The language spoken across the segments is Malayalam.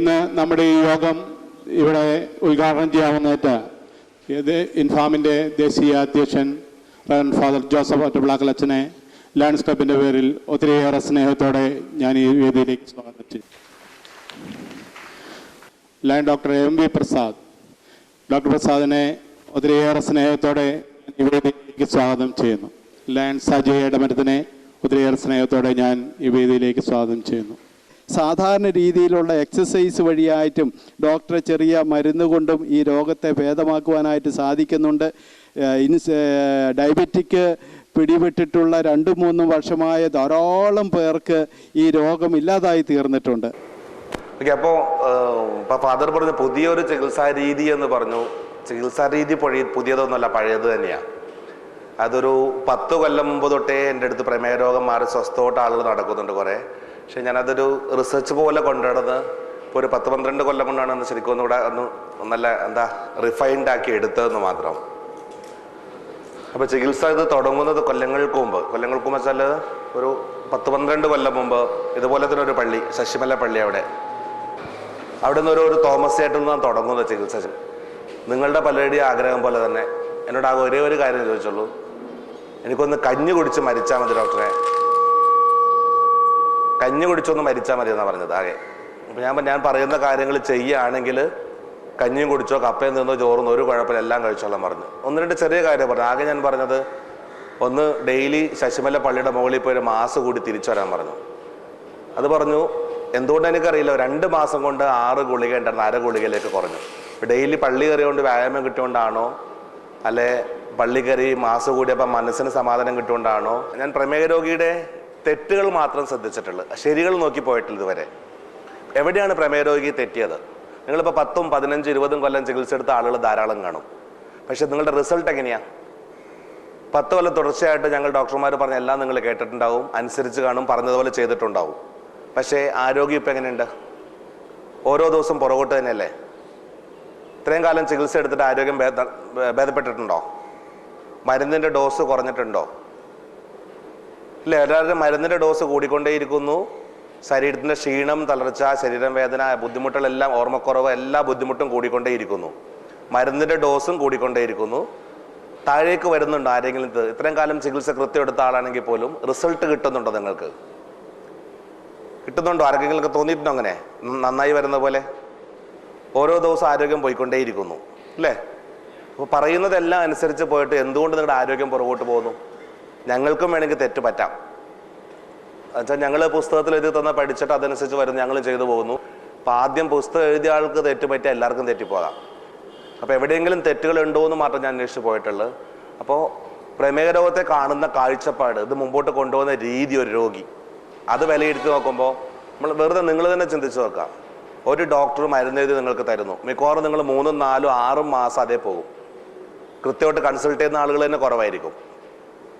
ഇന്ന് നമ്മുടെ ഈ യോഗം ഇവിടെ ഉദ്ഘാടനം ചെയ്യാവുന്നതായിട്ട് ഇത് ഇൻഫാമിൻ്റെ ദേശീയ അധ്യക്ഷൻ റവറൻഡ് ഫാദർ ജോസഫ് ഒറ്റപ്പിള്ളാക്കലച്ചനെ ലയൺസ് ക്ലബിൻ്റെ പേരിൽ ഒത്തിരിയേറെ സ്നേഹത്തോടെ ഞാൻ ഈ വേദിയിലേക്ക് സ്വാഗതം ചെയ്യും. Lion doctor M.V. Prasad, doctor പ്രസാദിനെ ഒത്തിരിയേറെ സ്നേഹത്തോടെ ഈ വേദിയിലേക്ക് സ്വാഗതം ചെയ്യുന്നു. ലയൺ സജി ഇടമരത്തിനെ ഒത്തിരിയേറെ സ്നേഹത്തോടെ ഞാൻ ഈ വേദിയിലേക്ക് സ്വാഗതം ചെയ്യുന്നു. സാധാരണ രീതിയിലുള്ള എക്സസൈസ് വഴിയായിട്ടും ഡോക്ടറെ ചെറിയ മരുന്ന് കൊണ്ടും ഈ രോഗത്തെ ഭേദമാക്കുവാനായിട്ട് സാധിക്കുന്നുണ്ട്. ഡയബറ്റിക് പിടിപെട്ടിട്ടുള്ള 2-3 വർഷമായ ധാരാളം പേർക്ക് ഈ രോഗം ഇല്ലാതായി തീർന്നിട്ടുണ്ട്. അപ്പോൾ ഫാദർ പറഞ്ഞു പുതിയൊരു ചികിത്സാ രീതി എന്ന് പറഞ്ഞു. ചികിത്സാ രീതി പുതിയതൊന്നുമല്ല, പഴയത് തന്നെയാണ്. അതൊരു 10 കൊല്ലം മുമ്പ് തൊട്ടേ എൻ്റെ അടുത്ത് പ്രമേഹ രോഗം മാറി സ്വസ്ഥമായിട്ട് ആളുകൾ നടക്കുന്നുണ്ട് കുറേ. പക്ഷെ ഞാനതൊരു റിസർച്ച് പോലെ കൊണ്ടുനടന്ന് ഇപ്പോൾ ഒരു 10-12 കൊല്ലം കൊണ്ടാണ് ശരിക്കും ഒന്നുകൂടെ നല്ല റിഫൈൻഡ് ആക്കി എടുത്തതെന്ന് മാത്രം. അപ്പോൾ ചികിത്സ ഇത് തുടങ്ങുന്നത് കൊല്ലങ്ങൾക്ക് മുമ്പ് വെച്ചാൽ ഒരു 10-12 കൊല്ലം മുമ്പ് ഇതുപോലെ തന്നെ ഒരു പള്ളി, ശശിമല പള്ളി, അവിടെ നിന്ന് ഒരു തോമസ് ചേട്ടൻ നിന്നാണ് തുടങ്ങുന്നത് ചികിത്സ. നിങ്ങളുടെ പലരുടെയും ആഗ്രഹം പോലെ തന്നെ എന്നോട് ആ ഒരേ ഒരു കാര്യം ചോദിച്ചുള്ളൂ, എനിക്കൊന്ന് കഞ്ഞി കുടിച്ച് മരിച്ചാൽ മതി ഡോക്ടറെ, കഞ്ഞി കുടിച്ചൊന്ന് മരിച്ചാൽ മതി എന്നാണ് പറഞ്ഞത് ആകെ. അപ്പോൾ ഞാൻ പറയുന്ന കാര്യങ്ങൾ ചെയ്യുകയാണെങ്കിൽ കഞ്ഞിയും കുടിച്ചോ കപ്പയും നിന്നോ ചോറുന്നോ ഒരു കുഴപ്പമില്ല, എല്ലാം കഴിച്ചോളാൻ പറഞ്ഞു. 1-2 ചെറിയ കാര്യം പറഞ്ഞു. ആകെ ഞാൻ പറഞ്ഞത് ഒന്ന് ഡെയിലി ശശിമല പള്ളിയുടെ മുകളിൽ പോയി ഒരു മാസം കൂടി തിരിച്ചു വരാൻ പറഞ്ഞു. അത് പറഞ്ഞു. എന്തുകൊണ്ട് എനിക്കറിയില്ല, 2 മാസം കൊണ്ട് 6 ഗുളിക ഉണ്ടായിരുന്നു 1/2 ഗുളികയിലേക്ക് കുറഞ്ഞു. ഡെയിലി പള്ളി കയറിയോണ്ട് വ്യായാമം കിട്ടുകൊണ്ടാണോ, അല്ലെ പള്ളി കയറി മാസം കൂടിയപ്പോൾ മനസ്സിന് സമാധാനം കിട്ടുകൊണ്ടാണോ? ഞാൻ പ്രമേഹ രോഗിയുടെ തെറ്റുകൾ മാത്രം ശ്രദ്ധിച്ചിട്ടുള്ളൂ, ശരികൾ നോക്കി പോയിട്ടില്ല ഇതുവരെ. എവിടെയാണ് പ്രമേഹ രോഗി തെറ്റിയത്? നിങ്ങളിപ്പോൾ 10, 15, 20 കൊല്ലം ചികിത്സ എടുത്ത ആളുകൾ ധാരാളം കാണും. പക്ഷെ നിങ്ങളുടെ റിസൾട്ട് എങ്ങനെയാണ്? 10 കൊല്ലം തുടർച്ചയായിട്ട് ഞങ്ങൾ ഡോക്ടർമാർ പറഞ്ഞ എല്ലാം നിങ്ങൾ കേട്ടിട്ടുണ്ടാവും, അനുസരിച്ച് കാണും, പറഞ്ഞതുപോലെ ചെയ്തിട്ടുണ്ടാവും. പക്ഷേ ആരോഗ്യം ഇപ്പം എങ്ങനെയുണ്ട്? ഓരോ ദിവസം പുറകോട്ട് തന്നെയല്ലേ? ഇത്രയും കാലം ചികിത്സ എടുത്തിട്ട് ആരോഗ്യം ഭേദപ്പെട്ടിട്ടുണ്ടോ? മരുന്നിൻ്റെ ഡോസ് കുറഞ്ഞിട്ടുണ്ടോ? ഇല്ല, എല്ലാവരും മരുന്നിൻ്റെ ഡോസ് കൂടിക്കൊണ്ടേയിരിക്കുന്നു. ശരീരത്തിൻ്റെ ക്ഷീണം, തളർച്ച, ശരീരം വേദന, ബുദ്ധിമുട്ടുകളെല്ലാം, ഓർമ്മക്കുറവ്, എല്ലാ ബുദ്ധിമുട്ടും കൂടിക്കൊണ്ടേയിരിക്കുന്നു. മരുന്നിൻ്റെ ഡോസും കൂടിക്കൊണ്ടേയിരിക്കുന്നു. താഴേക്ക് വരുന്നുണ്ടോ ആരെങ്കിലും? ഇത്രയും കാലം ചികിത്സ കൃത്യം എടുത്ത ആളാണെങ്കിൽ പോലും റിസൾട്ട് കിട്ടുന്നുണ്ടോ? നിങ്ങൾക്ക് കിട്ടുന്നുണ്ടോ? ആർക്കെങ്കിലും തോന്നിയിട്ടുണ്ടോ അങ്ങനെ നന്നായി വരുന്ന പോലെ? ഓരോ ദിവസം ആരോഗ്യം പോയിക്കൊണ്ടേയിരിക്കുന്നു അല്ലേ? അപ്പോൾ പറയുന്നതെല്ലാം അനുസരിച്ച് പോയിട്ട് എന്തുകൊണ്ട് നിങ്ങളുടെ ആരോഗ്യം പുറകോട്ട് പോകുന്നു? ഞങ്ങൾക്കും വേണമെങ്കിൽ തെറ്റ് പറ്റാം. എന്നുവെച്ചാൽ ഞങ്ങൾ പുസ്തകത്തിൽ എഴുതി തന്നാൽ പഠിച്ചിട്ട് അതനുസരിച്ച് വരുന്നു, ഞങ്ങൾ ചെയ്തു പോകുന്നു. അപ്പോൾ ആദ്യം പുസ്തകം എഴുതിയ ആൾക്ക് തെറ്റ് പറ്റിയാൽ എല്ലാവർക്കും തെറ്റിപ്പോകാം. അപ്പോൾ എവിടെയെങ്കിലും തെറ്റുകൾ ഉണ്ടോ എന്ന് മാത്രം ഞാൻ അന്വേഷിച്ച് പോയിട്ടുള്ളത്. അപ്പോൾ പ്രമേഹ രോഗത്തെ കാണുന്ന കാഴ്ചപ്പാട്, ഇത് മുമ്പോട്ട് കൊണ്ടുപോകുന്ന രീതി, ഒരു രോഗി അത് വിലയിരുത്തി നോക്കുമ്പോൾ നമ്മൾ വെറുതെ നിങ്ങൾ തന്നെ ചിന്തിച്ച് നോക്കാം. ഒരു ഡോക്ടർ മരുന്നെഴുതി നിങ്ങൾക്ക് തരുന്നു, മിക്കവാറും നിങ്ങൾ 3, 4, 6 മാസം അതേ പോകും. കൃത്യമായിട്ട് കൺസൾട്ട് ചെയ്യുന്ന ആളുകൾ തന്നെ കുറവായിരിക്കും.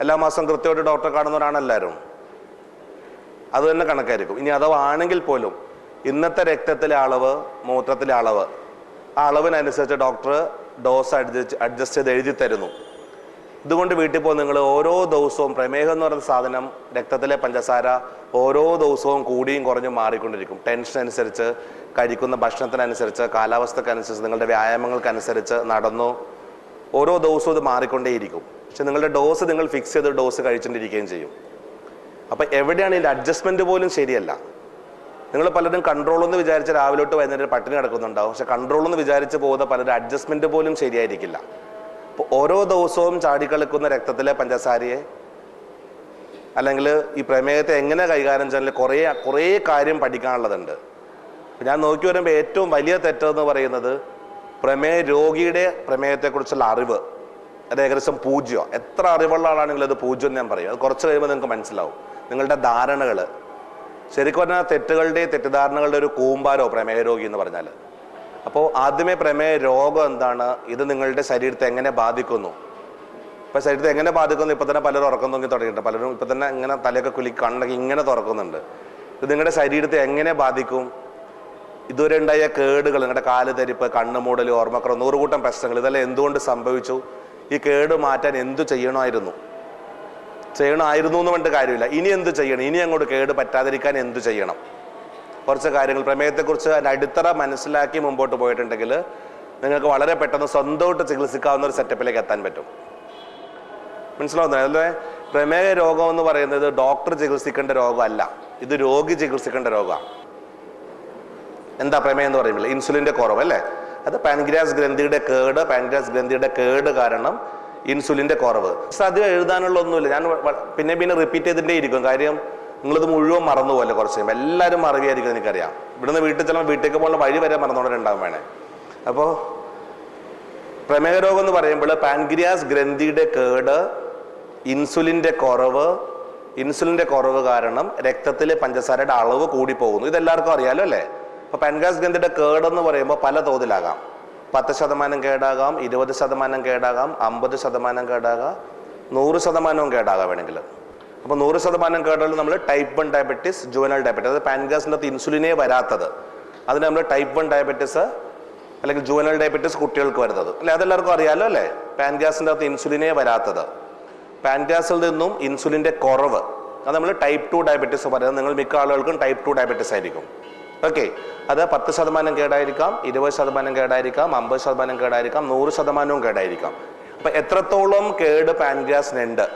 എല്ലാ മാസം കൃത്യമായിട്ട് ഡോക്ടറെ കാണുന്നവരാണ് എല്ലാവരും, അത് തന്നെ കണക്കായിരിക്കും. ഇനി അഥവാ ആണെങ്കിൽ പോലും ഇന്നത്തെ രക്തത്തിലെ അളവ്, മൂത്രത്തിലെ അളവ്, ആ അളവിനനുസരിച്ച് ഡോക്ടർ ഡോസ് അഡ്ജസ്റ്റ് ചെയ്ത് എഴുതി തരുന്നു. ഇതുകൊണ്ട് വീട്ടിൽ പോകും നിങ്ങൾ ഓരോ ദിവസവും പ്രമേഹം എന്ന് പറയുന്ന സാധനം, രക്തത്തിലെ പഞ്ചസാര ഓരോ ദിവസവും കൂടിയും കുറഞ്ഞും മാറിക്കൊണ്ടിരിക്കും. ടെൻഷൻ അനുസരിച്ച്, കഴിക്കുന്ന ഭക്ഷണത്തിനനുസരിച്ച്, കാലാവസ്ഥക്കനുസരിച്ച്, നിങ്ങളുടെ വ്യായാമങ്ങൾക്കനുസരിച്ച് നടന്നു ഓരോ ദിവസവും ഇത് മാറിക്കൊണ്ടേയിരിക്കും. പക്ഷെ നിങ്ങളുടെ ഡോസ് നിങ്ങൾ ഫിക്സ് ചെയ്ത് ഡോസ് കഴിച്ചുകൊണ്ടിരിക്കുകയും ചെയ്യും. അപ്പം എവിടെയാണ് ഇതിൻ്റെ അഡ്ജസ്റ്റ്മെൻറ്റ് പോലും ശരിയല്ല. നിങ്ങൾ പലരും കൺട്രോളെന്ന് വിചാരിച്ച് രാവിലെ തൊട്ട് വൈകുന്നേരം പട്ടിണി കിടക്കുന്നുണ്ടാവും. പക്ഷെ കൺട്രോളെന്ന് വിചാരിച്ച് പോകുന്ന പലരും അഡ്ജസ്റ്റ്മെൻറ്റ് പോലും ശരിയായിരിക്കില്ല. അപ്പോൾ ഓരോ ദിവസവും ചാടിക്കളിക്കുന്ന രക്തത്തിലെ പഞ്ചസാരയെ, അല്ലെങ്കിൽ ഈ പ്രമേഹത്തെ എങ്ങനെ കൈകാര്യം ചെയ്യാൻ കുറേ കാര്യം പഠിക്കാനുള്ളതുണ്ട്. ഞാൻ നോക്കി വരുമ്പോൾ ഏറ്റവും വലിയ തെറ്റെന്ന് പറയുന്നത് പ്രമേഹ രോഗിയുടെ പ്രമേഹത്തെക്കുറിച്ചുള്ള അറിവ് അത് ഏകദേശം 0. എത്ര അറിവുള്ള ആളാണെങ്കിലും അത് 0 എന്ന് ഞാൻ പറയും. അത് കുറച്ച് കഴിയുമ്പോൾ നിങ്ങൾക്ക് മനസ്സിലാവും. നിങ്ങളുടെ ധാരണകൾ ശരിക്കും പറഞ്ഞാൽ തെറ്റിദ്ധാരണകളുടെ ഒരു കൂമ്പാരോ പ്രമേഹ രോഗി എന്ന് പറഞ്ഞാൽ. അപ്പോൾ ആദ്യമേ പ്രമേഹ രോഗം എന്താണ്, ഇത് നിങ്ങളുടെ ശരീരത്തെ എങ്ങനെ ബാധിക്കുന്നു. ഇപ്പോൾ ശരീരത്തെ എങ്ങനെ ബാധിക്കുന്നു ഇപ്പം തന്നെ പലരും ഉറക്കം തൂങ്ങി തുടങ്ങിയിട്ടുണ്ട്. പലരും ഇപ്പം തന്നെ ഇങ്ങനെ തലയൊക്കെ കുലുക്കി കണ്ണൊക്കെ ഇങ്ങനെ തുറക്കുന്നുണ്ട്. ഇത് നിങ്ങളുടെ ശരീരത്തെ എങ്ങനെ ബാധിക്കും? ഇതുവരെ ഉണ്ടായ കേടുകൾ, നിങ്ങളുടെ കാല് തരിപ്പ്, കണ്ണുമൂടൽ, ഓർമ്മക്കുറവ്, 100 കൂട്ടം പ്രശ്നങ്ങൾ, ഇതെല്ലാം എന്തുകൊണ്ട് സംഭവിച്ചു? ഈ കേട് മാറ്റാൻ എന്തു ചെയ്യണമായിരുന്നു എന്ന് പറഞ്ഞിട്ട് കാര്യമില്ല. ഇനി എന്ത് ചെയ്യണം? ഇനി അങ്ങോട്ട് കേട് പറ്റാതിരിക്കാൻ എന്തു ചെയ്യണം? കുറച്ച് കാര്യങ്ങൾ പ്രമേഹത്തെക്കുറിച്ച് അതിൻ്റെ അടിത്തറ മനസ്സിലാക്കി മുമ്പോട്ട് പോയിട്ടുണ്ടെങ്കിൽ നിങ്ങൾക്ക് വളരെ പെട്ടെന്ന് സ്വന്തമായിട്ട് ചികിത്സിക്കാവുന്ന ഒരു സെറ്റപ്പിലേക്ക് എത്താൻ പറ്റും. മനസ്സിലാവുന്നത്? അല്ലേ? പ്രമേഹ രോഗം എന്ന് പറയുന്നത് ഡോക്ടർ ചികിത്സിക്കേണ്ട രോഗമല്ല, ഇത് രോഗി ചികിത്സിക്കേണ്ട രോഗമാണ്. എന്താ പ്രമേഹം എന്ന് പറയുമ്പോൾ? ഇൻസുലിൻ്റെ കുറവ് അല്ലേ? അത് പാൻക്രിയാസ് ഗ്രന്ഥിയുടെ കേട് കാരണം ഇൻസുലിൻ്റെ കുറവ്. അധികം എഴുതാനുള്ള ഒന്നുമില്ല, ഞാൻ പിന്നെ റിപ്പീറ്റ് ചെയ്തിട്ടേ ഇരിക്കും. കാര്യം നിങ്ങളിത് മുഴുവൻ മറന്നുപോലെ കുറച്ച് കഴിയുമ്പോൾ എല്ലാവരും മറവിയായിരിക്കും, എനിക്കറിയാം. ഇവിടുന്ന് ചിലപ്പോൾ വീട്ടിലേക്ക് പോകുന്ന വഴി വരെ മറന്നുകൊണ്ടുണ്ടാവും വേണേ. അപ്പോൾ പ്രമേഹ രോഗം എന്ന് പറയുമ്പോൾ പാൻക്രിയാസ് ഗ്രന്ഥിയുടെ കേട്, ഇൻസുലിൻ്റെ കുറവ് കാരണം രക്തത്തിൽ പഞ്ചസാരയുടെ അളവ് കൂടി പോകുന്നു. ഇതെല്ലാവർക്കും അറിയാലോ അല്ലേ? അപ്പോൾ പാൻക്രിയാസ് ഗ്രന്ഥിയുടെ കേടെന്ന് പറയുമ്പോൾ പല തോതിലാകാം. 10% കേടാകാം, 20% കേടാകാം, 50% കേടാകാം, 100% കേടാകാം വേണമെങ്കിൽ. അപ്പോൾ 100% കേടുകൾ നമ്മൾ ടൈപ്പ് 1 ഡയബറ്റീസ്, ജുവനൽ ഡയബറ്റീസ്, അത് പാൻക്രിയാസിൻ്റെ അകത്ത് ഇൻസുലിനേ വരാത്തത്, അതിന് നമ്മൾ ടൈപ്പ് 1 ഡയബറ്റീസ് അല്ലെങ്കിൽ ജുവനൽ ഡയബറ്റീസ് കുട്ടികൾക്ക് വരുന്നത് അല്ലെ? അതെല്ലാവർക്കും അറിയാലോ അല്ലേ? പാൻക്രിയാസിൻ്റെ അകത്ത് ഇൻസുലിനേ വരാത്തത്, പാൻക്രിയാസിൽ നിന്നും ഇൻസുലിൻ്റെ കുറവ്, അത് നമ്മൾ ടൈപ്പ് 2 ഡയബറ്റീസ് പറയുന്നത്. നിങ്ങൾ മിക്ക ആളുകൾക്കും ടൈപ്പ് 2 ഡയബറ്റീസ് ആയിരിക്കും. ഓക്കെ, അത് 10% കേടായിരിക്കാം, 20% കേടായിരിക്കാം, 50% കേടായിരിക്കാം, 100% കേടായിരിക്കാം. അപ്പം എത്രത്തോളം കേട് പാൻക്രിയാസിനുണ്ട്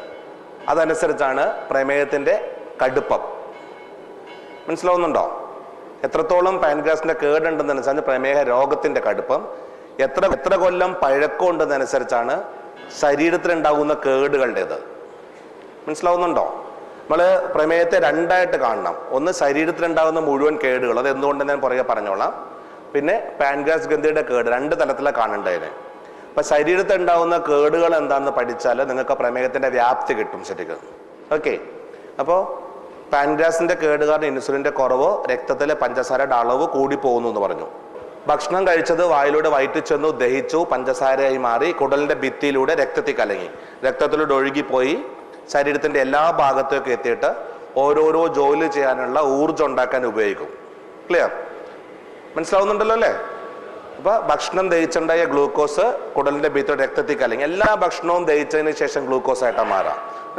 അതനുസരിച്ചാണ് പ്രമേഹത്തിൻ്റെ കടുപ്പം. മനസ്സിലാവുന്നുണ്ടോ? എത്രത്തോളം പാൻക്രിയാസിൻ്റെ കേടുണ്ടെന്നനുസരിച്ചാണ് പ്രമേഹ രോഗത്തിൻ്റെ കടുപ്പം. എത്ര കൊല്ലം പഴക്കം ഉണ്ടെന്നനുസരിച്ചാണ് ശരീരത്തിലുണ്ടാകുന്ന കേടുകളുടേത്. മനസ്സിലാവുന്നുണ്ടോ? നമ്മൾ പ്രമേഹത്തെ രണ്ടായിട്ട് കാണണം. ഒന്ന് ശരീരത്തിലുണ്ടാകുന്ന മുഴുവൻ കേടുകൾ, അത് എന്തുകൊണ്ടെന്ന് ഞാൻ പുറകെ പറഞ്ഞോളാം. പിന്നെ പാൻക്രിയാസ് ഗ്രന്ഥിയുടെ കേട്, 2 തലത്തിലാണ് കാണേണ്ടതിന്. അപ്പം ശരീരത്തിൽ ഉണ്ടാകുന്ന കേടുകൾ എന്താണെന്ന് പഠിച്ചാൽ നിങ്ങൾക്ക് പ്രമേഹത്തിൻ്റെ വ്യാപ്തി കിട്ടും ശരിക്കും. ഓക്കെ, അപ്പോൾ പാൻക്രിയാസിൻ്റെ കേട് കാരണം ഇൻസുലിൻ്റെ കുറവോ രക്തത്തിലെ പഞ്ചസാരയുടെ അളവ് കൂടി പോകുന്നു എന്ന് പറഞ്ഞു. ഭക്ഷണം കഴിച്ചത് വായിലൂടെ വയറ്റിൽ ചെന്നു, ദഹിച്ചു, പഞ്ചസാരയായി മാറി, കുടലിൻ്റെ ഭിത്തിയിലൂടെ രക്തത്തിൽ കലങ്ങി, രക്തത്തിലൂടെ ഒഴുകിപ്പോയി ശരീരത്തിൻ്റെ എല്ലാ ഭാഗത്തേക്കും എത്തിയിട്ട് ഓരോരോ ജോലി ചെയ്യാനുള്ള ഊർജ്ജം ഉണ്ടാക്കാൻ ഉപയോഗിക്കും. ക്ലിയർ? മനസ്സിലാവുന്നുണ്ടല്ലോ അല്ലേ? അപ്പോൾ ഭക്ഷണം ദഹിച്ചുണ്ടായ ഗ്ലൂക്കോസ് കുടലിൻ്റെ ഭിത്തിയുടെ രക്തത്തിൽ കലങ്ങി, എല്ലാ ഭക്ഷണവും ദഹിച്ചതിന് ശേഷം ഗ്ലൂക്കോസ് ആയിട്ടാണ് മാറാം.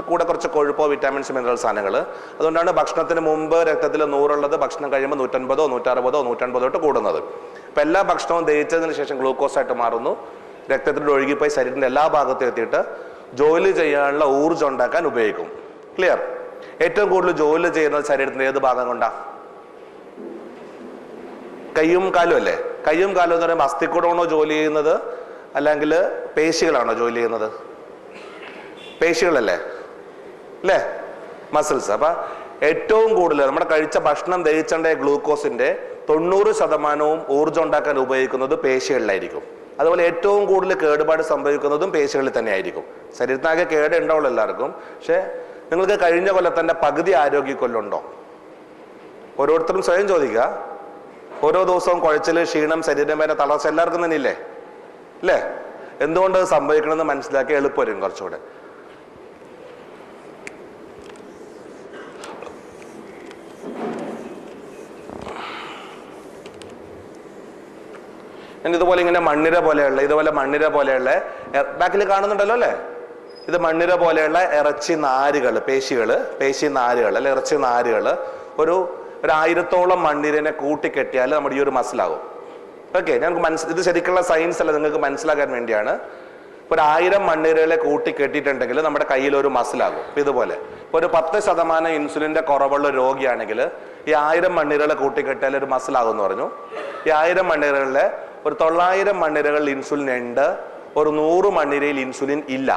കൂടെ കുറച്ച് കൊഴുപ്പോ വിറ്റാമിൻസ് മിനറൽ സാധനങ്ങൾ. അതുകൊണ്ടാണ് ഭക്ഷണത്തിന് മുമ്പ് രക്തത്തിൽ 100 ഉള്ളത് ഭക്ഷണം കഴിയുമ്പോൾ 150, 160, 150 കൂടുന്നത്. അപ്പം എല്ലാ ഭക്ഷണവും ദഹിച്ചതിന് ശേഷം ഗ്ലൂക്കോസ് ആയിട്ട് മാറുന്നു, രക്തത്തിലൂടെ ഒഴുകിപ്പോയി ശരീരത്തിൻ്റെ എല്ലാ ഭാഗത്തും എത്തിയിട്ട് ജോലി ചെയ്യാനുള്ള ഊർജ്ജം ഉണ്ടാക്കാൻ ഉപയോഗിക്കും. ക്ലിയർ? ഏറ്റവും കൂടുതൽ ജോലി ചെയ്യുന്നത് ശരീരത്തിൻ്റെ ഏത് ഭാഗം കൊണ്ടാണ്? കയ്യും കാലും അല്ലേ? കയ്യും കാലും എന്ന് പറയുമ്പോൾ അസ്ഥിക്കൂടമാണോ ജോലി ചെയ്യുന്നത് അല്ലെങ്കിൽ പേശികളാണോ ജോലി ചെയ്യുന്നത്? പേശികളല്ലേ അല്ലേ? മസിൽസ്. അപ്പം ഏറ്റവും കൂടുതൽ നമ്മുടെ കഴിച്ച ഭക്ഷണം ദഹിച്ചേണ്ട ഗ്ലൂക്കോസിൻ്റെ 90% ഊർജ്ജം ഉണ്ടാക്കാൻ ഉപയോഗിക്കുന്നത് പേശികളിലായിരിക്കും. അതുപോലെ ഏറ്റവും കൂടുതൽ കേടുപാട് സംഭവിക്കുന്നതും പേശികളിൽ തന്നെ ആയിരിക്കും. ശരീരത്തിനാകെ കേട് ഉണ്ടാവുള്ളൂ എല്ലാവർക്കും. പക്ഷേ നിങ്ങൾക്ക് കഴിഞ്ഞ കൊല്ലത്തിൻ്റെ പകുതി ആരോഗ്യ കൊല്ലുണ്ടോ? ഓരോരുത്തരും സ്വയം ചോദിക്കുക. ഓരോ ദിവസവും കുഴച്ചിൽ, ക്ഷീണം, ശരീരവേദന, തളർച്ച എല്ലാവർക്കും തന്നെ ഇല്ലേ? അല്ലേ? എന്തുകൊണ്ട് സംഭവിക്കണമെന്ന് മനസ്സിലാക്കി എളുപ്പമായിരിക്കും കുറച്ചുകൂടെ. ഇതുപോലെ ഇങ്ങനെ മണ്ണിര പോലെയുള്ള ബാക്കിൽ കാണുന്നുണ്ടല്ലോ അല്ലേ? ഇത് മണ്ണിര പോലെയുള്ള ഇറച്ചി നാരുകൾ, പേശി നാരുകൾ അല്ലെ ഇറച്ചി നാരുകൾ ഒരു 1000-ഓളം മണ്ണിരനെ കൂട്ടിക്കെട്ടിയാൽ നമ്മുടെ ഈ ഒരു മസിലാകും. ഓക്കെ, ഞങ്ങൾക്ക് ഇത് ശരിക്കുള്ള സയൻസ് അല്ല, നിങ്ങൾക്ക് മനസ്സിലാക്കാൻ വേണ്ടിയാണ്. ഒരു 1000 മണ്ണിരകളെ കൂട്ടിക്കെട്ടിയിട്ടുണ്ടെങ്കിൽ നമ്മുടെ കയ്യിൽ ഒരു മസിലാകും. ഇതുപോലെ ഒരു 10% ഇൻസുലിൻ്റെ കുറവുള്ള രോഗിയാണെങ്കിൽ ഈ 1000 മണ്ണിരകളെ കൂട്ടിക്കെട്ടിയാൽ ഒരു മസിലാകും എന്ന് പറഞ്ഞു. ഈ 1000 മണ്ണിരകളിലെ ഒരു 900 മണ്ണിരകളിൽ ഇൻസുലിൻ ഉണ്ട്, ഒരു 100 മണ്ണിരയിൽ ഇൻസുലിൻ ഇല്ല.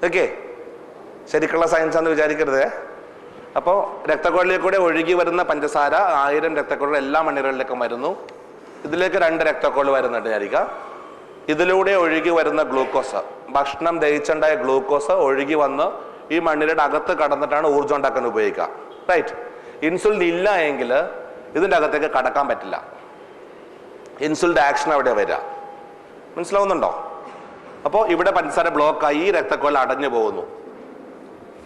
ഓക്കെ, ശരിക്കുള്ള സയൻസ് ആണെന്ന് വിചാരിക്കരുത്. അപ്പോൾ രക്തക്കുഴലിൽ കൂടെ ഒഴുകി വരുന്ന പഞ്ചസാര 1000 രക്തക്കുഴൽ എല്ലാ മണ്ണിരകളിലേക്കും വരുന്നു. ഇതിലേക്ക് 2 രക്തക്കുഴൽ വരുന്നുണ്ട് വിചാരിക്കുക. ഇതിലൂടെ ഒഴുകി വരുന്ന ഗ്ലൂക്കോസ്, ഭക്ഷണം ദഹിച്ചുണ്ടായ ഗ്ലൂക്കോസ് ഒഴുകി വന്ന് ഈ മണ്ണിരയുടെ അകത്ത് കടന്നിട്ടാണ് ഊർജ്ജം ഉണ്ടാക്കാൻ ഉപയോഗിക്കുക. റൈറ്റ്? ഇൻസുലിൻ ഇല്ല എങ്കിൽ ഇതിൻ്റെ അകത്തേക്ക് കടക്കാൻ പറ്റില്ല. ഇൻസുലിൻ്റെ ആക്ഷൻ അവിടെ വരിക. മനസ്സിലാവുന്നുണ്ടോ? അപ്പോൾ ഇവിടെ പഞ്ചസാര ബ്ലോക്കായി ഈ രക്തക്കുഴൽ അടഞ്ഞു പോകുന്നു.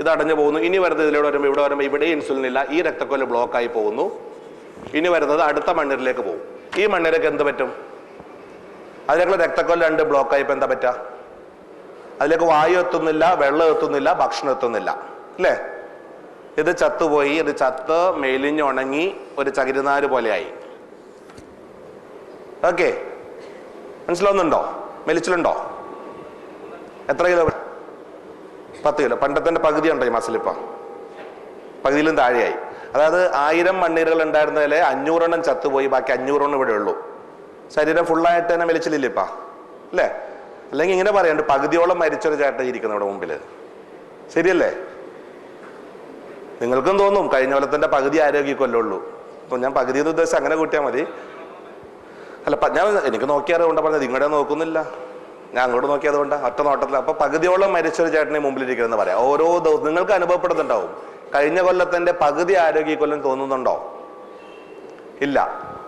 ഇത് അടഞ്ഞു പോകുന്നു. ഇനി വരുന്നത് ഇതിലൂടെ വരുമ്പോൾ ഇവിടെ ഇൻസുലിൻ ഇല്ല, ഈ രക്തക്കുഴൽ ബ്ലോക്കായി പോകുന്നു. ഇനി വരുന്നത് അടുത്ത മണ്ണിരയിലേക്ക് പോകും. ഈ മണ്ണിരക്ക് എന്ത് പറ്റും? അതിലേക്കുള്ള രക്തക്കുഴൽ 2 ബ്ലോക്കായിപ്പോൾ എന്താ പറ്റുക? അതിലേക്ക് വായു എത്തുന്നില്ല, വെള്ളം എത്തുന്നില്ല, ഭക്ഷണം എത്തുന്നില്ല അല്ലേ? ഇത് ചത്തുപോയി, ഇത് ചത്ത് മെലിഞ്ഞുണങ്ങി ഒരു ചകിരിനാര് പോലെയായി. ഓക്കെ, മനസ്സിലാവുന്നുണ്ടോ? മെലിച്ചിലുണ്ടോ? എത്ര കിലോ? 10 കിലോ. പണ്ടത്തെ പകുതി ഉണ്ടോ ഈ മസിലിപ്പം? പകുതിയിലും താഴെയായി. അതായത് 1000 മണ്ണീരുകൾ ഉണ്ടായിരുന്നതിൽ 500 എണ്ണം ചത്തുപോയി, ബാക്കി 500 എണ്ണം ഇവിടെ ഉള്ളൂ. ശരീരം ഫുള്ളായിട്ട് തന്നെ മെലിച്ചിലില്ല ഇപ്പം, അല്ലേ? അല്ലെങ്കിൽ ഇങ്ങനെ പറയാണ്ട് പകുതിയോളം മരിച്ചൊരു ചേട്ടൻ ഇരിക്കുന്നു ഇവിടെ മുമ്പിൽ. ശരിയല്ലേ? നിങ്ങൾക്കും തോന്നും കഴിഞ്ഞ കൊല്ലത്തിന്റെ പകുതി ആരോഗ്യക്കൊല്ലുള്ളൂ. അപ്പം ഞാൻ പകുതി എന്ന് ഉദ്ദേശിച്ച് അങ്ങനെ കൂട്ടിയാൽ മതി. അല്ല, ഞാൻ എനിക്ക് നോക്കിയാറുകൊണ്ടാണ് പറഞ്ഞത്, ഇങ്ങോട്ട് നോക്കുന്നില്ല, ഞാൻ അങ്ങോട്ട് നോക്കിയതുകൊണ്ടാണ് ഒറ്റ നോട്ടത്തിൽ. അപ്പൊ പകുതിയോളം മരിച്ചൊരു ചേട്ടനെ മുമ്പിലിരിക്കുന്നെന്ന് പറയാം. ഓരോ ദിവസം നിങ്ങൾക്ക് അനുഭവപ്പെടുന്നുണ്ടാവും. കഴിഞ്ഞ കൊല്ലത്തിന്റെ പകുതി ആരോഗ്യക്കൊല്ലം തോന്നുന്നുണ്ടോ? ഇല്ല.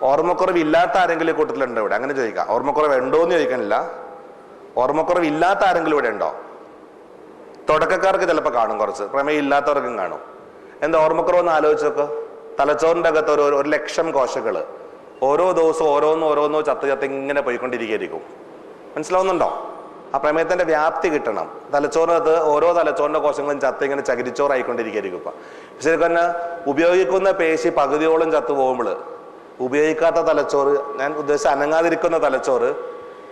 ഓർമ്മക്കുറവ് ഇല്ലാത്ത ആരെങ്കിലും കൂട്ടത്തിലുണ്ടോ ഇവിടെ? അങ്ങനെ ചോദിക്കാം. ഓർമ്മക്കുറവ് ഉണ്ടോ എന്ന് ചോദിക്കാനില്ല. ഓർമ്മക്കുറവ് ഇല്ലാത്ത ആരെങ്കിലും ഇവിടെ ഉണ്ടോ? തുടക്കക്കാർക്ക് ചിലപ്പോൾ കാണും, കുറച്ച് പ്രമേയം ഇല്ലാത്തവർക്കും കാണും. എന്താ ഓർമ്മക്കുറവെന്ന് ആലോചിച്ച് നോക്ക്. തലച്ചോറിന്റെ അകത്ത് 1,00,000 കോശങ്ങൾ ഓരോ ദിവസവും ഓരോന്നോ ചത്ത് ഇങ്ങനെ പോയിക്കൊണ്ടിരിക്കും. മനസ്സിലാവുന്നുണ്ടോ? ആ പ്രമേയത്തിന്റെ വ്യാപ്തി കിട്ടണം. തലച്ചോറിനകത്ത് ഓരോ തലച്ചോറിന്റെ കോശങ്ങളും ചത്ത് ഇങ്ങനെ ചകിരിച്ചോറായിക്കൊണ്ടിരിക്കും. ഇപ്പം ശരിക്കും തന്നെ ഉപയോഗിക്കുന്ന പേശി പകുതിയോളം ചത്തു പോകുമ്പോൾ ഉപയോഗിക്കാത്ത തലച്ചോറ്, ഞാൻ ഉദ്ദേശിച്ച അനങ്ങാതിരിക്കുന്ന തലച്ചോറ്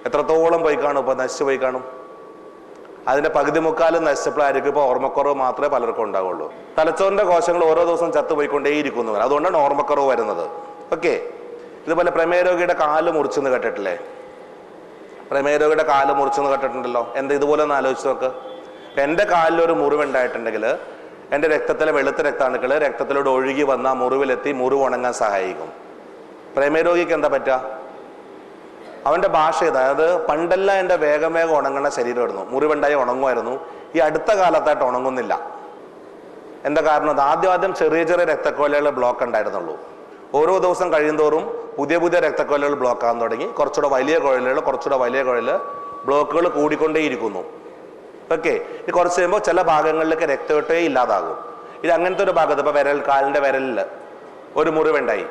എത്രത്തോളം പോയി കാണും? ഇപ്പൊ നശിച്ചു പോയി കാണും. അതിന്റെ പകുതി മുക്കാലും നശിച്ചപ്പോഴായിരിക്കും ഇപ്പോൾ ഓർമ്മക്കുറവ് മാത്രമേ പലർക്കും ഉണ്ടാവുള്ളൂ. തലച്ചോറിന്റെ കോശങ്ങൾ ഓരോ ദിവസം ചത്തുപോയിക്കൊണ്ടേയിരിക്കുന്നു. അതുകൊണ്ടാണ് ഓർമ്മക്കുറവ് വരുന്നത്. ഓക്കെ, ഇതുപോലെ പ്രമേയ രോഗിയുടെ കാല് മുറിച്ചെന്ന് കേട്ടിട്ടില്ലേ? പ്രമേയ രോഗിയുടെ കാല് മുറിച്ചെന്ന് കേട്ടിട്ടുണ്ടല്ലോ. എന്താ ഇതുപോലെ ഒന്ന് ആലോചിച്ച് നോക്ക്. എൻ്റെ കാലിലൊരു മുറിവുണ്ടായിട്ടുണ്ടെങ്കിൽ എൻ്റെ രക്തത്തിലെ വെളുത്ത രക്താണുക്കൾ രക്തത്തിലൂടെ ഒഴുകി വന്ന മുറിവിലെത്തി മുറിവ് ഉണങ്ങാൻ സഹായിക്കും. പ്രമേയ രോഗിക്ക് എന്താ പറ്റുക? അവൻ്റെ ഭാഷ അതായത് പണ്ടെല്ലാം എൻ്റെ വേഗം ഉണങ്ങുന്ന ശരീരമായിരുന്നു, മുറിവുണ്ടായി ഉണങ്ങുമായിരുന്നു. ഈ അടുത്ത കാലത്തായിട്ട് ഉണങ്ങുന്നില്ല. എന്താ കാരണം? ആദ്യം ചെറിയ രക്തക്കൊലകൾ ബ്ലോക്ക് ഉണ്ടായിരുന്നുള്ളൂ. ഓരോ ദിവസം കഴിയുന്തോറും പുതിയ രക്തക്കൊലകൾ ബ്ലോക്ക് ആകാൻ തുടങ്ങി. കുറച്ചുകൂടെ വലിയ കുഴൽ ബ്ലോക്കുകൾ കൂടിക്കൊണ്ടേയിരിക്കുന്നു. ഓക്കെ, ഇത് കുറച്ച് കഴിയുമ്പോൾ ചില ഭാഗങ്ങളിലേക്ക് രക്തയോട്ടേ ഇല്ലാതാകും. ഇത് അങ്ങനത്തെ ഒരു ഭാഗത്ത് ഇപ്പോൾ കാലിൻ്റെ വിരലിൽ ഒരു മുറിവുണ്ടായി,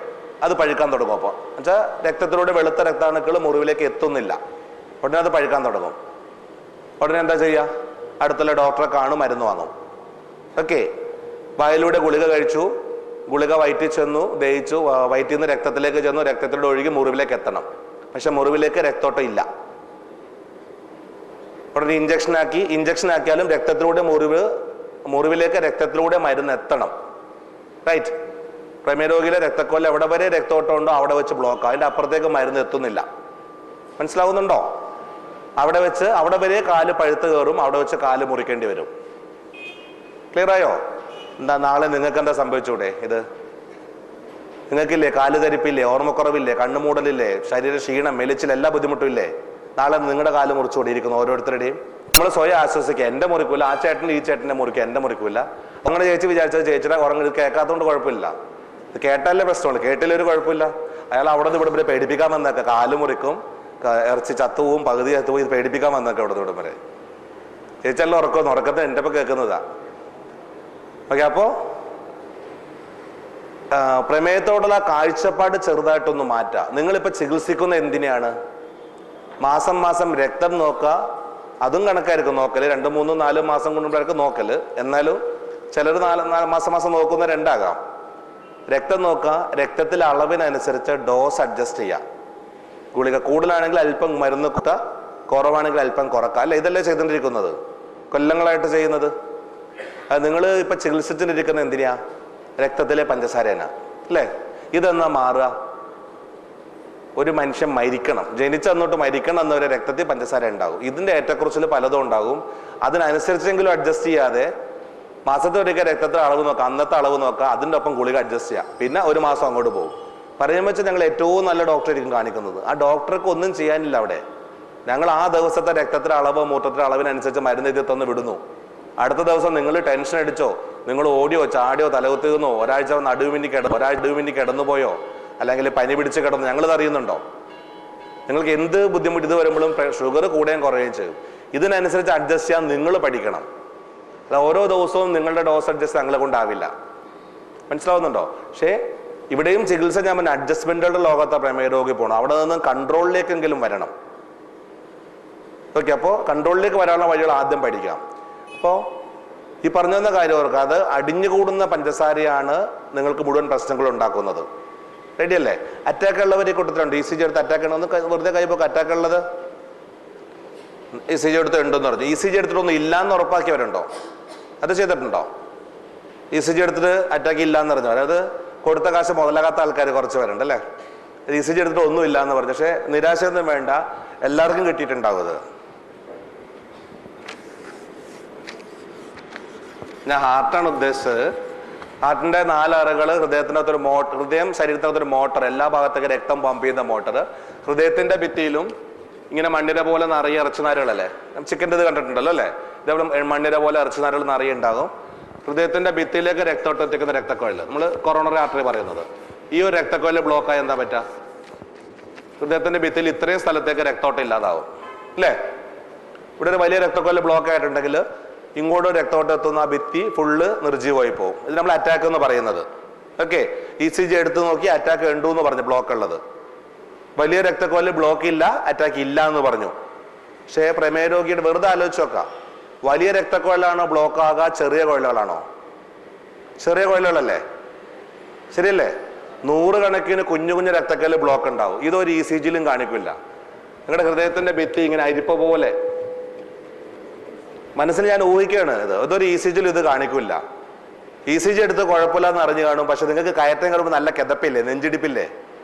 അത് പഴുക്കാൻ തുടങ്ങും. അപ്പോൾ എന്നുവെച്ചാൽ രക്തത്തിലൂടെ വെളുത്ത രക്താണുക്കൾ മുറിവിലേക്ക് എത്തുന്നില്ല. ഉടനെ അത് പഴുക്കാൻ തുടങ്ങും. ഉടനെ എന്താ ചെയ്യുക? അടുത്തുള്ള ഡോക്ടറെ കാണും, മരുന്ന് വാങ്ങും. ഓക്കെ, വായിലൂടെ ഗുളിക കഴിച്ചു, ഗുളിക വയറ്റിൽ ചെന്നു, ദഹിച്ചു, വയറ്റിൽ നിന്ന് രക്തത്തിലേക്ക് ചെന്നു, രക്തത്തിലൂടെ ഒഴുകി മുറിവിലേക്ക് എത്തണം. പക്ഷെ മുറിവിലേക്ക് രക്തോട്ടം ഇല്ല. ഉടനെ ഇഞ്ചക്ഷൻ ആക്കിയാലും മുറിവിലേക്ക് രക്തത്തിലൂടെ മരുന്ന് എത്തണം. റൈറ്റ്? പ്രമേയ രോഗിയിലെ രക്തക്കൊല്ല എവിടെ വരെ രക്തോട്ടം ഉണ്ടോ അവിടെ വെച്ച് ബ്ലോക്ക്. അതിൻ്റെ അപ്പുറത്തേക്ക് മരുന്ന് എത്തുന്നില്ല. മനസ്സിലാവുന്നുണ്ടോ? അവിടെ വരെ കാല് പഴുത്ത് കയറും, അവിടെ വെച്ച് കാല് മുറിക്കേണ്ടി വരും. ക്ലിയർ ആയോ? എന്താ നാളെ നിങ്ങൾക്ക് എന്താ സംഭവിച്ചൂടെ? ഇത് നിങ്ങൾക്കില്ലേ? കാല് ധരിപ്പില്ലേ? ഓർമ്മക്കുറവില്ലേ? കണ്ണുമൂടലില്ലേ? ശരീര ക്ഷീണം, മെലിച്ചിൽ, എല്ലാ ബുദ്ധിമുട്ടും ഇല്ലേ? നാളെ നിങ്ങളുടെ കാല് മുറിച്ചുകൊണ്ടിരിക്കുന്നു ഓരോരുത്തരുടെയും. നമ്മൾ സ്വയം ആശ്വസിക്കുക, എൻ്റെ മുറിക്കൂല, ആ ചേട്ടൻ്റെ ഈ ചേട്ടൻ്റെ മുറിക്കുക, എൻ്റെ മുറിക്കൂല. അങ്ങനെ ചേച്ചി വിചാരിച്ചത് ചേച്ചിയുടെ ഉറങ്ങി കേൾക്കാത്തതുകൊണ്ട് കുഴപ്പമില്ല. കേട്ടാലേ പ്രശ്നമുള്ളൂ, കേട്ടില്ലൊരു കുഴപ്പമില്ല. അയാൾ അവിടെ നിന്ന് ഇവിടെ പേടിപ്പിക്കാൻ വന്നേക്കെ, കാല് മുറിക്കും, ഇറച്ചി ചത്തുപോവും, പകുതി ചത്തുപോയി, ഇത് പേടിപ്പിക്കാൻ വന്നേക്കെ ഇവിടെ നിന്ന് വരെ. ചേച്ചിയെല്ലാം ഉറക്കത്തെ എൻ്റെ ഇപ്പം കേൾക്കുന്നതാ. ഓക്കെ, അപ്പോൾ പ്രമേയത്തോടുള്ള കാഴ്ചപ്പാട് ചെറുതായിട്ടൊന്ന് മാറ്റുക. നിങ്ങളിപ്പോൾ ചികിത്സിക്കുന്ന എന്തിനെയാണ്? മാസം രക്തം നോക്കുക, അതും കണക്കായിരിക്കും നോക്കല്. 2, 3, 4 മാസം കൊണ്ടുമ്പോഴായിരിക്കും നോക്കല്. എന്നാലും ചിലർ 4 മാസം നോക്കുന്ന 2 ആകാം. രക്തം നോക്കുക, രക്തത്തിലെ അളവിനനുസരിച്ച് ഡോസ് അഡ്ജസ്റ്റ് ചെയ്യുക. ഗുളിക കൂടുതലാണെങ്കിൽ അല്പം മരുന്ന് കുത്തുക, കുറവാണെങ്കിൽ അല്പം കുറക്കുക. അല്ല, ഇതല്ലേ ചെയ്തുകൊണ്ടിരിക്കുന്നത്, കൊല്ലങ്ങളായിട്ട് ചെയ്യുന്നത്. നിങ്ങൾ ഇപ്പം ചികിത്സിച്ചിരിക്കുന്ന എന്തിനാ? രക്തത്തിലെ പഞ്ചസാരേനാ, അല്ലേ? ഇതെന്നാ മാറുക? ഒരു മനുഷ്യൻ മരിക്കണം, ജനിച്ചന്നോട്ട് മരിക്കണം എന്നവരെ രക്തത്തിൽ പഞ്ചസാര ഉണ്ടാകും. ഇതിൻ്റെ ഏറ്റക്കുറച്ചിൽ പലതും ഉണ്ടാകും. അതിനനുസരിച്ചെങ്കിലും അഡ്ജസ്റ്റ് ചെയ്യാതെ മാസത്തെ ഒരിക്കൽ രക്തത്തിൽ അളവ് നോക്കുക, അന്നത്തെ അളവ് നോക്കുക, അതിൻ്റെ ഒപ്പം ഗുളിക അഡ്ജസ്റ്റ് ചെയ്യുക. പിന്നെ 1 മാസം അങ്ങോട്ട് പോകും. പറയുമ്പോൾ വെച്ചാൽ ഞങ്ങൾ ഏറ്റവും നല്ല ഡോക്ടറായിരിക്കും കാണിക്കുന്നത്. ആ ഡോക്ടർക്ക് ഒന്നും ചെയ്യാനില്ല അവിടെ. ഞങ്ങൾ ആ ദിവസത്തെ രക്തത്തിലെ അളവ്, മൂത്രത്തിലെ അളവിനനുസരിച്ച് മരുന്ന് എഴുതി തന്ന് വിടുന്നു. അടുത്ത ദിവസം നിങ്ങൾ ടെൻഷൻ അടിച്ചോ, നിങ്ങൾ ഓടിയോ, ചാടിയോ, തലകുത്തിരുന്നോ, ഒരാഴ്ച നടുവിന് കിടന്നുപോയോ, അല്ലെങ്കിൽ പനി പിടിച്ച് കിടന്നു, ഞങ്ങളിത് അറിയുന്നുണ്ടോ? നിങ്ങൾക്ക് എന്ത് ബുദ്ധിമുട്ട് ഇത് വരുമ്പോഴും ഷുഗർ കൂടുകയും കുറയുകയും ചെയ്യും. ഇതിനനുസരിച്ച് അഡ്ജസ്റ്റ് ചെയ്യാൻ നിങ്ങൾ പഠിക്കണം. അല്ല, ഓരോ ദിവസവും നിങ്ങളുടെ ഡോസ് അഡ്ജസ്റ്റ് ഞങ്ങളെ കൊണ്ടാവില്ല. മനസ്സിലാവുന്നുണ്ടോ? പക്ഷേ ഇവിടെയും ചികിത്സ ഞാൻ പറഞ്ഞ അഡ്ജസ്റ്റ്മെന്റുകളുടെ ലോകത്തെ പ്രമേയ രോഗി പോകണം. അവിടെ നിന്ന് കൺട്രോളിലേക്കെങ്കിലും വരണം. ഓക്കെ, അപ്പോൾ കൺട്രോളിലേക്ക് വരാനുള്ള വഴികൾ ആദ്യം പഠിക്കാം. അപ്പോൾ ഈ പറഞ്ഞു തന്ന കാര്യം ഓർക്കുക, അത് അടിഞ്ഞുകൂടുന്ന പഞ്ചസാരയാണ് നിങ്ങൾക്ക് മുഴുവൻ പ്രശ്നങ്ങൾ ഉണ്ടാക്കുന്നത്. റെഡിയല്ലേ? അറ്റാക്ക് ഉള്ളവർ ഈ കൂട്ടത്തിലുണ്ട്. ECG എടുത്ത് അറ്റാക്ക് ഉണ്ടെന്ന് വെറുതെ കൈപോക്ക് അറ്റാക്ക് ഉള്ളത് ECG എടുത്ത് ഉണ്ടെന്ന് പറഞ്ഞു. ECG എടുത്തിട്ടൊന്നും ഇല്ലാന്ന് ഉറപ്പാക്കിയവരുണ്ടോ? അത് ചെയ്തിട്ടുണ്ടോ? ECG എടുത്തിട്ട് അറ്റാക്ക് ഇല്ലാന്ന് പറഞ്ഞു. അതായത് കൊടുത്ത കാശ് മുതലാകാത്ത ആൾക്കാർ കുറച്ച് പേരുണ്ട് അല്ലേ? ECG എടുത്തിട്ട് ഒന്നും ഇല്ല എന്ന് പറഞ്ഞു. പക്ഷെ നിരാശയൊന്നും വേണ്ട, എല്ലാവർക്കും കിട്ടിയിട്ടുണ്ടാവും അത്. ഞാൻ ഹാർട്ടാണ് ഉദ്ദേശിച്ചത്. ഹാർട്ടിന്റെ 4 അറകൾ, ഹൃദയത്തിനകത്തൊരു മോട്ടർ, ഹൃദയം ശരീരത്തിനകത്തൊരു മോട്ടർ, എല്ലാ ഭാഗത്തേക്ക് രക്തം പമ്പ് ചെയ്യുന്ന മോട്ടർ, ഹൃദയത്തിന്റെ ഭിത്തിയിലും ഇങ്ങനെ മണ്ണിര പോലെ നിറയെ ഇറച്ചിനാരുകളല്ലേ, ചിക്കൻ്റെ ഇത് കണ്ടിട്ടുണ്ടല്ലോ അല്ലേ? ഇതേപോലെ മണ്ണിര പോലെ ഇറച്ചിനാരുകൾ നിറയെ ഉണ്ടാകും. ഹൃദയത്തിന്റെ ഭിത്തിയിലേക്ക് രക്തോട്ടം എത്തിക്കുന്ന രക്തക്കൊഴൽ, നമ്മൾ കൊറോണറി ആർട്ടറി പറയുന്നത്. ഈ ഒരു രക്തക്കൊഴൽ ബ്ലോക്കായി എന്താ പറ്റുക? ഹൃദയത്തിന്റെ ഭിത്തിയിൽ ഇത്രയും സ്ഥലത്തേക്ക് രക്തോട്ടം ഇല്ലാതാവും അല്ലേ? ഇവിടെ ഒരു വലിയ രക്തക്കൊഴൽ ബ്ലോക്ക് ആയിട്ടുണ്ടെങ്കിൽ ഇങ്ങോട്ട് രക്തോട്ടം എത്തുന്ന ആ ഭിത്തി ഫുള്ള് നിർജ്ജീവമായി പോകും. ഇത് നമ്മൾ അറ്റാക്ക് എന്ന് പറയുന്നത്. ഓക്കെ, ECG എടുത്ത് നോക്കി അറ്റാക്ക് ഉണ്ടു എന്ന് പറഞ്ഞു, ബ്ലോക്ക് ഉള്ളത്. വലിയ രക്തക്കൊഴൽ ബ്ലോക്ക് ഇല്ല, അറ്റാക്ക് ഇല്ല എന്ന് പറഞ്ഞു. പക്ഷേ പ്രമേയ രോഗിയുടെ വെറുതെ ആലോചിച്ച് നോക്കാം, വലിയ രക്തക്കൊഴലാണോ ബ്ലോക്ക് ആകുക, ചെറിയ കൊഴലുകളാണോ? ചെറിയ കൊഴലുകളല്ലേ? ശരിയല്ലേ? 100 കണക്കിന് കുഞ്ഞു കുഞ്ഞു രക്തക്കൊഴൽ ബ്ലോക്ക് ഉണ്ടാവും. ഇതൊരു ECGയിലും കാണിക്കില്ല. നിങ്ങളുടെ ഹൃദയത്തിന്റെ ഭിത്തി ഇങ്ങനെ അരിപ്പ പോലെ മനസ്സിൽ ഞാൻ ഊഹിക്കുകയാണ്. ഇതൊരു ECGയിൽ ഇത് കാണിക്കില്ല. ECG എടുത്ത് കുഴപ്പമില്ല എന്ന് അറിഞ്ഞു കാണും. പക്ഷെ നിങ്ങൾക്ക് കയറ്റം കയറുമ്പോൾ നല്ല കിതപ്പില്ലേ, നെഞ്ചിടിപ്പില്ലേ?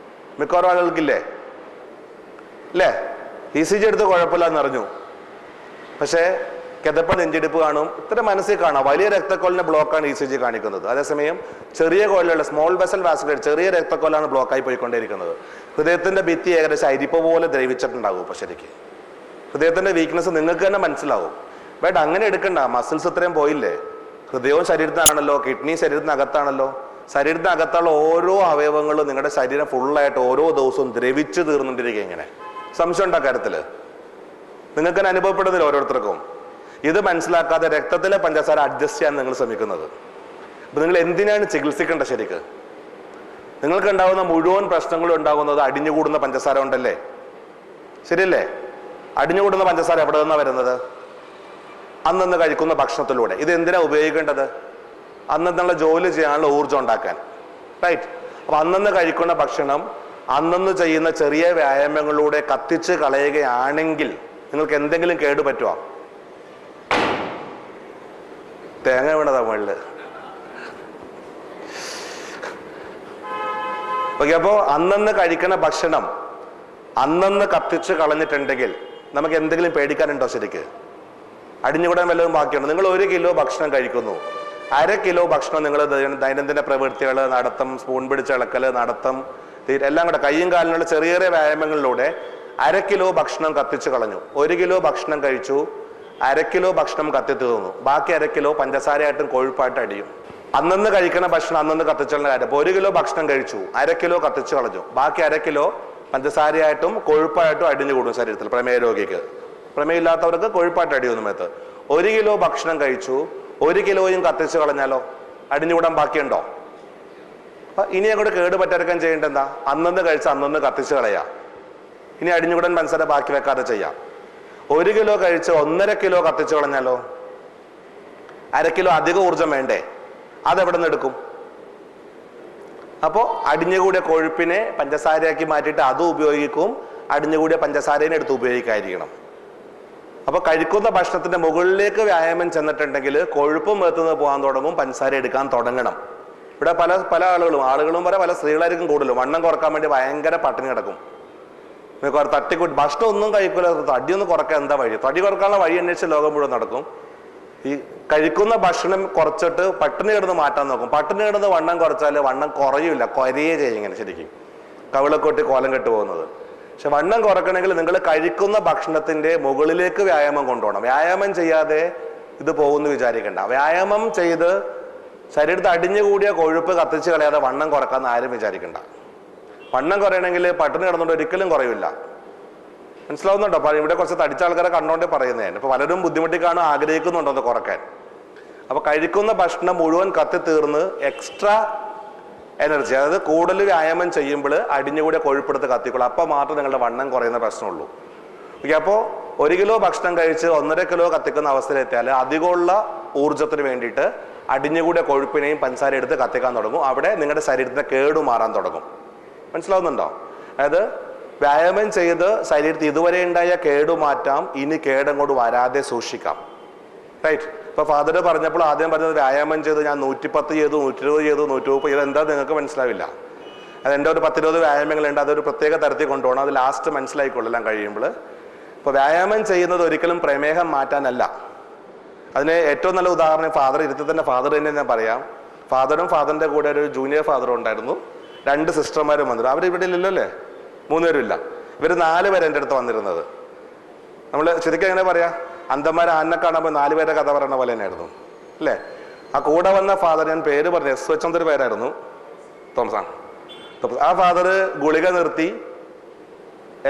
മിക്കവാറും ആളുകൾക്കില്ലേ അല്ലേ? ECG എടുത്ത് കുഴപ്പമില്ല എന്ന് അറിഞ്ഞു, പക്ഷേ കിതപ്പ്, നെഞ്ചിടിപ്പ് കാണും. ഇത്ര മനസ്സിൽ കാണാം. വലിയ രക്തക്കൊഴലിന്റെ ബ്ലോക്കാണ് ECG കാണിക്കുന്നത്. അതേസമയം ചെറിയ കൊഴലുള്ള സ്മോൾ വെസൽ വാസ്കുലർ, ചെറിയ രക്തക്കൊഴലാണ് ബ്ലോക്കായി പോയിക്കൊണ്ടേയിരിക്കുന്നത്. ഹൃദയത്തിന്റെ ഭിത്തി ഏകദേശം അരിപ്പ പോലെ ദ്രവിച്ചിട്ടുണ്ടാകും. ഇപ്പൊ ശരിക്കും ഹൃദയത്തിന്റെ വീക്ക്നെസ് നിങ്ങൾക്ക് തന്നെ മനസ്സിലാവും. ബട്ട് അങ്ങനെ എടുക്കണ്ട, മസിൽസ് ഇത്രയും പോയില്ലേ? ഹൃദയവും ശരീരത്തിനാണല്ലോ, കിഡ്നി ശരീരത്തിനകത്താണല്ലോ. ശരീരത്തിനകത്തുള്ള ഓരോ അവയവങ്ങളും നിങ്ങളുടെ ശരീരം ഫുള്ളായിട്ട് ഓരോ ദിവസവും ദ്രവിച്ച് തീർന്നുകൊണ്ടിരിക്കുക. ഇങ്ങനെ സംശയം ഉണ്ടാ കാര്യത്തില് നിങ്ങൾക്ക് തന്നെ അനുഭവപ്പെടുന്നില്ല ഓരോരുത്തർക്കും. ഇത് മനസ്സിലാക്കാതെ രക്തത്തിലെ പഞ്ചസാര അഡ്ജസ്റ്റ് ചെയ്യാൻ നിങ്ങൾ ശ്രമിക്കുന്നത്. അപ്പൊ നിങ്ങൾ എന്തിനാണ് ചികിത്സിക്കേണ്ടത്? ശരിക്ക് നിങ്ങൾക്ക് ഉണ്ടാകുന്ന മുഴുവൻ പ്രശ്നങ്ങളും ഉണ്ടാകുന്നത് അടിഞ്ഞുകൂടുന്ന പഞ്ചസാര കൊണ്ടല്ലേ? ശരിയല്ലേ? അടിഞ്ഞുകൂടുന്ന പഞ്ചസാര എവിടെ നിന്നാണ് വരുന്നത്? അന്നന്ന് കഴിക്കുന്ന ഭക്ഷണത്തിലൂടെ. ഇത് എന്തിനാ ഉപയോഗിക്കേണ്ടത്? അന്നന്നുള്ള ജോലി ചെയ്യാനുള്ള ഊർജ്ജം ഉണ്ടാക്കാൻ. റൈറ്റ്? അപ്പൊ അന്നന്ന് കഴിക്കുന്ന ഭക്ഷണം അന്നന്ന് ചെയ്യുന്ന ചെറിയ വ്യായാമങ്ങളിലൂടെ കത്തിച്ച് കളയുകയാണെങ്കിൽ നിങ്ങൾക്ക് എന്തെങ്കിലും കേടുപറ്റുമോ? തേങ്ങ വീണതാ മുകളില്. ഓക്കെ, അപ്പോ അന്നന്ന് കഴിക്കുന്ന ഭക്ഷണം അന്നന്ന് കത്തിച്ച് കളഞ്ഞിട്ടുണ്ടെങ്കിൽ നമുക്ക് എന്തെങ്കിലും പേടിക്കാനുണ്ടോ? ശരിക്ക് അടിഞ്ഞുകൂടാൻ വല്ലതും ബാക്കിയുണ്ടോ? നിങ്ങൾ 1 കിലോ ഭക്ഷണം കഴിക്കുന്നു, 1/2 കിലോ ഭക്ഷണം നിങ്ങൾ ദൈനംദിന പ്രവൃത്തികൾ, നടത്തം, സ്പൂൺ പിടിച്ചിളക്കൽ, നടത്തം, എല്ലാം കൂടെ കയ്യും കാലിനുള്ള ചെറിയ ചെറിയ വ്യായാമങ്ങളിലൂടെ 1/2 കിലോ ഭക്ഷണം കത്തിച്ച് കളഞ്ഞു. 1 കിലോ ഭക്ഷണം കഴിച്ചു, 1/2 കിലോ ഭക്ഷണം കത്തി തീർന്നു. ബാക്കി 1/2 കിലോ പഞ്ചസാരയായിട്ടും കൊഴുപ്പായിട്ട് അടിയും. അന്നന്ന് കഴിക്കുന്ന ഭക്ഷണം അന്നന്ന് കത്തിച്ചുള്ള കാര്യം. അപ്പോൾ 1 കിലോ ഭക്ഷണം കഴിച്ചു, 1/2 കിലോ കത്തിച്ച് കളഞ്ഞു, ബാക്കി 1/2 കിലോ പഞ്ചസാരയായിട്ടും കൊഴുപ്പായിട്ടും അടിഞ്ഞുകൂടും ശരീരത്തിൽ. പ്രമേയ രോഗിക്ക്, പ്രമേയമില്ലാത്തവർക്ക് കൊഴുപ്പായിട്ട് അടിയൊന്നും മേത്ത്. 1 കിലോ ഭക്ഷണം കഴിച്ചു, 1 കിലോയും കത്തിച്ച് കളഞ്ഞാലോ അടിഞ്ഞുകൂടാൻ ബാക്കിയുണ്ടോ? അപ്പൊ ഇനി അങ്ങോട്ട് കേടുപറ്റാതിരിക്കാൻ ചെയ്യേണ്ട എന്താ? അന്നന്ന് കഴിച്ച് അന്നന്ന് കത്തിച്ച് കളയാ. ഇനി അടിഞ്ഞുകൂടാൻ പഞ്ചസാര ബാക്കി വെക്കാതെ ചെയ്യാം. 1 കിലോ കഴിച്ച് 1.5 കിലോ കത്തിച്ച് കളഞ്ഞാലോ 1/2 കിലോ അധിക ഊർജം വേണ്ടേ? അതെവിടെ നിന്ന് എടുക്കും? അപ്പോൾ അടിഞ്ഞുകൂടിയ കൊഴുപ്പിനെ പഞ്ചസാരയാക്കി മാറ്റിയിട്ട് അത് ഉപയോഗിക്കും. അടിഞ്ഞുകൂടിയ പഞ്ചസാരേനെ എടുത്ത് ഉപയോഗിക്കാതിരിക്കണം. അപ്പൊ കഴിക്കുന്ന ഭക്ഷണത്തിന്റെ മുകളിലേക്ക് വ്യായാമം ചെന്നിട്ടുണ്ടെങ്കിൽ കൊഴുപ്പും മേത്തുനിന്ന് പോകാൻ തുടങ്ങും, പഞ്ചസാര എടുക്കാൻ തുടങ്ങണം. ഇവിടെ പല ആളുകളും പല സ്ത്രീകളായിരിക്കും കൂടുതലും വണ്ണം കുറക്കാൻ വേണ്ടി ഭയങ്കര പട്ടിണി കിടക്കും. തട്ടിക്കൂട്ടി ഭക്ഷണം ഒന്നും കഴിക്കില്ല, തടിയൊന്നും കുറക്കാൻ എന്താ വഴി? തടി കുറക്കാനുള്ള വഴി അന്വേഷിച്ച് ലോകം മുഴുവൻ നടക്കും. ഈ കഴിക്കുന്ന ഭക്ഷണം കുറച്ചിട്ട് പട്ടിണി കിടന്ന് മാറ്റാൻ നോക്കും. പട്ടിണി കിടന്ന് വണ്ണം കുറച്ചാൽ വണ്ണം കുറയില്ല, കുറയേ ചെയ്യും. ഇങ്ങനെ ശരിക്കും കവിളക്കൊട്ടി കോലം കെട്ട് പോകുന്നത്. പക്ഷെ വണ്ണം കുറക്കണമെങ്കിൽ നിങ്ങൾ കഴിക്കുന്ന ഭക്ഷണത്തിന്റെ മുകളിലേക്ക് വ്യായാമം കൊണ്ടുപോകണം. വ്യായാമം ചെയ്യാതെ ഇത് പോകുമെന്ന് വിചാരിക്കണ്ട. വ്യായാമം ചെയ്ത് ശരീരത്തിൽ അടിഞ്ഞുകൂടിയ കൊഴുപ്പ് കത്തിച്ച് കളയാതെ വണ്ണം കുറക്കാന്ന് ആരും വിചാരിക്കണ്ട. വണ്ണം കുറയണമെങ്കിൽ പട്ടിണി കിടന്നുകൊണ്ട് ഒരിക്കലും കുറയില്ല. മനസ്സിലാവുന്നുണ്ടോ? ഇവിടെ കുറച്ച് തടിച്ച ആൾക്കാരെ കണ്ടോണ്ടേ പറയുന്നതാണ്. ഇപ്പൊ പലരും ബുദ്ധിമുട്ടി കാണാൻ ആഗ്രഹിക്കുന്നുണ്ടോ അത് കുറക്കാൻ. അപ്പൊ കഴിക്കുന്ന ഭക്ഷണം മുഴുവൻ കത്തി തീർന്ന് എക്സ്ട്രാ എനർജി, അതായത് കൂടുതൽ വ്യായാമം ചെയ്യുമ്പോൾ അടിഞ്ഞുകൂടിയ കൊഴുപ്പെടുത്ത് കത്തിക്കൊള്ളും. അപ്പൊ മാത്രം നിങ്ങളുടെ വണ്ണം കുറയുന്ന പ്രശ്നമുള്ളൂ. ഓക്കെ, അപ്പോൾ 1 കിലോ ഭക്ഷണം കഴിച്ച് 1.5 കിലോ കത്തിക്കുന്ന അവസ്ഥയിലെത്തിയാൽ അധികമുള്ള ഊർജ്ജത്തിന് വേണ്ടിയിട്ട് അടിഞ്ഞുകൂടിയ കൊഴുപ്പിനെയും പഞ്ചസാര എടുത്ത് കത്തിക്കാൻ തുടങ്ങും. അവിടെ നിങ്ങളുടെ ശരീരത്തിന്റെ കേടു മാറാൻ തുടങ്ങും. മനസ്സിലാവുന്നുണ്ടോ? അതായത് വ്യായാമം ചെയ്ത് ശരീരത്തിൽ ഇതുവരെ ഉണ്ടായ കേടു മാറ്റാം, ഇനി കേടങ്ങോട്ട് വരാതെ സൂക്ഷിക്കാം. റൈറ്റ്? ഇപ്പൊ ഫാദർ പറഞ്ഞപ്പോൾ ആദ്യം പറഞ്ഞത് വ്യായാമം ചെയ്ത് ഞാൻ 110 ചെയ്തു, 120 ചെയ്തു, 130 ചെയ്തു, എന്താ നിങ്ങൾക്ക് മനസ്സിലാവില്ല. അതെൻ്റെ ഒരു 10-20 വ്യായാമങ്ങളുണ്ട്, അതൊരു പ്രത്യേക തരത്തിൽ കൊണ്ടുപോകണം. അത് ലാസ്റ്റ് മനസ്സിലായിക്കൊള്ളാൻ കഴിയുമ്പോൾ. ഇപ്പോൾ വ്യായാമം ചെയ്യുന്നത് ഒരിക്കലും പ്രമേഹം മാറ്റാനല്ല. അതിന് ഏറ്റവും നല്ല ഉദാഹരണം ഫാദർ ഇരുത്തി തന്നെ ഫാദർ തന്നെ ഞാൻ പറയാം. ഫാദറും ഫാദറിൻ്റെ കൂടെ ഒരു ജൂനിയർ ഫാദറും ഉണ്ടായിരുന്നു, 2 സിസ്റ്റർമാരും വന്നിരുന്നു. അവരിവിടെ ഇല്ലല്ലോ അല്ലേ, 3 പേരും ഇല്ല. ഇവർ 4 പേര് എൻ്റെ അടുത്ത് വന്നിരുന്നത്. നമ്മൾ ശരിക്കും എങ്ങനെ പറയാ, അന്തന്മാർ ആനെ കാണുമ്പോൾ 4 പേരുടെ കഥ പറയുന്ന പോലെ തന്നെയായിരുന്നു അല്ലേ. ആ കൂടെ വന്ന ഫാദർ, ഞാൻ പേര് പറഞ്ഞു, SH എന്നൊരു പേരായിരുന്നു, തോമസാണ്. ആ ഫാദർ ഗുളിക നിർത്തി,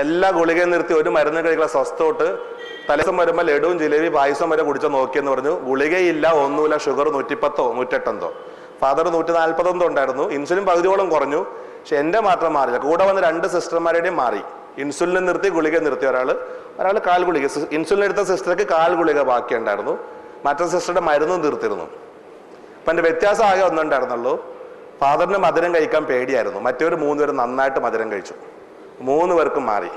എല്ലാ ഗുളികയും നിർത്തി, ഒരു മരുന്ന് കഴിക്കുന്ന സ്വസ്ഥോട്ട് തലേദിവസം വരുമ്പോൾ ലഡുവും ജിലേബി പായസം വരെ കുടിച്ചോ നോക്കിയെന്ന് പറഞ്ഞു. ഗുളികയില്ല, ഒന്നുമില്ല, ഷുഗർ 110 108 ഫാദർ 140 ഉണ്ടായിരുന്നു. ഇൻസുലിൻ പകുതിയോളം കുറഞ്ഞു. പക്ഷെ എൻ്റെ മാത്രം മാറില്ല. കൂടെ വന്ന് 2 സിസ്റ്റർമാരുടെയും മാറി. ഇൻസുലിൻ നിർത്തി, ഗുളിക നിർത്തി. ഒരാൾ 1 ഗുളിക, ഇൻസുലിൻ എടുത്ത സിസ്റ്റർക്ക് 1 ഗുളിക ബാക്കി ഉണ്ടായിരുന്നു. മറ്റേ സിസ്റ്ററുടെ മരുന്നും തീർത്തിരുന്നു. അപ്പം എൻ്റെ വ്യത്യാസം ആകെ ഒന്നുണ്ടായിരുന്നുള്ളൂ, ഫാദറിന് മധുരം കഴിക്കാൻ പേടിയായിരുന്നു. മറ്റൊരു 3 പേരും നന്നായിട്ട് മധുരം കഴിച്ചു. 3 പേർക്കും മാറി.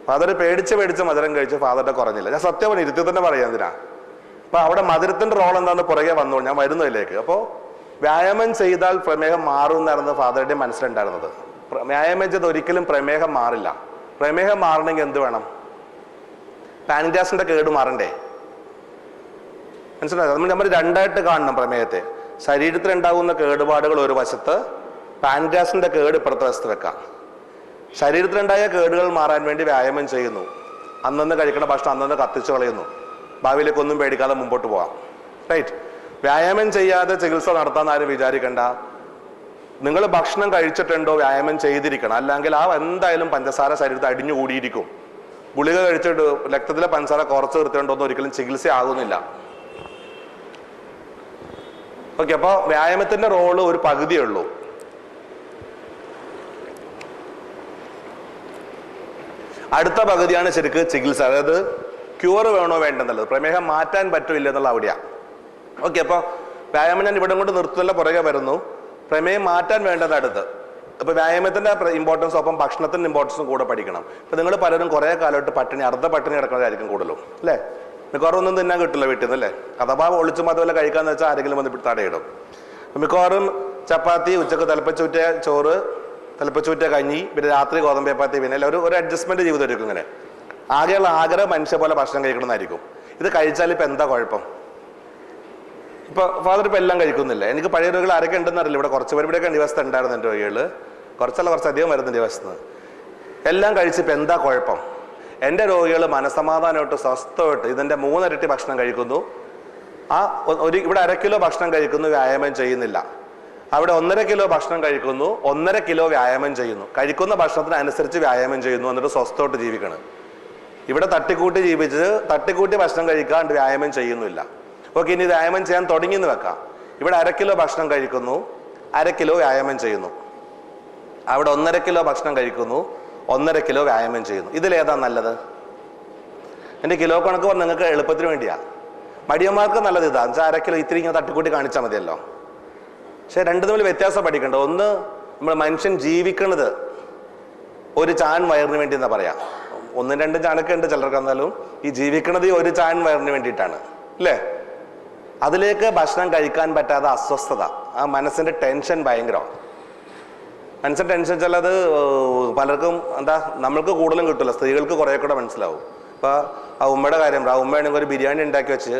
ഫാദർ പേടിച്ച് മധുരം കഴിച്ചു, ഫാദറിന്റെ കുറഞ്ഞില്ല. ഞാൻ സത്യം പറഞ്ഞു, ഇരുത്തി തന്നെ പറയാം എന്തിനാ. അപ്പൊ അവിടെ മധുരത്തിന്റെ റോൾ എന്താണെന്ന് പുറകെ വന്നോളൂ, ഞാൻ വരുന്നതിലേക്ക്. അപ്പോൾ വ്യായാമം ചെയ്താൽ പ്രമേഹം മാറും എന്നായിരുന്നു ഫാദറുടെ മനസ്സിലുണ്ടായിരുന്നത്. വ്യായാമം ചെയ്ത് ഒരിക്കലും പ്രമേഹം മാറില്ല. പ്രമേഹം മാറണമെങ്കിൽ എന്ത് വേണം? പാൻക്രിയാസിന്റെ കേട് മാറണ്ടേ? മനസ്സിലായോ? നമ്മൾ 2ആയിട്ട് കാണണം പ്രമേഹത്തെ. ശരീരത്തിൽ ഉണ്ടാകുന്ന കേടുപാടുകൾ ഒരു വശത്ത്, പാൻക്രിയാസിന്റെ കേട് ഇപ്പുറത്തെ വശത്ത് വെക്കാം. ശരീരത്തിലുണ്ടായ കേടുകൾ മാറാൻ വേണ്ടി വ്യായാമം ചെയ്യുന്നു. അന്നന്ന് കഴിക്കുന്ന ഭക്ഷണം അന്നന്ന് കത്തിച്ചു കളയുന്നു. ഭാവിയിലേക്കൊന്നും പേടിക്കാതെ മുമ്പോട്ട് പോകാം. റൈറ്റ്? വ്യായാമം ചെയ്യാതെ ചികിത്സ നടത്താൻ ആരും വിചാരിക്കണ്ട. നിങ്ങൾ ഭക്ഷണം കഴിച്ചിട്ടുണ്ടോ, വ്യായാമം ചെയ്തിരിക്കണം. അല്ലെങ്കിൽ ആ എന്തായാലും പഞ്ചസാര ശരീരത്തിൽ അടിഞ്ഞുകൂടിയിരിക്കും. ഗുളിക കഴിച്ചിട്ട് രക്തത്തിലെ പഞ്ചസാര കുറച്ച് നിർത്തേണ്ടോന്നും ഒരിക്കലും ചികിത്സ ആകുന്നില്ല. ഓക്കെ, അപ്പോൾ വ്യായാമത്തിന്റെ റോള് ഒരു പകുതിയേ ഉള്ളൂ. അടുത്ത പകുതിയാണ് ശരിക്ക് ചികിത്സ. അതായത് ക്യൂർ വേണോ വേണ്ടെന്നുള്ളത്, പ്രമേഹം മാറ്റാൻ പറ്റില്ല എന്നുള്ള അവിടെയാണ്. ഓക്കെ, അപ്പോൾ വ്യായാമം ഞാൻ ഇവിടെ കൊണ്ട് നിർത്തുന്നില്ല, പുറകെ വരുന്നു. പ്രമേഹം മാറ്റാൻ വേണ്ടത് അടുത്ത്. അപ്പോൾ വ്യായാമത്തിന്റെ ഇമ്പോർട്ടൻസ് ഒപ്പം ഭക്ഷണത്തിന്റെ ഇമ്പോർട്ടൻസും കൂടെ പഠിക്കണം. ഇപ്പം നിങ്ങൾ പലരും കുറേ കാലമായിട്ട് പട്ടിണി, അർദ്ധ പട്ടിണി കിടക്കുന്നതായിരിക്കും കൂടുതലും അല്ലേ. മിക്കവാറും ഒന്നും തിന്നാൻ കിട്ടില്ല വീട്ടിൽ നിന്ന് അല്ലേ. അഥവാ ഒളിച്ചും അതുപോലെ കഴിക്കാന്ന് വെച്ചാൽ ആരെങ്കിലും വന്ന് തടയിടും. മിക്കവാറും ചപ്പാത്തി, ഉച്ചക്ക് തിളപ്പിച്ചൂറ്റിയ ചോറ്, തിളപ്പിച്ചൂറ്റിയ കഞ്ഞി, പിന്നെ രാത്രി ഗോതമ്പ് ചപ്പാത്തി, പിന്നെ ഒരു അഡ്ജസ്റ്റ്മെന്റ് ജീവിതം എടുക്കും. ഇങ്ങനെ ആകെയുള്ള ആഗ്രഹം മനുഷ്യ പോലെ ഭക്ഷണം കഴിക്കണമെന്നായിരിക്കും. ഇത് കഴിച്ചാൽ ഇപ്പം എന്താ കുഴപ്പം? ഇപ്പൊ ഫാദർ ഇപ്പം എല്ലാം കഴിക്കുന്നില്ല. എനിക്ക് പഴയ രോഗികൾ ആരൊക്കെ ഉണ്ടെന്ന് അറിയില്ല. ഇവിടെ കുറച്ച് പേര് ഇവിടെയൊക്കെ ദിവസത്തെ ഉണ്ടായിരുന്നു എൻ്റെ രോഗികൾ, കുറച്ചധികം വരുന്ന ദിവസത്തിന്. എല്ലാം കഴിച്ചിപ്പോൾ എന്താ കുഴപ്പം? എൻ്റെ രോഗികൾ മനസമാധാനമായിട്ട് സ്വസ്ഥമായിട്ട് ഇതിൻ്റെ 3 ഇരട്ടി ഭക്ഷണം കഴിക്കുന്നു. ഇവിടെ 1 കിലോ ഭക്ഷണം കഴിക്കുന്നു, വ്യായാമം ചെയ്യുന്നില്ല. അവിടെ 1.5 കിലോ ഭക്ഷണം കഴിക്കുന്നു, 1.5 കിലോ വ്യായാമം ചെയ്യുന്നു. കഴിക്കുന്ന ഭക്ഷണത്തിനനുസരിച്ച് വ്യായാമം ചെയ്യുന്നു, എന്നിട്ട് സ്വസ്ഥമായിട്ട് ജീവിക്കണം. ഇവിടെ തട്ടിക്കൂട്ടി ജീവിച്ച് തട്ടിക്കൂട്ടി ഭക്ഷണം കഴിക്കാണ്ട് വ്യായാമം ചെയ്യുന്നില്ല. ഓക്കെ, ഇനി വ്യായാമം ചെയ്യാൻ തുടങ്ങിയെന്ന് വെക്കാം. ഇവിടെ 1.5 കിലോ ഭക്ഷണം കഴിക്കുന്നു, 1.5 കിലോ വ്യായാമം ചെയ്യുന്നു. അവിടെ 1.5 കിലോ ഭക്ഷണം കഴിക്കുന്നു, 1.5 കിലോ വ്യായാമം ചെയ്യുന്നു. ഇതിലേതാ നല്ലത്? എൻ്റെ കിലോ കണക്ക് പറഞ്ഞാൽ നിങ്ങൾക്ക് എളുപ്പത്തിന് വേണ്ടിയാ. മടിയന്മാർക്ക് നല്ലത് ഇതാ. 1.5 കിലോ ഇത്തിരി ഇങ്ങനെ തട്ടിക്കൂട്ടി കാണിച്ചാൽ മതിയല്ലോ. പക്ഷെ 2 തമ്മിൽ വ്യത്യാസം പഠിക്കണ്ട. ഒന്ന്, നമ്മൾ മനുഷ്യൻ ജീവിക്കണത് ഒരു ചാൻ വയറിന് വേണ്ടി എന്നാ പറയാ. 1, 2 ചാനൊക്കെ ഉണ്ട് ചിലർക്ക്. എന്നാലും ഈ ജീവിക്കണത് ഒരു ചാൻ വയറിന് വേണ്ടിയിട്ടാണ് അല്ലേ. അതിലേക്ക് ഭക്ഷണം കഴിക്കാൻ പറ്റാതെ അസ്വസ്ഥത, ആ മനസ്സിന്റെ ടെൻഷൻ ഭയങ്കരം. മനസ്സിന്റെ ടെൻഷൻ വെച്ചാൽ അത് പലർക്കും എന്താ, നമ്മൾക്ക് കൂടുതലും കിട്ടില്ല, സ്ത്രീകൾക്ക് കുറെ കൂടെ മനസ്സിലാവും. ഇപ്പൊ ആ ഉമ്മയുടെ കാര്യം, ആ ഉമ്മയാണെങ്കിൽ ഒരു ബിരിയാണി ഉണ്ടാക്കി വെച്ച്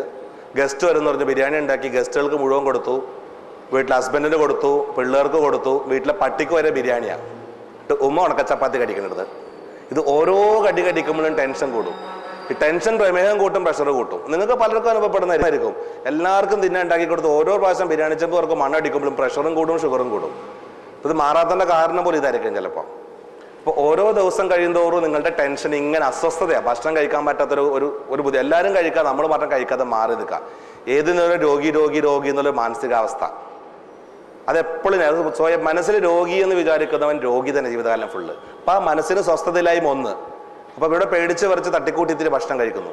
ഗസ്റ്റ് വരുന്ന പറഞ്ഞ് ബിരിയാണി ഉണ്ടാക്കി ഗസ്റ്റുകൾക്ക് മുഴുവൻ കൊടുത്തു, വീട്ടിലെ ഹസ്ബൻഡിന് കൊടുത്തു, പിള്ളേർക്ക് കൊടുത്തു, വീട്ടിലെ പട്ടിക്ക് വരെ ബിരിയാണിയാണ്. ഉമ്മ ഉണക്കച്ചപ്പാത്തി കടിക്കുന്നത്. ഇത് ഓരോ കടി കടിക്കുമ്പോഴും ടെൻഷൻ കൂടും. ഈ ടെൻഷൻ പ്രമേഹം കൂട്ടും, പ്രഷർ കൂട്ടും. നിങ്ങൾക്ക് പലർക്കും അനുഭവപ്പെടുന്നതായിരിക്കും. എല്ലാവർക്കും തിന്നാൻ ഉണ്ടാക്കി കൊടുത്ത് ഓരോ പ്രാവശ്യം ബിരിയാണി ചെമ്പ് അവർക്ക് മണ്ണടിക്കുമ്പോഴും പ്രഷറും കൂടും, ഷുഗറും കൂടും. ഇത് മാറാത്തതിന്റെ കാരണം പോലും ഇതായിരിക്കും ചിലപ്പോൾ. അപ്പോൾ ഓരോ ദിവസം കഴിയുന്തോറും നിങ്ങളുടെ ടെൻഷൻ ഇങ്ങനെ അസ്വസ്ഥതയാണ്. ഭക്ഷണം കഴിക്കാൻ പറ്റാത്തൊരു ബുദ്ധി. എല്ലാവരും കഴിക്കാതെ നമ്മൾ മാത്രം കഴിക്കാതെ മാറി നിൽക്കുക. ഏതിനൊരു രോഗി എന്നുള്ള മാനസികാവസ്ഥ അതെപ്പോഴും സ്വയം മനസ്സിൽ രോഗി എന്ന് വിചാരിക്കുന്നവൻ രോഗി തന്നെ ജീവിതകാലം ഫുള്ള്. അപ്പം ആ മനസ്സിന് സ്വസ്ഥതയിലായും ഒന്ന്. അപ്പം ഇവിടെ പേടിച്ച് പറിച്ച് തട്ടിക്കൂട്ടി ഇത്തിരി ഭക്ഷണം കഴിക്കുന്നു.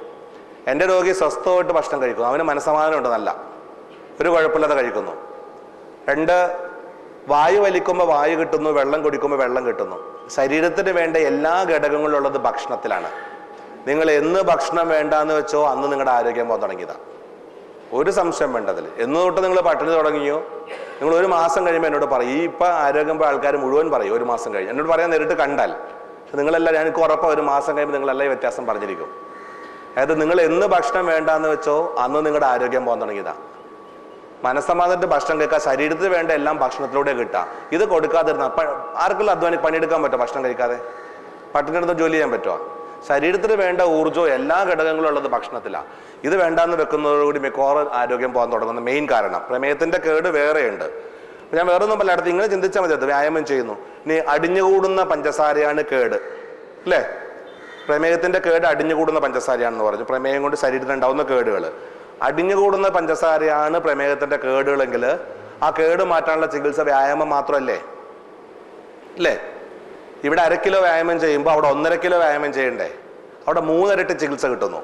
എൻ്റെ രോഗി സ്വസ്ഥമായിട്ട് ഭക്ഷണം കഴിക്കുന്നു, അവന് മനസ്സമാധാനമുണ്ട്, നല്ല ഒരു കുഴപ്പമില്ലാതെ കഴിക്കുന്നു. 2, വായു വലിക്കുമ്പോൾ വായു കിട്ടുന്നു, വെള്ളം കുടിക്കുമ്പോൾ വെള്ളം കിട്ടുന്നു. ശരീരത്തിന് വേണ്ട എല്ലാ ഘടകങ്ങളുള്ളത് ഭക്ഷണത്തിലാണ്. നിങ്ങൾ എന്ന് ഭക്ഷണം വേണ്ടാന്ന് വെച്ചോ അന്ന് നിങ്ങളുടെ ആരോഗ്യം പോകാൻ തുടങ്ങിയതാണ്. ഒരു സംശയം വേണ്ടതിൽ. എന്ന് തൊട്ട് നിങ്ങൾ പട്ടിണി തുടങ്ങിയോ, നിങ്ങൾ 1 മാസം കഴിയുമ്പോൾ എന്നോട് പറയും. ഈ ഇപ്പം ആരോഗ്യം പോയ ആൾക്കാർ മുഴുവൻ പറയും 1 മാസം കഴിഞ്ഞ് എന്നോട് പറയാൻ നേരിട്ട് കണ്ടാൽ. നിങ്ങളെല്ലാം, എനിക്ക് ഉറപ്പാണ് 1 മാസം കഴിയുമ്പോൾ നിങ്ങളെല്ലാം ഈ വ്യത്യാസം പറഞ്ഞിരിക്കും. അതായത് നിങ്ങൾ എന്ന് ഭക്ഷണം വേണ്ടാന്ന് വെച്ചോ അന്ന് നിങ്ങളുടെ ആരോഗ്യം പോകാൻ തുടങ്ങിയതാണ്. മനസ്സമാധാനത്തിൽ ഭക്ഷണം കഴിക്കുക, ശരീരത്തിന് വേണ്ട എല്ലാം ഭക്ഷണത്തിലൂടെ കിട്ടുക. ഇത് കൊടുക്കാതിരുന്ന ആർക്കെല്ലാം പണിയെടുക്കാൻ പറ്റുമോ? ഭക്ഷണം കഴിക്കാതെ പട്ടിണിയെടുത്ത് ജോലി ചെയ്യാൻ പറ്റുമോ? ശരീരത്തിന് വേണ്ട ഊർജ്ജവും എല്ലാ ഘടകങ്ങളും ഉള്ളത് ഭക്ഷണത്തിലാണ്. ഇത് വേണ്ടാന്ന് വെക്കുന്നതോടുകൂടി മിക്കവാറും ആരോഗ്യം പോകാൻ തുടങ്ങുന്ന മെയിൻ കാരണം. പ്രമേഹത്തിന്റെ കേട് വേറെയുണ്ട്. ഞാൻ വേറൊന്നും പല അടുത്ത് ഇങ്ങനെ ചിന്തിച്ചാൽ മതി. അത് വ്യായാമം ചെയ്യുന്നു. ഇനി അടിഞ്ഞുകൂടുന്ന പഞ്ചസാരയാണ് കേട്, അല്ലേ? പ്രമേഹത്തിന്റെ കേട് അടിഞ്ഞുകൂടുന്ന പഞ്ചസാരയാണെന്ന് പറഞ്ഞു. പ്രമേഹം കൊണ്ട് ശരീരത്തിൽ ഉണ്ടാവുന്ന കേടുകൾ. അടിഞ്ഞുകൂടുന്ന പഞ്ചസാരയാണ് പ്രമേഹത്തിന്റെ കേടുകളെങ്കിൽ ആ കേട് മാറ്റാനുള്ള ചികിത്സ വ്യായാമം മാത്രമല്ലേ, അല്ലേ? ഇവിടെ 1/2 കിലോ വ്യായാമം ചെയ്യുമ്പോൾ അവിടെ 1.5 കിലോ വ്യായാമം ചെയ്യണ്ടേ? അവിടെ 3 ഇരട്ടി ചികിത്സ കിട്ടുന്നു.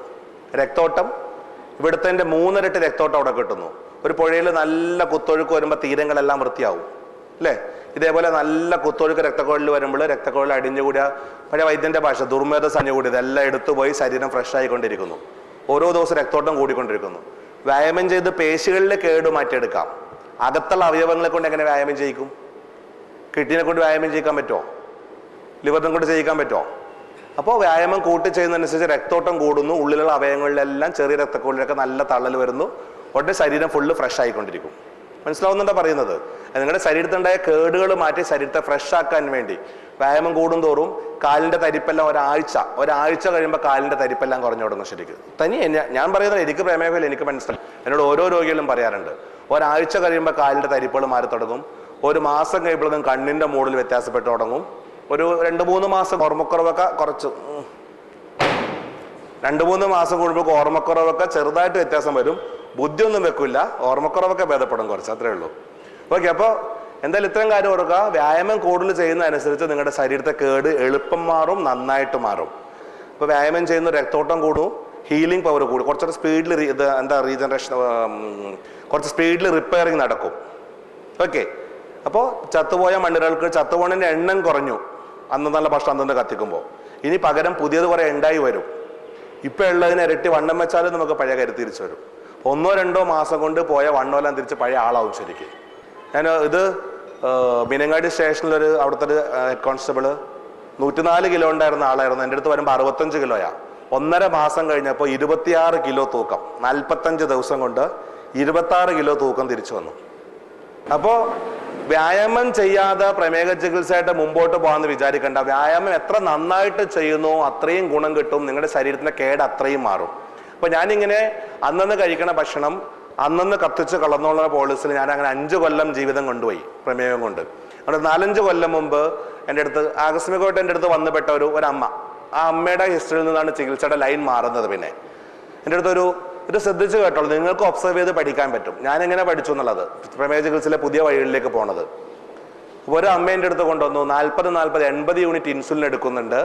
രക്തോട്ടം ഇവിടുത്തെ 3 ഇരട്ടി രക്തോട്ടം അവിടെ കിട്ടുന്നു. ഒരു പുഴയിൽ നല്ല കുത്തൊഴുക്ക് വരുമ്പോൾ തീരങ്ങളെല്ലാം വൃത്തിയാവും, അല്ലേ? ഇതേപോലെ നല്ല കുത്തൊഴുക്ക് രക്തക്കുഴലിൽ വരുമ്പോൾ രക്തക്കുഴൽ അടിഞ്ഞുകൂടിയ, പഴയ വൈദ്യന്റെ ഭാഷ ദുർമേധ സഞ്ഞുകൂടി, ഇതെല്ലാം എടുത്തുപോയി ശരീരം ഫ്രഷ് ആയിക്കൊണ്ടിരിക്കുന്നു. ഓരോ ദിവസം രക്തോട്ടം കൂടിക്കൊണ്ടിരിക്കുന്നു. വ്യായാമം ചെയ്ത് പേശികളിലെ കേട് മാറ്റിയെടുക്കാം. അകത്തുള്ള അവയവങ്ങളെ കൊണ്ട് എങ്ങനെ വ്യായാമം ചെയ്യിക്കും? കിഡ്നിനെ കൊണ്ട് വ്യായാമം ചെയ്യിക്കാൻ പറ്റുമോ? ലിവറിനെ കൊണ്ട് ചെയ്യിക്കാൻ പറ്റുമോ? അപ്പോൾ വ്യായാമം കൂട്ടി ചെയ്യുന്നതനുസരിച്ച് രക്തോട്ടം കൂടുന്നു. ഉള്ളിലുള്ള അവയവങ്ങളിലെല്ലാം ചെറിയ രക്തക്കുഴലിലൊക്കെ നല്ല തള്ളൽ വരുന്നു. ഉടനെ ശരീരം ഫുള്ള് ഫ്രഷ് ആയിക്കൊണ്ടിരിക്കും. മനസ്സിലാവുന്നുണ്ടോ പറയുന്നത്? നിങ്ങളുടെ ശരീരത്തിലുണ്ടായ കേടുകൾ മാറ്റി ശരീരത്തെ ഫ്രഷ് ആക്കാൻ വേണ്ടി വ്യായാമം കൂടുന്തോറും കാലിന്റെ തരിപ്പെല്ലാം ഒരാഴ്ച കഴിയുമ്പോൾ കാലിന്റെ തരിപ്പെല്ലാം കുറഞ്ഞു തുടങ്ങും. ശരിക്കും ഞാൻ പറയുന്നത് എനിക്ക് പ്രമേഹമില്ല, എനിക്ക് മനസ്സിലായി. എന്നോട് ഓരോ രോഗികളും പറയാറുണ്ട്, ഒരാഴ്ച കഴിയുമ്പോൾ കാലിന്റെ തരിപ്പുകൾ മാറി തുടങ്ങും. 1 മാസം കഴിയുമ്പോഴേക്കും കണ്ണിന്റെ മൂടിൽ വ്യത്യാസപ്പെട്ടു തുടങ്ങും. ഒരു 2-3 മാസം ഓർമ്മക്കുറവൊക്കെ കുറച്ച് 2-3 മാസം കൂടുമ്പോൾ ഓർമ്മക്കുറവൊക്കെ ചെറുതായിട്ട് വ്യത്യാസം വരും. ബുദ്ധിയൊന്നും വെക്കില്ല, ഓർമ്മക്കുറവൊക്കെ ഭേദപ്പെടും കുറച്ച്, അത്രേ ഉള്ളൂ. ഓക്കെ. അപ്പോൾ എന്തായാലും ഇത്രയും കാര്യം ഓർക്കുക. വ്യായാമം കൂടുതൽ ചെയ്യുന്നതനുസരിച്ച് നിങ്ങളുടെ ശരീരത്തെ കേട് എളുപ്പം മാറും, നന്നായിട്ട് മാറും. ഇപ്പോൾ വ്യായാമം ചെയ്യുന്ന രക്തോട്ടം കൂടും, ഹീലിംഗ് പവർ കൂടും, കുറച്ചുകൂടെ സ്പീഡിൽ റീജനറേഷൻ, കുറച്ച് സ്പീഡിൽ റിപ്പയറിങ് നടക്കും. ഓക്കെ. അപ്പോൾ ചത്തുപോയ മണ്ണിരകൾക്ക് ചത്തുപോണതിൻ്റെ എണ്ണം കുറഞ്ഞു അന്നന്നുള്ള ഭക്ഷണം അന്നന്ന് കത്തിക്കുമ്പോൾ. ഇനി പകരം പുതിയത് കുറേ ഉണ്ടായി വരും. ഇപ്പം ഉള്ളതിന് ഇരട്ടി വണ്ണം വെച്ചാലും നമുക്ക് പഴയ കരുത്ത് തിരിച്ചു വരും. 1-2 മാസം കൊണ്ട് പോയ വണ്ണമെല്ലാം തിരിച്ച് പഴയ ആളാവും ശരിക്കും. ഞാൻ ഇത് മീനങ്ങാടി സ്റ്റേഷനിലൊരു അവിടുത്തെ ഒരു ഹെഡ് കോൺസ്റ്റബിള് 104 കിലോ ഉണ്ടായിരുന്ന ആളായിരുന്നു. എൻ്റെ അടുത്ത് വരുമ്പോൾ 65 കിലോയാ. 1.5 മാസം കഴിഞ്ഞപ്പോൾ 26 കിലോ തൂക്കം. 45 ദിവസം കൊണ്ട് 26 കിലോ തൂക്കം തിരിച്ചു വന്നു. അപ്പോൾ വ്യായാമം ചെയ്യാതെ പ്രമേഹ ചികിത്സയായിട്ട് മുമ്പോട്ട് പോകാമെന്ന് വിചാരിക്കേണ്ട. വ്യായാമം എത്ര നന്നായിട്ട് ചെയ്യുന്നോ അത്രയും ഗുണം കിട്ടും, നിങ്ങളുടെ ശരീരത്തിന്റെ കേട് അത്രയും മാറും. അപ്പോൾ ഞാനിങ്ങനെ അന്നന്ന് കഴിക്കണ ഭക്ഷണം അന്നന്ന് കത്തിച്ച് കളന്നുള്ള പോളിസിൽ ഞാൻ അങ്ങനെ 5 കൊല്ലം ജീവിതം കൊണ്ടുപോയി പ്രമേഹം കൊണ്ട്. അവിടെ 4-5 കൊല്ലം മുമ്പ് എൻ്റെ അടുത്ത് ആകസ്മികമായിട്ട് എൻ്റെ അടുത്ത് വന്നുപെട്ട ഒരു അമ്മ. ആ അമ്മയുടെ ഹിസ്റ്ററിയിൽ നിന്നാണ് ചികിത്സയുടെ ലൈൻ മാറുന്നത്. പിന്നെ എൻ്റെ അടുത്തൊരു ഇത് ശ്രദ്ധിച്ച് കേട്ടോളൂ, നിങ്ങൾക്ക് ഒബ്സർവ് ചെയ്ത് പഠിക്കാൻ പറ്റും ഞാൻ എങ്ങനെ പഠിച്ചു എന്നുള്ളത്. പ്രമേഹ ചികിത്സയിലെ പുതിയ വഴികളിലേക്ക് പോണത്. ഒരു അമ്മേൻ്റെ അടുത്ത് കൊണ്ടുവന്നു 40-80 യൂണിറ്റ് ഇൻസുലിൻ എടുക്കുന്നുണ്ട്.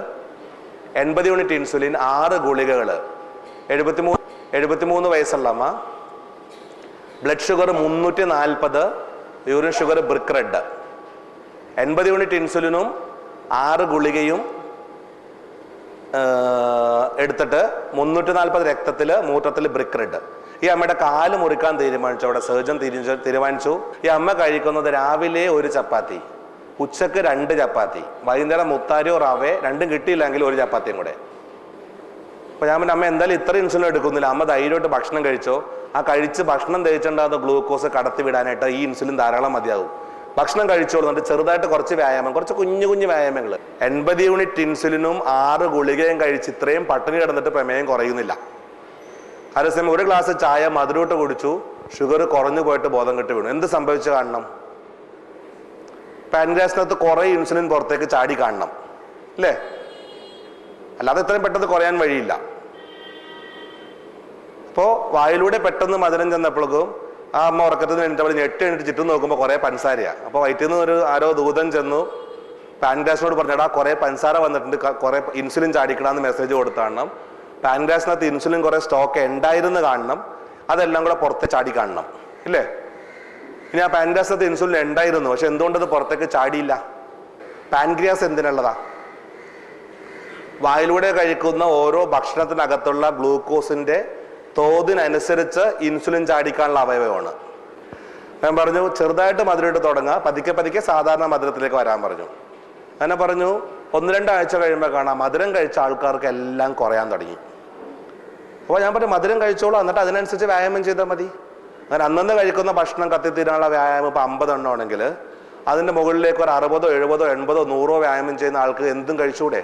80 യൂണിറ്റ് ഇൻസുലിൻ, 6 ഗുളികകൾ. 73 വയസ്സുള്ള അമ്മ. Blood sugar 340, urine sugar brick red. 80 unit ഇൻസുലിനും 6 ഗുളികയും എടുത്തിട്ട് 340 രക്തത്തില് മൂത്രത്തിൽ ബ്രിക്ക് റെഡ്. ഈ അമ്മയുടെ കാല് മുറിക്കാൻ തീരുമാനിച്ചു. അവിടെ സർജൻ തീരുമാനിച്ചു ഈ അമ്മ കഴിക്കുന്നത് രാവിലെ 1 ചപ്പാത്തി, ഉച്ചക്ക് 2 ചപ്പാത്തി, വൈകുന്നേരം മുത്താരിയോ റവേ, രണ്ടും കിട്ടിയില്ലെങ്കിൽ 1 ചപ്പാത്തിയും കൂടെ. അപ്പൊ ഞാൻ പറഞ്ഞ അമ്മ എന്തായാലും ഇത്ര ഇൻസുലിൻ എടുക്കുന്നില്ല, അമ്മ ധൈര്യമായിട്ട് ഭക്ഷണം കഴിച്ചോ. ആ കഴിച്ച് ഭക്ഷണം തേച്ചിട്ടുണ്ടാകുന്ന ഗ്ലൂക്കോസ് കടത്തി വിടാനായിട്ട് ഈ ഇൻസുലിൻ ധാരാളം മതിയാകും. ഭക്ഷണം കഴിച്ചോളുന്നുണ്ട്. ചെറുതായിട്ട് കുറച്ച് വ്യായാമം, കുറച്ച് കുഞ്ഞു വ്യായാമങ്ങൾ. 80 യൂണിറ്റ് ഇൻസുലിനും 6 ഗുളികയും കഴിച്ച് ഇത്രയും പട്ടിണി കിടന്നിട്ട് പ്രമേയം കുറയുന്നില്ല. അതേസമയം 1 ഗ്ലാസ് ചായ മധുരൂട്ട് കുടിച്ചു, ഷുഗർ കുറഞ്ഞു പോയിട്ട് ബോധം കെട്ട് വീണു. എന്ത് സംഭവിച്ചു കാണണം? പാൻക്രിയാസിനകത്ത് കുറെ ഇൻസുലിൻ പുറത്തേക്ക് ചാടി കാണണം, അല്ലേ? അല്ലാതെ ഇത്രയും പെട്ടെന്ന് കുറയാൻ വഴിയില്ല. അപ്പോൾ വായിലൂടെ പെട്ടെന്ന് മധുരം ചെന്നപ്പോഴേക്കും ആ അമ്മ ഉറക്കത്തിൽ നിന്ന് എണീറ്റപ്പോൾ ഞെട്ടി ചുറ്റും നോക്കുമ്പോൾ കുറേ പഞ്ചസാരയാണ്. അപ്പോൾ വയറ്റിൽ നിന്ന് ആരോ ദൂതൻ ചെന്നു പാൻക്രിയാസിനോട് പറഞ്ഞാടാ കുറേ പഞ്ചസാര വന്നിട്ടുണ്ട്, കുറേ ഇൻസുലിൻ ചാടിക്കണമെന്ന് മെസ്സേജ് കൊടുത്താണ്. പാൻക്രിയാസിനകത്ത് ഇൻസുലിൻ കുറേ സ്റ്റോക്ക് ഉണ്ടായിരുന്നു കാണണം, അതെല്ലാം കൂടെ പുറത്തെ ചാടി കാണണം, ഇല്ലേ? ഇനി ആ പാൻക്രിയാസിനകത്ത് ഇൻസുലിൻ ഉണ്ടായിരുന്നു, പക്ഷെ എന്തുകൊണ്ടത് പുറത്തേക്ക് ചാടിയില്ല? പാൻക്രിയാസ് എന്തിനുള്ളതാ? വായിലൂടെ കഴിക്കുന്ന ഓരോ ഭക്ഷണത്തിനകത്തുള്ള ഗ്ലൂക്കോസിന്റെ തോതിനനുസരിച്ച് ഇൻസുലിൻ ചാടിക്കാനുള്ള അവയവമാണ്. ഞാൻ പറഞ്ഞു ചെറുതായിട്ട് മധുരമായിട്ട് തുടങ്ങുക, പതുക്കെ പതുക്കെ സാധാരണ മധുരത്തിലേക്ക് വരാൻ പറഞ്ഞു. അങ്ങനെ പറഞ്ഞു 1-2 ആഴ്ച കഴിയുമ്പോൾ കാണാം മധുരം കഴിച്ച ആൾക്കാർക്ക് എല്ലാം കുറയാൻ തുടങ്ങി. അപ്പോൾ ഞാൻ പറഞ്ഞു മധുരം കഴിച്ചോളൂ, എന്നിട്ട് അതിനനുസരിച്ച് വ്യായാമം ചെയ്താൽ മതി. അങ്ങനെ അന്നന്ന് കഴിക്കുന്ന ഭക്ഷണം കത്തിത്തീരാനുള്ള വ്യായാമം ഇപ്പോൾ 50 എണ്ണം ആണെങ്കിൽ അതിൻ്റെ മുകളിലേക്ക് ഒരു 60, 70, 80, 100 വ്യായാമം ചെയ്യുന്ന ആൾക്ക് എന്തും കഴിച്ചൂടെ?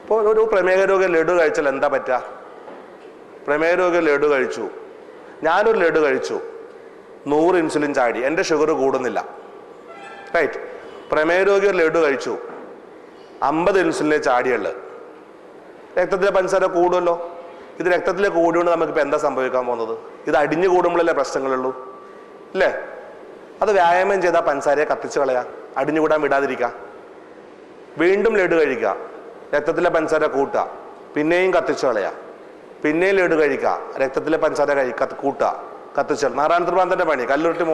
ഇപ്പോൾ ഒരു പ്രമേഹ രോഗി ലഡു കഴിച്ചാൽ എന്താ പറ്റുക? പ്രമേഹ രോഗി ലഡു കഴിച്ചു, ഞാനൊരു ലഡു കഴിച്ചു, 100 ഇൻസുലിൻ ചാടി, എൻ്റെ ഷുഗർ കൂടുന്നില്ല, റൈറ്റ്? പ്രമേഹ രോഗി ഒരു ലഡു കഴിച്ചു, 50 ഇൻസുലിനെ ചാടിയുള്ളു, രക്തത്തിലെ പഞ്ചസാര കൂടുമല്ലോ. ഇത് രക്തത്തിലെ കൂടിയോണ്ട് നമുക്കിപ്പോൾ എന്താ സംഭവിക്കാൻ പോകുന്നത്? ഇത് അടിഞ്ഞു കൂടുമ്പോഴല്ലേ പ്രശ്നങ്ങളുള്ളൂ, അല്ലേ? അത് വ്യായാമം ചെയ്താൽ പഞ്ചസാരയെ കത്തിച്ച് കളയാം, അടിഞ്ഞുകൂടാൻ വിടാതിരിക്കുക. വീണ്ടും ലഡു കഴിക്കുക, രക്തത്തിലെ പഞ്ചസാര കൂട്ടുക, പിന്നെയും കത്തിച്ച് കളയുക, പിന്നെയും ലഡു കഴിക്കുക, രക്തത്തിലെ പഞ്ചസാര കൂട്ടുക, കത്തിച്ച് നാരായണ പണി, കല്ലുരുട്ടി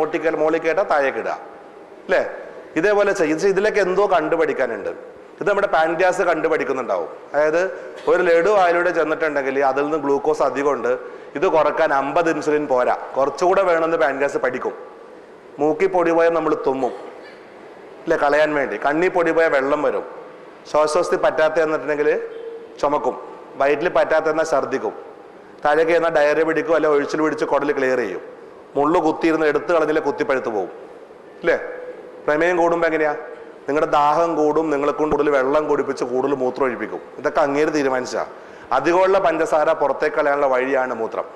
മോളിക്കേട്ടാ താഴേക്കിടുക, അല്ലേ? ഇതേപോലെ ചെയ്ത് ഇതിലേക്ക് എന്തോ കണ്ടുപഠിക്കാനുണ്ട്. ഇത് നമ്മുടെ പാൻക്രിയാസ് കണ്ടുപഠിക്കുന്നുണ്ടാവും. അതായത് ഒരു ലഡു വായിലൂടെ ചെന്നിട്ടുണ്ടെങ്കിൽ അതിൽ നിന്ന് ഗ്ലൂക്കോസ് അധികമുണ്ട്, ഇത് കുറക്കാൻ 50 ഇൻസുലിൻ പോരാ, കുറച്ചുകൂടെ വേണമെന്ന് പാൻക്രിയാസ് പഠിക്കും. മൂക്കി പൊടി പോയാൽ നമ്മൾ തുമ്മും, ഇല്ലേ, കളയാൻ വേണ്ടി. കണ്ണി പൊടി പോയാൽ വെള്ളം വരും, ശ്വാസോസ്ഥി പറ്റാത്ത എന്നിട്ടുണ്ടെങ്കിൽ ചുമക്കും, വയറ്റിൽ പറ്റാത്ത ഛർദ്ദിക്കും, താഴേക്ക് ചെന്നാൽ ഡയറി പിടിക്കും, അല്ലെ ഒഴിച്ചിൽ പിടിച്ച് കുടൽ ക്ലിയർ ചെയ്യും, മുള്ളു കുത്തിയിരുന്ന് എടുത്ത് കളഞ്ഞില്ലേ കുത്തിപ്പഴുത്ത് പോകും, ഇല്ലേ? പ്രമേയം കൂടുമ്പോൾ എങ്ങനെയാ? നിങ്ങളുടെ ദാഹം കൂടും, നിങ്ങളെ കൊണ്ട് കൂടുതൽ വെള്ളം കുടിപ്പിച്ച് കൂടുതൽ മൂത്രം ഒഴിപ്പിക്കും. ഇതൊക്കെ അങ്ങേര് തീരുമാനിച്ചാ. അധികമുള്ള പഞ്ചസാര പുറത്തേക്ക് കളയാനുള്ള വഴിയാണ് മൂത്രം.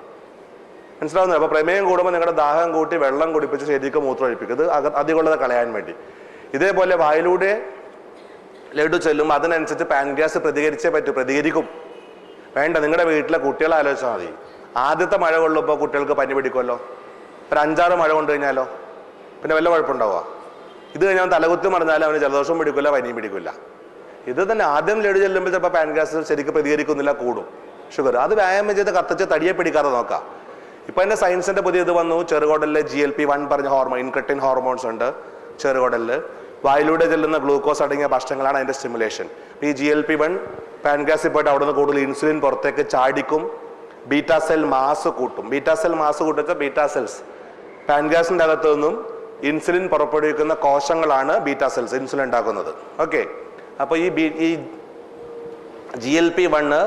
മനസ്സിലാവുന്നത്? അപ്പൊ പ്രമേയം കൂടുമ്പോൾ നിങ്ങളുടെ ദാഹം കൂട്ടി വെള്ളം കുടിപ്പിച്ച് ശരിക്കും മൂത്രം ഒഴിപ്പിക്കും, ഇത് അധികമുള്ളത് കളയാൻ വേണ്ടി. ഇതേപോലെ വായിലൂടെ ലഡു ചെല്ലും, അതിനനുസരിച്ച് പാൻക്രിയാസ് പ്രതികരിച്ചേ പറ്റൂ, പ്രതികരിക്കും. വേണ്ട, നിങ്ങളുടെ വീട്ടിലെ കുട്ടികളെ ആലോചിച്ചാൽ മതി. ആദ്യത്തെ മഴ കൊള്ളുമ്പോൾ കുട്ടികൾക്ക് പനി പിടിക്കുമല്ലോ, ഒരു 5-6 മഴ കൊണ്ടു കഴിഞ്ഞാലോ പിന്നെ വല്ല കുഴപ്പമുണ്ടാവുക? ഇത് കഴിഞ്ഞാൽ തലകുത്തി മറിഞ്ഞാലും അവന് ജലദോഷം പിടിക്കില്ല, പനിയും പിടിക്കില്ല. ഇത് തന്നെ ആദ്യം ലഡു ചെല്ലുമ്പോൾ ചിലപ്പോൾ പാൻക്രിയാസ് ശരിക്കും പ്രതികരിക്കുന്നില്ല, കൂടും ഷുഗർ. അത് വ്യായാമം ചെയ്ത് കത്തിച്ച് തടിയെ പിടിക്കാതെ നോക്കാം. ഇപ്പൊ എന്റെ സയൻസിന്റെ പുതിയ ഇത് വന്നു, ചെറുകുടലിലെ GLP-1 പറഞ്ഞ ഹോർമോൺ, ഇൻക്രെറ്റിൻ ഹോർമോൺസ് ഉണ്ട് ചെറുകുടലില്. വായിലൂടെ ചെല്ലുന്ന ഗ്ലൂക്കോസ് അടങ്ങിയ ഭക്ഷണങ്ങളാണ് അതിന്റെ സ്റ്റിമുലേഷൻ. ഈ GLP-1 പാൻക്രിയാസിൽ പോയിട്ട് അവിടെ നിന്ന് കൂടുതൽ ഇൻസുലിൻ പുറത്തേക്ക് ചാടിക്കും, ബീറ്റാ സെൽ മാസ് കൂട്ടും. ബീറ്റാ സെൽ മാസ് കൂട്ടിച്ച ബീറ്റാ സെൽസ് പാൻക്രിയാസിന്റെ അകത്തു നിന്നും ഇൻസുലിൻ പുറപ്പെടുവിക്കുന്ന കോശങ്ങളാണ് ബീറ്റാ സെൽസ്, ഇൻസുലിൻ ഉണ്ടാക്കുന്നത്. ഓക്കെ, അപ്പൊ ഈ GLP-1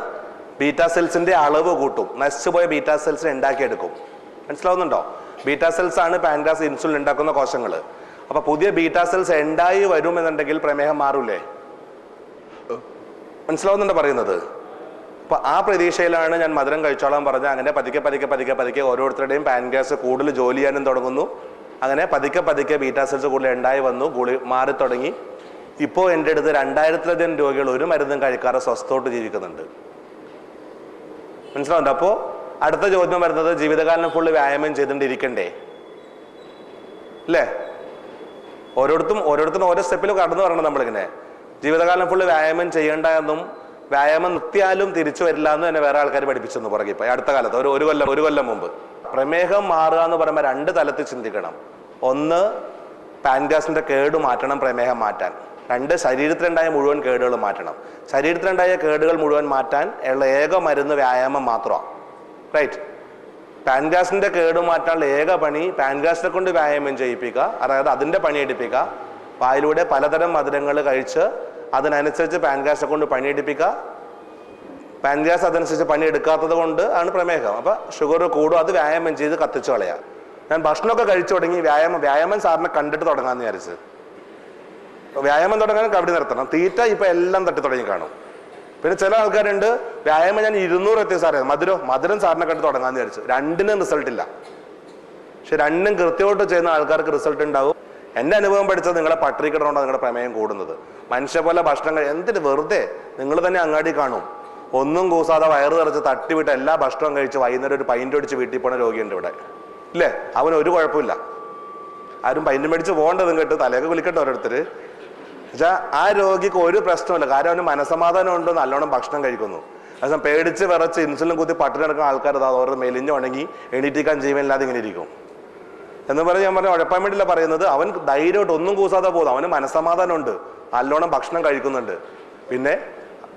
ബീറ്റാ സെൽസിന്റെ അളവ് കൂട്ടും, നശിച്ചുപോയ ബീറ്റാ സെൽസിനെ ഉണ്ടാക്കിയെടുക്കും. മനസ്സിലാവുന്നുണ്ടോ? ബീറ്റാ സെൽസ് ആണ് പാൻക്രിയാസ് ഇൻസുലിൻ ഉണ്ടാക്കുന്ന കോശങ്ങൾ. അപ്പൊ പുതിയ ബീറ്റാ സെൽസ് ഉണ്ടായി വരുമെന്നുണ്ടെങ്കിൽ പ്രമേഹം മാറൂലേ? മനസ്സിലാവുന്നുണ്ടോ പറയുന്നത്? അപ്പൊ ആ പ്രതീക്ഷയിലാണ് ഞാൻ മധുരം കഴിച്ചോളാൻ പറഞ്ഞത്. അങ്ങനെ പതുക്കെ പതുക്കെ പതുക്കെ പതുക്കെ ഓരോരുത്തരുടെയും പാൻക്രിയാസ് കൂടുതൽ ജോലി ചെയ്യാനും തുടങ്ങുന്നു. അങ്ങനെ പതുക്കെ പതുക്കെ ബീറ്റാ സെൽസ് കൂടുതൽ ഉണ്ടായി വന്നു, മാറി തുടങ്ങി. ഇപ്പോൾ എൻ്റെ അടുത്ത് 2000-ലധികം രോഗികൾ ഒരു മരുന്നും കഴിക്കാതെ സ്വസ്ഥോട്ട് ജീവിക്കുന്നുണ്ട്. മനസ്സിലാവുന്നുണ്ട്? അപ്പോൾ അടുത്ത ചോദ്യം വരുന്നത്, ജീവിതകാലം ഫുള്ള് വ്യായാമം ചെയ്തുകൊണ്ടിരിക്കണ്ടേ? അല്ലേ? ഓരോരുത്തരും ഓരോ സ്റ്റെപ്പിലും കടന്നു പറയണം. നമ്മളിങ്ങനെ ജീവിതകാലം ഫുള്ള് വ്യായാമം ചെയ്യേണ്ട എന്നും വ്യായാമം നിർത്തിയാലും തിരിച്ചു വരില്ല എന്ന് തന്നെ വേറെ ആൾക്കാർ പഠിപ്പിച്ചെന്ന് പുറകെ. ഇപ്പൊ അടുത്ത കാലത്ത് ഒരു കൊല്ലം മുമ്പ് പ്രമേഹം മാറുക എന്ന് പറയുമ്പോൾ 2 തലത്തിൽ ചിന്തിക്കണം. ഒന്ന്, പാൻക്രിയാസിന്റെ കേട് മാറ്റണം പ്രമേഹം മാറ്റാൻ. 2, ശരീരത്തിലുണ്ടായ മുഴുവൻ കേടുകൾ മാറ്റണം. ശരീരത്തിലുണ്ടായ കേടുകൾ മുഴുവൻ മാറ്റാൻ ഉള്ള ഏക മരുന്ന് വ്യായാമം മാത്രമാണ്, റൈറ്റ്? പാൻക്രിയാസിന്റെ കേട് മാറ്റാനുള്ള ഏക പണി പാൻക്രിയാസിനെ കൊണ്ട് വ്യായാമം ചെയ്യിപ്പിക്കുക, അതായത് അതിന്റെ പണി എടുപ്പിക്കുക. വായിലൂടെ പലതരം മധുരങ്ങൾ കഴിച്ച് അതിനനുസരിച്ച് പാൻക്രിയാസിനെ കൊണ്ട് പണിയെടുപ്പിക്കുക. പാൻക്രിയാസ് അതനുസരിച്ച് പണിയെടുക്കാത്തത് കൊണ്ട് ആണ് പ്രമേഹം. അപ്പൊ ഷുഗർ കൂടും, അത് വ്യായാമം ചെയ്ത് കത്തിച്ചു കളയാം. ഞാൻ ഭക്ഷണമൊക്കെ കഴിച്ചു തുടങ്ങി, വ്യായാമം സാറിനെ കണ്ടിട്ട് തുടങ്ങാമെന്ന് വിചാരിച്ച്. വ്യായാമം തുടങ്ങാൻ കബഡി നിർത്തണം. തീറ്റ ഇപ്പൊ എല്ലാം തട്ടി തുടങ്ങി കാണും. പിന്നെ ചില ആൾക്കാരുണ്ട്, വ്യായാമം ഞാൻ 200 എത്തിയ സാറേ, മധുരം സാറിനെ കണ്ട് തുടങ്ങാന്ന് വിചാരിച്ചു. 2നും റിസൾട്ട് ഇല്ല. പക്ഷെ 2നും കൃത്യമായിട്ട് ചെയ്യുന്ന ആൾക്കാർക്ക് റിസൾട്ട് ഉണ്ടാവും. എന്റെ അനുഭവം പഠിച്ചത് നിങ്ങളെ പട്ടിണി കിടന്നുകൊണ്ടാണ് നിങ്ങളുടെ പ്രമേയം കൂടുന്നത്. മനുഷ്യ പോലെ ഭക്ഷണം എന്തിന് വെറുതെ നിങ്ങൾ തന്നെ അങ്ങാടി കാണും, ഒന്നും കൂസാതെ വയറ് നിറച്ച് തട്ടിവിട്ട് എല്ലാ ഭക്ഷണവും കഴിച്ച് വൈകുന്നേരം ഒരു പൈൻ്റ് അടിച്ച് വീട്ടിൽ പോണ രോഗിയുണ്ട് ഇവിടെ, ഇല്ലേ? അവന് ഒരു കുഴപ്പമില്ല. ആരും പൈൻ്റ് മേടിച്ച് പോകേണ്ടതും കേട്ട് തലയൊക്കെ കുളിക്കട്ടെ ഓരോരുത്തർ. എന്നുവെച്ചാൽ ആ രോഗിക്ക് ഒരു പ്രശ്നമില്ല, കാരണം അവന് മനസ്സമാധാനം ഉണ്ടോ, നല്ലോണം ഭക്ഷണം കഴിക്കുന്നു. അതേസമയം പേടിച്ച് വിറച്ച് ഇൻസുലിൻ കുത്തി പട്ടിണി നടക്കുന്ന ആൾക്കാർ അവരുടെ മെലിഞ്ഞ് ഉണങ്ങി എണീറ്റിക്കാൻ ജീവനില്ലാതെ ഇങ്ങനെ ഇരിക്കും എന്ന് പറഞ്ഞ് ഞാൻ ഉഴപ്പാൻ വേണ്ടിയില്ല പറയുന്നത്. അവൻ ധൈര്യമായിട്ട് ഒന്നും കൂസാതെ പോകുന്നു, അവന് മനസ്സമാധാനം ഉണ്ട്, നല്ലോണം ഭക്ഷണം കഴിക്കുന്നുണ്ട്. പിന്നെ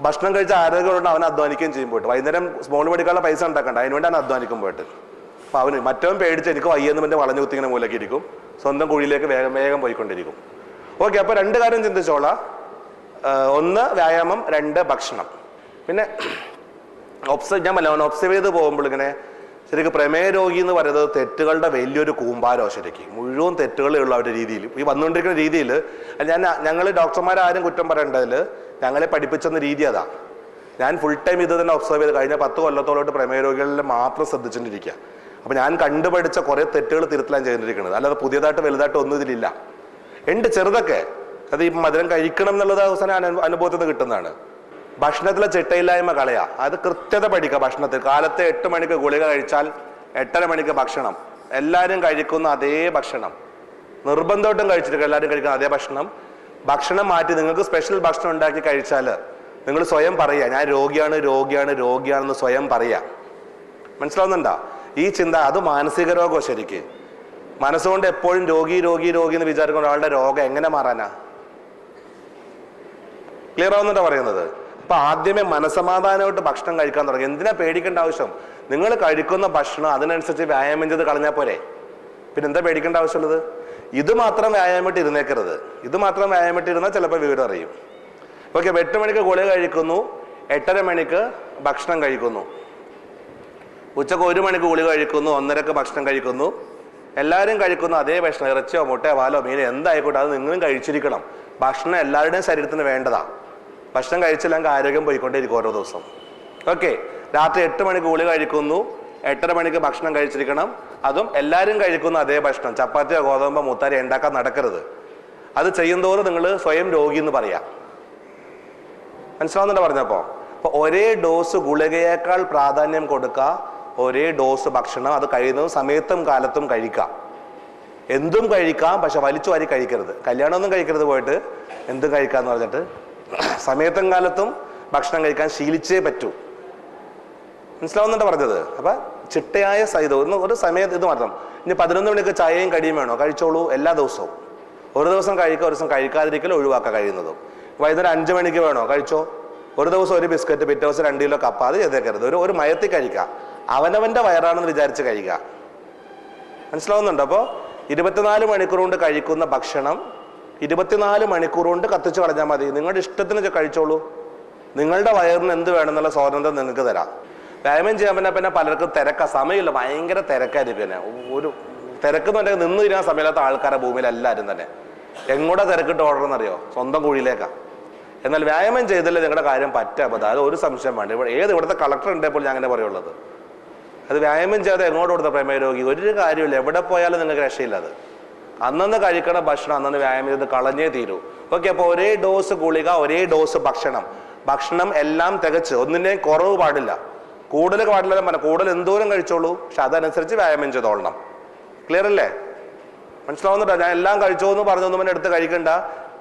ഭക്ഷണം കഴിച്ച ആരോഗ്യമുണ്ട്, അവൻ അധ്വാനിക്കുകയും ചെയ്യും പോയിട്ട്. വൈകുന്നേരം സ്മോൾ മെഡിക്കാനുള്ള പൈസ ഉണ്ടാക്കണ്ട, അതിനുവേണ്ടി അവൻ അധ്വാനിക്കും പോയിട്ട്. അപ്പം അവന് മറ്റവൻ പേടിച്ച് എനിക്ക് വയ്യെന്ന് പിന്നെ വളഞ്ഞു കുത്തി ഇങ്ങനെ മൂലക്ക് ഇരിക്കും, സ്വന്തം കുഴിയിലേക്ക് വേഗം വേഗം പോയിക്കൊണ്ടിരിക്കും. ഓക്കെ, അപ്പോൾ 2 കാര്യം ചിന്തിച്ചോളാം. 1 വ്യായാമം, 2 ഭക്ഷണം. പിന്നെ ഞാൻ ഒബ്സർവ് ചെയ്ത് പോകുമ്പോൾ ഇങ്ങനെ ശരിക്കും പ്രമേയ രോഗി എന്ന് പറയുന്നത് തെറ്റുകളുടെ വലിയൊരു കൂമ്പാരോ, ശരിക്കും മുഴുവൻ തെറ്റുകളുള്ള ഒരു രീതിയിൽ ഈ വന്നുകൊണ്ടിരിക്കുന്ന രീതിയിൽ ഞങ്ങൾ ഡോക്ടർമാരാരും കുറ്റം പറയേണ്ടതിൽ ഞങ്ങളെ പഠിപ്പിച്ചെന്ന രീതി അതാ. ഞാൻ ഫുൾ ടൈം ഇത് തന്നെ ഒബ്സർവ് ചെയ്ത് കഴിഞ്ഞ 10 കൊല്ലത്തോളമായിട്ട് പ്രമേയ രോഗികളിൽ മാത്രം ശ്രദ്ധിച്ചുകൊണ്ടിരിക്കുക. അപ്പം ഞാൻ കണ്ടുപഠിച്ച കുറേ തെറ്റുകൾ തിരുത്തലാണ് ചെയ്തിരിക്കുന്നത്, അല്ലാതെ പുതിയതായിട്ട് വലുതായിട്ട് ഒന്നും ഇതിലില്ല. ഉണ്ട് ചെറുതൊക്കെ, അത് ഈ മധുരം കഴിക്കണം എന്നുള്ളത് അവസാനം അനുഭവത്തിൽ നിന്ന് കിട്ടുന്നതാണ്. ഭക്ഷണത്തിലെ ചിട്ടയില്ലായ്മ കളയാ, അത് കൃത്യത പഠിക്കുക. ഭക്ഷണത്തിൽ കാലത്തെ 8 മണിക്ക് ഗുളിക കഴിച്ചാൽ 8:30 മണിക്ക് ഭക്ഷണം, എല്ലാവരും കഴിക്കുന്ന അതേ ഭക്ഷണം, നിർബന്ധമായിട്ടും കഴിച്ചിട്ട് എല്ലാവരും കഴിക്കുന്ന അതേ ഭക്ഷണം. ഭക്ഷണം മാറ്റി നിങ്ങൾക്ക് സ്പെഷ്യൽ ഭക്ഷണം ഉണ്ടാക്കി കഴിച്ചാൽ നിങ്ങൾ സ്വയം പറയുക, ഞാൻ രോഗിയാണ് രോഗിയാണ് രോഗിയാണെന്ന് സ്വയം പറയുക. മനസ്സിലാവുന്നുണ്ടോ ഈ ചിന്ത? അത് മാനസിക രോഗം. ശരിക്ക് മനസ്സുകൊണ്ട് എപ്പോഴും രോഗി രോഗി രോഗി എന്ന് വിചാരിക്കുന്ന ഒരാളുടെ രോഗം എങ്ങനെ മാറാനാ? ക്ലിയർ ആവുന്നുണ്ടോ പറയുന്നത്? അപ്പൊ ആദ്യമേ മനസ്സമാധാനമായിട്ട് ഭക്ഷണം കഴിക്കാൻ തുടങ്ങി. എന്തിനാ പേടിക്കേണ്ട ആവശ്യം? നിങ്ങൾ കഴിക്കുന്ന ഭക്ഷണം അതിനനുസരിച്ച് വ്യായാമം ചെയ്ത് കളഞ്ഞാൽ പോരെ, പിന്നെ എന്താ പേടിക്കേണ്ട ആവശ്യമുള്ളത്? ഇത് മാത്രം വ്യായാമമായിട്ട് ഇരുന്നേക്കരുത്. ഇത് മാത്രം വ്യായാമമായിട്ട് ഇരുന്നാൽ ചിലപ്പോൾ വിവരം അറിയും. ഓക്കെ, 8 മണിക്ക് ഗുളിക കഴിക്കുന്നു, 8:30 മണിക്ക് ഭക്ഷണം കഴിക്കുന്നു, ഉച്ചക്ക് 1 മണിക്ക് ഗുളിക കഴിക്കുന്നു, 1:30ക്ക് ഭക്ഷണം കഴിക്കുന്നു. എല്ലാവരും കഴിക്കുന്നു അതേ ഭക്ഷണം, ഇറച്ചിയോ മുട്ടയോ പാലോ മീനോ എന്തായിക്കോട്ടെ, അത് നിങ്ങളും കഴിച്ചിരിക്കണം. ഭക്ഷണം എല്ലാവരുടെയും ശരീരത്തിന് വേണ്ടതാ. ഭക്ഷണം കഴിച്ചില്ലെങ്കിൽ ആരോഗ്യം പോയിക്കൊണ്ടേയിരിക്കും ഓരോ ദിവസം. ഓക്കെ, രാത്രി 8 മണിക്ക് ഗുളിക കഴിക്കുന്നു, 8:30 മണിക്ക് ഭക്ഷണം കഴിച്ചിരിക്കണം. അതും എല്ലാവരും കഴിക്കുന്ന അതേ ഭക്ഷണം, ചപ്പാത്തിയോ ഗോതമ്പോ മുത്താരി ഉണ്ടാക്കാൻ നടക്കരുത്. അത് ചെയ്യുന്തോറും നിങ്ങൾ സ്വയം രോഗി എന്ന് പറയാം. മനസ്സിലാവുന്നുണ്ടോ പറഞ്ഞപ്പോ? അപ്പൊ ഒരേ ഡോസ് ഗുളികയേക്കാൾ പ്രാധാന്യം കൊടുക്കുക, ഒരേ ഡോസ് ഭക്ഷണം അത് കഴിയുന്നതും സമയത്തും കാലത്തും കഴിക്കാം. എന്തും കഴിക്കാം, പക്ഷെ വലിച്ചു വാരി കഴിക്കരുത്. കല്യാണമൊന്നും കഴിക്കരുത് പോയിട്ട് എന്തും കഴിക്കാന്ന് പറഞ്ഞിട്ട് സമയത്തും കാലത്തും ഭക്ഷണം കഴിക്കാൻ ശീലിച്ചേ പറ്റൂ. മനസ്സിലാവുന്നുണ്ടോ പറഞ്ഞത്? അപ്പൊ ചിട്ടയായ ഒരു സമയത്ത് ഇത് മാത്രം. ഇനി 11 മണിക്ക് ചായയും കടിയും വേണോ? കഴിച്ചോളൂ എല്ലാ ദിവസവും. ഒരു ദിവസം കഴിക്കുക, ഒരു ദിവസം കഴിക്കാതിരിക്കലും ഒഴിവാക്കാൻ കഴിയുന്നതും. വൈകുന്നേരം 5 മണിക്ക് വേണോ? കഴിച്ചോ. ഒരു ദിവസം ഒരു ബിസ്ക്കറ്റ്, പിറ്റേ ദിവസം 2 കിലോ കപ്പ, അത് ചെയ്തേക്കരുത്. ഒരു മയത്തിൽ കഴിക്കുക, അവനവന്റെ വയറാണെന്ന് വിചാരിച്ച് കഴിക്കുക. മനസ്സിലാവുന്നുണ്ടോ? അപ്പോൾ 24 മണിക്കൂർ കൊണ്ട് കഴിക്കുന്ന ഭക്ഷണം 24 മണിക്കൂർ കൊണ്ട് കത്തിച്ച് കളഞ്ഞാൽ മതി. നിങ്ങളുടെ ഇഷ്ടത്തിന് കഴിച്ചോളൂ. നിങ്ങളുടെ വയറിന് എന്ത് വേണമെന്നുള്ള സ്വാതന്ത്ര്യം നിങ്ങൾക്ക് തരാം. വ്യായാമം ചെയ്യാൻ പിന്നെ പലർക്കും സമയമില്ല, ഭയങ്കര തിരക്കായിരിക്കും. പിന്നെ ഒരു തിരക്കെന്ന് പറഞ്ഞാൽ നിന്ന് തിരിയാൻ സമയമില്ലാത്ത ആൾക്കാരെ ഭൂമിയിൽ എല്ലാവരും തന്നെ. എങ്ങോട്ടാ തിരക്കിട്ട് ഓടണമെന്നറിയോ? സ്വന്തം കുഴിയിലേക്കാണ്. എന്നാൽ വ്യായാമം ചെയ്തല്ലേ നിങ്ങളുടെ കാര്യം പറ്റാ. അത് ഒരു സംശയം വേണ്ട. ഇവിടുത്തെ കളക്ടർ ഉണ്ടെപ്പോൾ ഞാൻ അങ്ങനെ പറയുള്ളത്. അത് വ്യായാമം ചെയ്യാതെ എങ്ങോട്ട് കൊടുത്ത പ്രമേയ രോഗി ഒരു കാര്യമില്ല, എവിടെ പോയാലും നിങ്ങൾക്ക് രക്ഷയില്ല. അത് അന്നന്ന് കഴിക്കണ ഭക്ഷണം അന്നന്ന് വ്യായാമം ചെയ്ത് കളഞ്ഞേ തീരൂ. ഓക്കെ, അപ്പോൾ ഒരേ ഡോസ് ഗുളിക, ഒരേ ഡോസ് ഭക്ഷണം എല്ലാം തികച്ച്, ഒന്നിൻ്റെയും കുറവ് പാടില്ല, കൂടുതൽ പാടില്ല. കൂടുതൽ എന്തോരം കഴിച്ചോളൂ, പക്ഷെ അതനുസരിച്ച് വ്യായാമം ചെയ്തോളണം. ക്ലിയർ അല്ലേ? മനസ്സിലാവുന്നുണ്ടോ? ഞാൻ എല്ലാം കഴിച്ചോ എന്ന് പറഞ്ഞൊന്നും എൻ്റെ അടുത്ത് കഴിക്കണ്ട.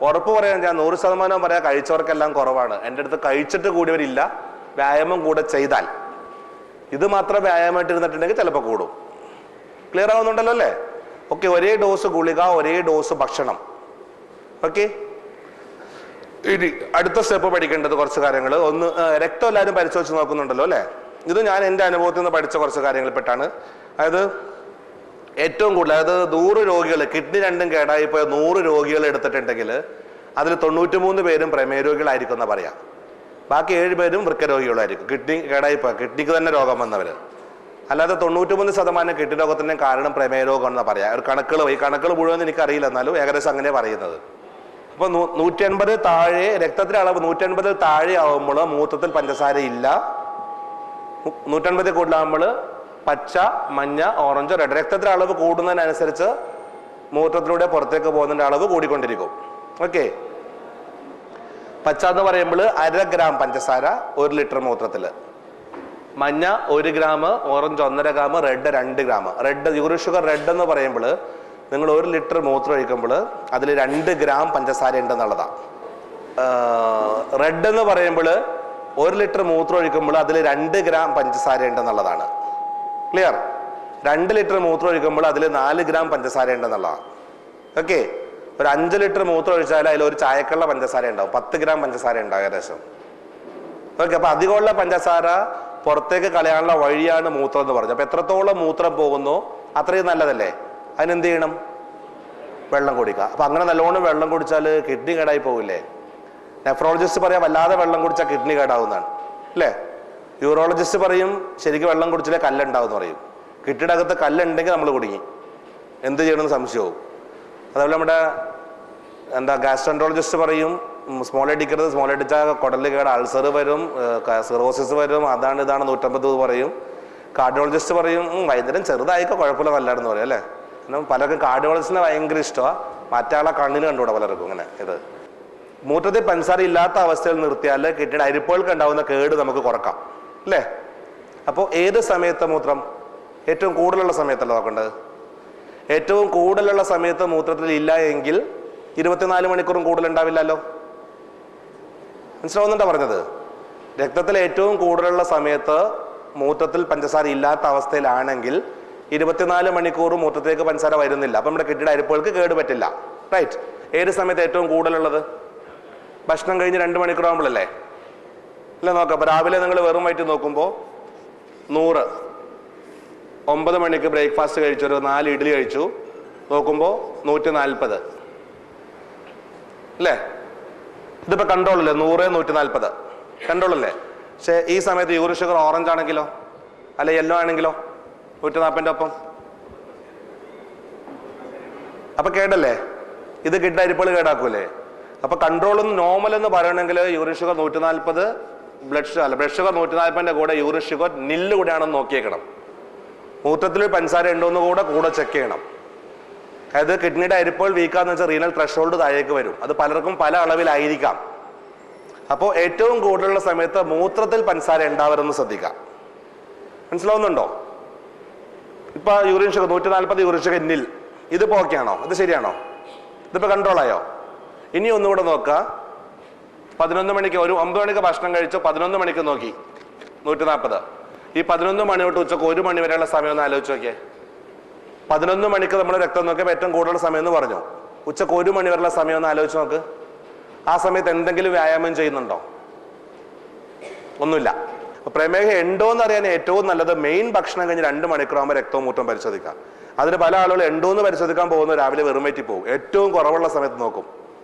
ഉറപ്പ് പറയാൻ ഞാൻ 100% പറയാം, കഴിച്ചവർക്കെല്ലാം കുറവാണ്. എൻ്റെ അടുത്ത് കഴിച്ചിട്ട് കൂടിയവരില്ല. വ്യായാമം കൂടെ ചെയ്താൽ, ഇത് മാത്രം വ്യായാമമായിട്ട് ഇരുന്നിട്ടുണ്ടെങ്കിൽ ചിലപ്പോൾ കൂടും. ക്ലിയർ ആവുന്നുണ്ടല്ലോ അല്ലേ? ഓക്കെ, ഒരേ ഡോസ് ഗുളിക, ഒരേ ഡോസ് ഭക്ഷണം. ഓക്കെ, ഇനി അടുത്ത സ്റ്റെപ്പ് പഠിക്കേണ്ടത് കുറച്ച് കാര്യങ്ങൾ. ഒന്ന്, രക്തം എല്ലാവരും പരിശോധിച്ച് നോക്കുന്നുണ്ടല്ലോ അല്ലേ? ഇത് ഞാൻ എൻ്റെ അനുഭവത്തിൽ നിന്ന് പഠിച്ച കുറച്ച് കാര്യങ്ങളിൽപ്പെട്ടാണ്. അതായത് ഏറ്റവും കൂടുതൽ, അതായത് 100 രോഗികൾ, കിഡ്നി രണ്ടും കേടായി പോയ 100 രോഗികൾ എടുത്തിട്ടുണ്ടെങ്കിൽ അതിൽ 93 പേരും പ്രമേയ രോഗികളായിരിക്കും എന്നാ പറയാം. ബാക്കി 7 പേരും വൃക്കരോഗികളായിരിക്കും, കിഡ്നി കേടായി പോയ, കിഡ്നിക്ക് തന്നെ രോഗം വന്നവർ. അല്ലാതെ 93% കിഡ്നി രോഗത്തിൻ്റെ കാരണം പ്രമേയ രോഗം എന്നാ പറയാം. ഒരു ഈ കണക്കുകൾ മുഴുവൻ എനിക്കറിയില്ല, എന്നാലും ഏകദേശം അങ്ങനെ പറയുന്നത്. അപ്പോൾ 180 താഴെ, രക്തത്തിലെ അളവ് 180 താഴെ ആവുമ്പോൾ മൂത്രത്തിൽ പഞ്ചസാര ഇല്ല. 180 കൂടുതലാകുമ്പോൾ പച്ച, മഞ്ഞ, ഓറഞ്ച്, റെഡ്. രക്തത്തിലെ അളവ് കൂടുന്നതിനനുസരിച്ച് മൂത്രത്തിലൂടെ പുറത്തേക്ക് പോകുന്നതിൻ്റെ അളവ് കൂടിക്കൊണ്ടിരിക്കും. ഓക്കെ, പച്ച എന്ന് പറയുമ്പോൾ 1/2 ഗ്രാം പഞ്ചസാര 1 ലിറ്റർ മൂത്രത്തിൽ, മഞ്ഞ 1 gram, orange 1.5 gram, red 2 gram. Uric sugar red എന്ന് പറയുമ്പോൾ നിങ്ങൾ 1 ലിറ്റർ മൂത്രം ഒഴിക്കുമ്പോൾ അതിൽ 2 ഗ്രാം പഞ്ചസാര ഉണ്ടെന്നുള്ളതാണ്. റെഡ് എന്ന് പറയുമ്പോൾ 1 ലിറ്റർ മൂത്രം ഒഴിക്കുമ്പോൾ അതിൽ 2 ഗ്രാം പഞ്ചസാര ഉണ്ടെന്നുള്ളതാണ്. ക്ലിയർ? 2 ലിറ്റർ മൂത്രം ഒഴിക്കുമ്പോൾ അതിൽ 4 ഗ്രാം പഞ്ചസാര ഉണ്ടെന്നുള്ളതാണ്. ഓക്കെ, ഒരു 5 ലിറ്റർ മൂത്രം ഒഴിച്ചാൽ അതിൽ ഒരു ചായക്കുള്ള പഞ്ചസാര ഉണ്ടാവും, 10 ഗ്രാം പഞ്ചസാര ഉണ്ടാവും ഏകദേശം. ഓക്കെ, അപ്പൊ അധികമുള്ള പഞ്ചസാര പുറത്തേക്ക് കളയാനുള്ള വഴിയാണ് മൂത്രം എന്ന് പറഞ്ഞു. അപ്പൊ എത്രത്തോളം മൂത്രം പോകുന്നു അത്രയും നല്ലതല്ലേ? അതിനെന്ത് ചെയ്യണം? വെള്ളം കുടിക്കുക. അപ്പൊ അങ്ങനെ നല്ലോണം വെള്ളം കുടിച്ചാൽ കിഡ്നി കേടായി പോകില്ലേ? നെഫ്രോളജിസ്റ്റ് പറയാം വല്ലാതെ വെള്ളം കുടിച്ചാൽ കിഡ്നി കേടാവുന്നതാണ് അല്ലേ? യൂറോളജിസ്റ്റ് പറയും ശരിക്കും വെള്ളം കുടിച്ചാലേ കല്ലുണ്ടാവും എന്ന് പറയും. കിഡ്നിയുടെ അകത്ത് കല്ലുണ്ടെങ്കിൽ നമ്മൾ കുടുങ്ങി, എന്ത് ചെയ്യണമെന്ന് സംശയവും. അതേപോലെ നമ്മുടെ ഗാസ്ട്രോൻട്രോളജിസ്റ്റ് പറയും സ്മോൾ അടിക്കരുത്, സ്മോൾ അടിച്ചാൽ കുടല് കേട്, അൾസർ വരും, സിറോസിസ് വരും, അതാണ് ഇതാണ് 150 പറയും. കാർഡിയോളജിസ്റ്റ് പറയും വൈദ്യുതം ചെറുതായിക്കോ കുഴപ്പമില്ല നല്ലതാണെന്ന് പറയും അല്ലേ? കാരണം പലർക്കും കാർഡിയോളജിസ്റ്റിനെ ഭയങ്കര ഇഷ്ടമാണ്, മറ്റാളെ കണ്ണിന് കണ്ടുകൂടാ പലർക്കും. അങ്ങനെ ഇത് മൂത്രത്തിൽ പഞ്ചസാര ഇല്ലാത്ത അവസ്ഥയിൽ നിർത്തിയാൽ കിഡ്നിയുടെ അരിപ്പുകൾക്ക് ഉണ്ടാവുന്ന കേട് നമുക്ക് കുറക്കാം അല്ലേ? അപ്പോൾ ഏത് സമയത്ത് മൂത്രം? ഏറ്റവും കൂടുതലുള്ള സമയത്തല്ല നോക്കേണ്ടത്. ഏറ്റവും കൂടുതലുള്ള സമയത്ത് മൂത്രത്തിൽ ഇല്ല എങ്കിൽ 24 മണിക്കൂറും കൂടുതലുണ്ടാവില്ലല്ലോ. മനസ്സിലാവുന്നുണ്ടോ പറഞ്ഞത്? രക്തത്തിൽ ഏറ്റവും കൂടുതലുള്ള സമയത്ത് മൂത്രത്തിൽ പഞ്ചസാര ഇല്ലാത്ത അവസ്ഥയിലാണെങ്കിൽ 24 മണിക്കൂറും മൂത്രത്തിലേക്ക് പഞ്ചസാര വരുന്നില്ല. അപ്പം നമ്മുടെ കിഡ്നിയുടെ അരിപ്പുകൾക്ക് കേട് പറ്റില്ല. റൈറ്റ്? ഏത് സമയത്ത് ഏറ്റവും കൂടുതലുള്ളത്? ഭക്ഷണം കഴിഞ്ഞ് 2 മണിക്കൂർ ആകുമ്പോഴല്ലേ അല്ലേ? നോക്കാം. അപ്പൊ രാവിലെ നിങ്ങൾ വെറും വയറ്റിൽ നോക്കുമ്പോൾ 100, 9 മണിക്ക് ബ്രേക്ക്ഫാസ്റ്റ് കഴിച്ചു, ഒരു 4 ഇഡ്ഡലി കഴിച്ചു, നോക്കുമ്പോൾ 140 അല്ലേ? ഇതിപ്പോ കൺട്രോൾ അല്ലേ? 100, 140 കൺട്രോൾ അല്ലേ? പക്ഷെ ഈ സമയത്ത് യൂറിൻ ഷുഗർ ഓറഞ്ച് ആണെങ്കിലോ അല്ലെ യെല്ലോ ആണെങ്കിലോ 140 ഒപ്പം അപ്പൊ കേടല്ലേ? ഇത് കിഡ്നി അരിപ്പുകൾ കേടാക്കൂലേ? അപ്പൊ കൺട്രോൾ നോർമൽ എന്ന് പറയണമെങ്കിൽ യൂറിൻ ഷുഗർ 140, ബ്ലഡ് ഷുഗർ 140 കൂടെ യൂറിൻ ഷുഗർ നില്ല് കൂടെയാണെന്ന് നോക്കിയേക്കണം. മൂത്രത്തിൽ പഞ്ചസാര ഉണ്ടോന്ന് കൂടെ ചെക്ക് ചെയ്യണം. അതായത് കിഡ്നിയുടെ അരിപ്പുകൾ വീക്കാന്ന് വെച്ചാൽ റീനൽ ത്രഷോൾഡ് താഴേക്ക് വരും. അത് പലർക്കും പല അളവിലായിരിക്കാം. അപ്പോൾ ഏറ്റവും കൂടുതലുള്ള സമയത്ത് മൂത്രത്തിൽ പഞ്ചസാര ഉണ്ടാവരുതെന്ന് ശ്രദ്ധിക്കാം. മനസ്സിലാവുന്നുണ്ടോ? ഇപ്പൊ യൂറിൻ ഷുഗർ 140 യൂറിൻ ഷുഗർ നിൽ, ഇതിപ്പോ ഓക്കെ ആണോ? ഇത് ശരിയാണോ? ഇതിപ്പോ കൺട്രോൾ ആയോ? ഇനി ഒന്നുകൂടെ നോക്കുക. 11 മണിക്ക്, ഒരു 9 മണിക്ക് ഭക്ഷണം കഴിച്ചു, 11 മണിക്ക് നോക്കി 140. ഈ 11 മണി തൊട്ട് ഉച്ചക്ക് 1 മണി വരെയുള്ള സമയം ഒന്ന് ആലോചിച്ച് നോക്കിയേ. 11 മണിക്ക് നമ്മൾ രക്തം നോക്കിയപ്പോൾ ഏറ്റവും കൂടുതൽ സമയം എന്ന് പറഞ്ഞു. ഉച്ചക്ക് 1 മണി വരെയുള്ള സമയം ഒന്ന് ആലോചിച്ച് നോക്ക്. ആ സമയത്ത് എന്തെങ്കിലും വ്യായാമം ചെയ്യുന്നുണ്ടോ? ഒന്നുമില്ല. പ്രമേഹം ഉണ്ടോ എന്ന് അറിയാൻ ഏറ്റവും നല്ലത് മെയിൻ ഭക്ഷണം കഴിഞ്ഞ് 2 മണിക്കൂറാകുമ്പോൾ രക്തവും മൂത്രവും പരിശോധിക്കാം. അതിന് പല ആളുകൾ ഉണ്ടോ എന്ന് പരിശോധിക്കാൻ പോകുന്ന രാവിലെ വെറും വയറ്റിൽ പോകും. ഏറ്റവും കുറവുള്ള സമയത്ത് നോക്കും.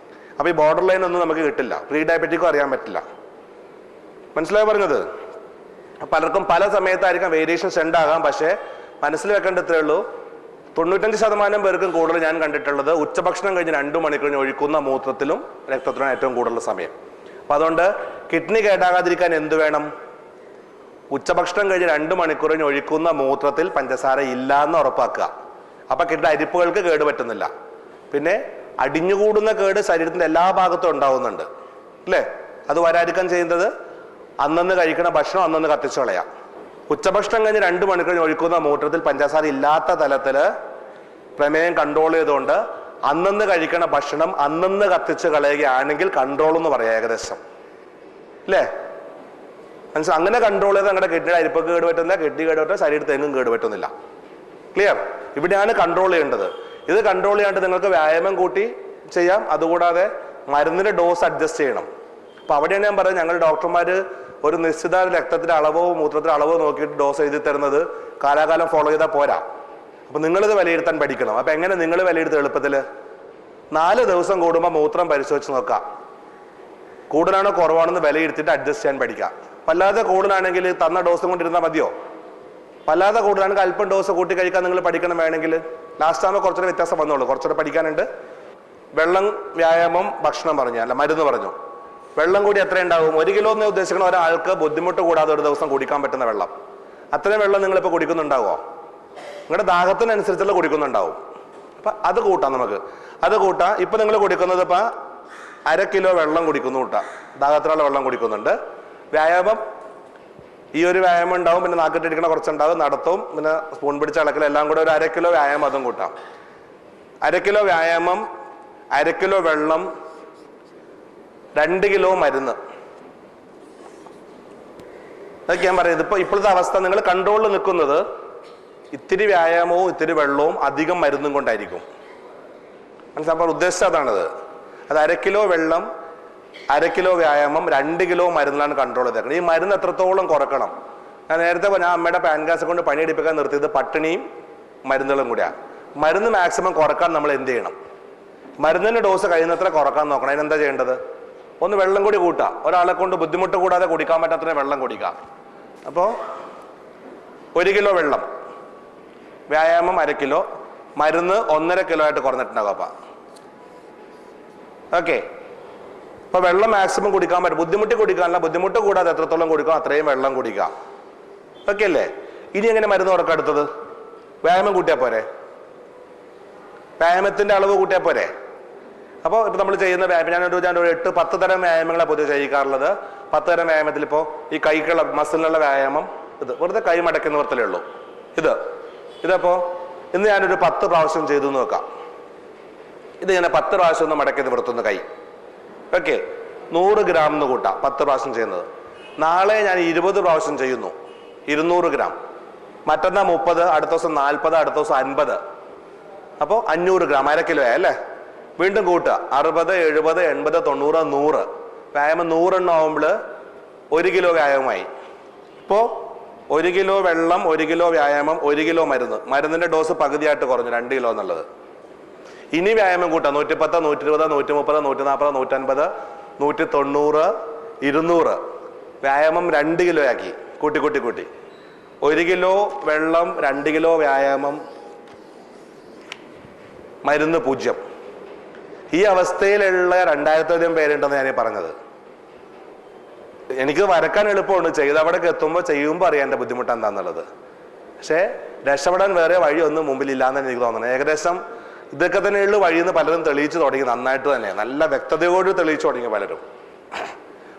അപ്പൊ ഈ ബോർഡർ ലൈൻ ഒന്നും നമുക്ക് കിട്ടില്ല. പ്രീ ഡയബറ്റിക്കും അറിയാൻ പറ്റില്ല. മനസ്സിലായി പറഞ്ഞത്? പലർക്കും പല സമയത്തായിരിക്കാം വേരിയേഷൻസ് ഉണ്ടാകാം. പക്ഷേ മനസ്സിൽ വെക്കേണ്ട ഇത്രയേ ഉള്ളൂ, 95% പേർക്കും കൂടുതൽ ഞാൻ കണ്ടിട്ടുള്ളത് ഉച്ചഭക്ഷണം കഴിഞ്ഞ് 2 മണിക്കൂറിന് ഒഴിക്കുന്ന മൂത്രത്തിലും രക്തത്തിലും ഏറ്റവും കൂടുതൽ സമയം. അപ്പൊ അതുകൊണ്ട് കിഡ്നി കേടാകാതിരിക്കാൻ എന്ത് വേണം? ഉച്ചഭക്ഷണം കഴിഞ്ഞ് 2 മണിക്കൂറിന് ഒഴിക്കുന്ന മൂത്രത്തിൽ പഞ്ചസാര ഇല്ല എന്ന് ഉറപ്പാക്കുക. അപ്പൊ കിഡ്നി അരിപ്പുകൾക്ക് കേട് പറ്റുന്നില്ല. പിന്നെ അടിഞ്ഞുകൂടുന്ന കേട് ശരീരത്തിന്റെ എല്ലാ ഭാഗത്തും ഉണ്ടാവുന്നുണ്ട് അല്ലേ? അത് വരാതിരിക്കാൻ ചെയ്യുന്നത് അന്നന്ന് കഴിക്കുന്ന ഭക്ഷണം അന്നന്ന് കത്തിച്ചു കളയാം. ഉച്ചഭക്ഷണം കഴിഞ്ഞ് 2 മണിക്കൂറിന് ഒഴിക്കുന്ന മൂത്രത്തിൽ പഞ്ചസാര ഇല്ലാത്ത തലത്തില് പ്രമേയം കൺട്രോൾ ചെയ്തുകൊണ്ട് അന്നന്ന് കഴിക്കുന്ന ഭക്ഷണം അന്നന്ന് കത്തിച്ച് കളയുകയാണെങ്കിൽ കൺട്രോൾ എന്ന് പറയാം ഏകദേശം അല്ലേ? മനസ്സിൽ അങ്ങനെ കൺട്രോൾ ചെയ്ത് നിങ്ങളുടെ കിഡ്നിയുടെ അരിപ്പൊക്കെ കേടുപറ്റുന്നില്ല, കിഡ്നി കേടുപറ്റുന്ന ശരീരത്തിൽ എങ്ങും കേടുപറ്റുന്നില്ല. ക്ലിയർ? ഇവിടെയാണ് കൺട്രോൾ ചെയ്യേണ്ടത്. ഇത് കൺട്രോൾ ചെയ്യാണ്ട് നിങ്ങൾക്ക് വ്യായാമം കൂട്ടി ചെയ്യാം. അതുകൂടാതെ മരുന്നിന്റെ ഡോസ് അഡ്ജസ്റ്റ് ചെയ്യണം. അപ്പൊ അവിടെയാണ് ഞാൻ പറയുന്നത്, ഞങ്ങൾ ഡോക്ടർമാർ ഒരു നിശ്ചിത രക്തത്തിന്റെ അളവോ മൂത്രത്തിന്റെ അളവോ നോക്കിയിട്ട് ഡോസ് എഴുതി തരുന്നത് കാലാകാലം ഫോളോ ചെയ്താൽ പോരാ. അപ്പൊ നിങ്ങളിത് വിലയിരുത്താൻ പഠിക്കണം. അപ്പൊ എങ്ങനെ നിങ്ങൾ വിലയിരുത്തുക? എളുപ്പത്തില് 4 ദിവസം കൂടുമ്പോൾ മൂത്രം പരിശോധിച്ച് നോക്കാം. കൂടുതലാണോ കുറവാണെന്ന് വിലയിരുത്തിയിട്ട് അഡ്ജസ്റ്റ് ചെയ്യാൻ പഠിക്കാം. വല്ലാതെ കൂടുതലാണെങ്കിൽ തന്ന ഡോസും കൊണ്ടിരുന്നാൽ മതിയോ? വല്ലാതെ കൂടുതലാണെങ്കിൽ അല്പം ഡോസ് കൂട്ടി കഴിക്കാൻ നിങ്ങൾ പഠിക്കണം. വേണമെങ്കിൽ ലാസ്റ്റ് ആകുമ്പോൾ കുറച്ചുകൂടെ വ്യത്യാസം വന്നോളൂ, കുറച്ചുകൂടെ പഠിക്കാനുണ്ട്. വെള്ളം, വ്യായാമം, ഭക്ഷണം പറഞ്ഞു, അല്ല മരുന്ന് പറഞ്ഞു. വെള്ളം കൂടി എത്ര ഉണ്ടാവും? 1 കിലോ എന്ന് ഉദ്ദേശിക്കുന്ന ഒരാൾക്ക് ബുദ്ധിമുട്ട് കൂടാതെ ഒരു ദിവസം കുടിക്കാൻ പറ്റുന്ന വെള്ളം, അത്രയും വെള്ളം നിങ്ങളിപ്പോൾ കുടിക്കുന്നുണ്ടാവോ? നിങ്ങളുടെ ദാഹത്തിനനുസരിച്ചുള്ള കുടിക്കുന്നുണ്ടാവും. അപ്പൊ അത് കൂട്ടാം നമുക്ക്. അത് കൂട്ടാം. ഇപ്പൊ നിങ്ങൾ കുടിക്കുന്നത് ഇപ്പൊ 1/2 കിലോ വെള്ളം കുടിക്കുന്നു കൂട്ടാം. ദാഹത്തിനുള്ള വെള്ളം കുടിക്കുന്നുണ്ട്. വ്യായാമം, ഈ ഒരു വ്യായാമം ഉണ്ടാവും. പിന്നെ നാക്കിട്ടിരിക്കണ കുറച്ചുണ്ടാവും, നടത്തും, പിന്നെ സ്പൂൺ പിടിച്ച ഇളക്കൽ, എല്ലാം കൂടെ ഒരു 1/2 കിലോ വ്യായാമം അതും കൂട്ടാം. 1/2 കിലോ വ്യായാമം, 1/2 കിലോ വെള്ളം, 2 കിലോ മരുന്ന്. അതൊക്കെ ഞാൻ പറയുന്നത്. ഇപ്പോഴത്തെ അവസ്ഥ നിങ്ങൾ കൺട്രോളിൽ നിൽക്കുന്നത് ഇത്തിരി വ്യായാമവും ഇത്തിരി വെള്ളവും അധികം മരുന്നും കൊണ്ടായിരിക്കും. മനസ്സിലാക്കാൻ ഉദ്ദേശിച്ചത് അതാണത്. അത് 1/2 കിലോ വെള്ളം, 1/2 കിലോ വ്യായാമം, 2 കിലോ മരുന്നിലാണ് കൺട്രോൾ ചെയ്തേക്കുന്നത്. ഈ മരുന്ന് എത്രത്തോളം കുറക്കണം? ഞാൻ നേരത്തെ ഞാൻ അമ്മയുടെ പാൻകാസ് കൊണ്ട് പണിയെടുപ്പിക്കാൻ നിർത്തിയത് പട്ടിണിയും മരുന്നുകളും കൂടിയാണ്. മരുന്ന് മാക്സിമം കുറക്കാൻ നമ്മൾ എന്ത് ചെയ്യണം? മരുന്നിൻ്റെ ഡോസ് കഴിയുന്നത്ര കുറക്കാൻ നോക്കണം. അതിനെന്താ ചെയ്യേണ്ടത്? ഒന്ന് വെള്ളം കൂടി കൂട്ടുക. ഒരാളെ കൊണ്ട് ബുദ്ധിമുട്ട് കൂടാതെ കുടിക്കാൻ പറ്റാത്ത വെള്ളം കുടിക്കുക. അപ്പോൾ 1 കിലോ വെള്ളം, വ്യായാമം 1/2 കിലോ, മരുന്ന് 1.5 കിലോ ആയിട്ട് കുറഞ്ഞിട്ടുണ്ടാകും. അപ്പം ഓക്കെ. അപ്പോൾ വെള്ളം മാക്സിമം കുടിക്കാൻ പറ്റും. ബുദ്ധിമുട്ടി കുടിക്കാനല്ല, ബുദ്ധിമുട്ട് കൂടാതെ എത്രത്തോളം കുടിക്കാം അത്രയും വെള്ളം കുടിക്കാം. ഓക്കെ അല്ലേ? ഇനി എങ്ങനെ മരുന്ന് കുറക്കാം? അടുത്തത് വ്യായാമം കൂട്ടിയാൽ പോരെ? വ്യായാമത്തിന്റെ അളവ് കൂട്ടിയാൽ പോരെ? അപ്പോൾ ഇപ്പൊ നമ്മൾ ചെയ്യുന്ന വ്യായാമം ഞാനൊരു 8-10 തരം വ്യായാമങ്ങളെ പൊതുവെ ചെയ്യിക്കാറുള്ളത്. 10 തരം വ്യായാമത്തിൽ ഇപ്പോൾ ഈ കൈക്കുള്ള മസിലിനുള്ള വ്യായാമം ഇത് വെറുതെ കൈ മടക്കി നിവർത്തലേ ഉള്ളൂ. ഇതപ്പോ ഇന്ന് ഞാനൊരു 10 പ്രാവശ്യം ചെയ്തു നോക്കാം. ഇത് ഇങ്ങനെ 10 പ്രാവശ്യം ഒന്ന് മടക്കി നിവർത്തുന്ന കൈ. ഓക്കെ, 100 ഗ്രാം എന്ന് കൂട്ടാം 10 പ്രാവശ്യം ചെയ്യുന്നത്. നാളെ ഞാൻ 20 പ്രാവശ്യം ചെയ്യുന്നു, 200 ഗ്രാം. മറ്റന്നാൾ 30, അടുത്ത ദിവസം 40, അടുത്ത ദിവസം 50. അപ്പോൾ 500 ഗ്രാം, 1/2 കിലോ അല്ലേ? വീണ്ടും കൂട്ടുക. 60, 70, 80, 90, 100. വ്യായാമം 100 എണ്ണം ആവുമ്പോൾ 1 കിലോ വ്യായാമമായി. ഇപ്പോൾ 1 കിലോ വെള്ളം, 1 കിലോ വ്യായാമം, 1 കിലോ മരുന്ന്. മരുന്നിന്റെ ഡോസ് പകുതിയായിട്ട് കുറഞ്ഞു, 2 കിലോ എന്നുള്ളത്. ഇനി വ്യായാമം കൂട്ടാം. 110, 120, 130, 140, 150, 190, 200. വ്യായാമം 2 കിലോ ആക്കി. കൂട്ടി 1 കിലോ വെള്ളം, 2 കിലോ വ്യായാമം, മരുന്ന് 0. ഈ അവസ്ഥയിലുള്ള 2000 പേരുണ്ടെന്ന് ഞാൻ പറഞ്ഞത്. എനിക്ക് വരക്കാൻ എളുപ്പമുണ്ട്, ചെയ്തവിടേക്ക് എത്തുമ്പോൾ ചെയ്യുമ്പോൾ അറിയാൻ എൻ്റെ ബുദ്ധിമുട്ട് എന്താണെന്നുള്ളത്. പക്ഷേ രക്ഷപ്പെടാൻ വേറെ വഴിയൊന്നും മുമ്പിലില്ലാന്ന് എനിക്ക് തോന്നുന്നത്. ഏകദേശം ഇതൊക്കെ തന്നെയുള്ള വഴിയെന്ന് പലരും തെളിയിച്ചു തുടങ്ങി, നന്നായിട്ട് തന്നെ, നല്ല വ്യക്തതയോട് തെളിയിച്ചു തുടങ്ങി പലരും.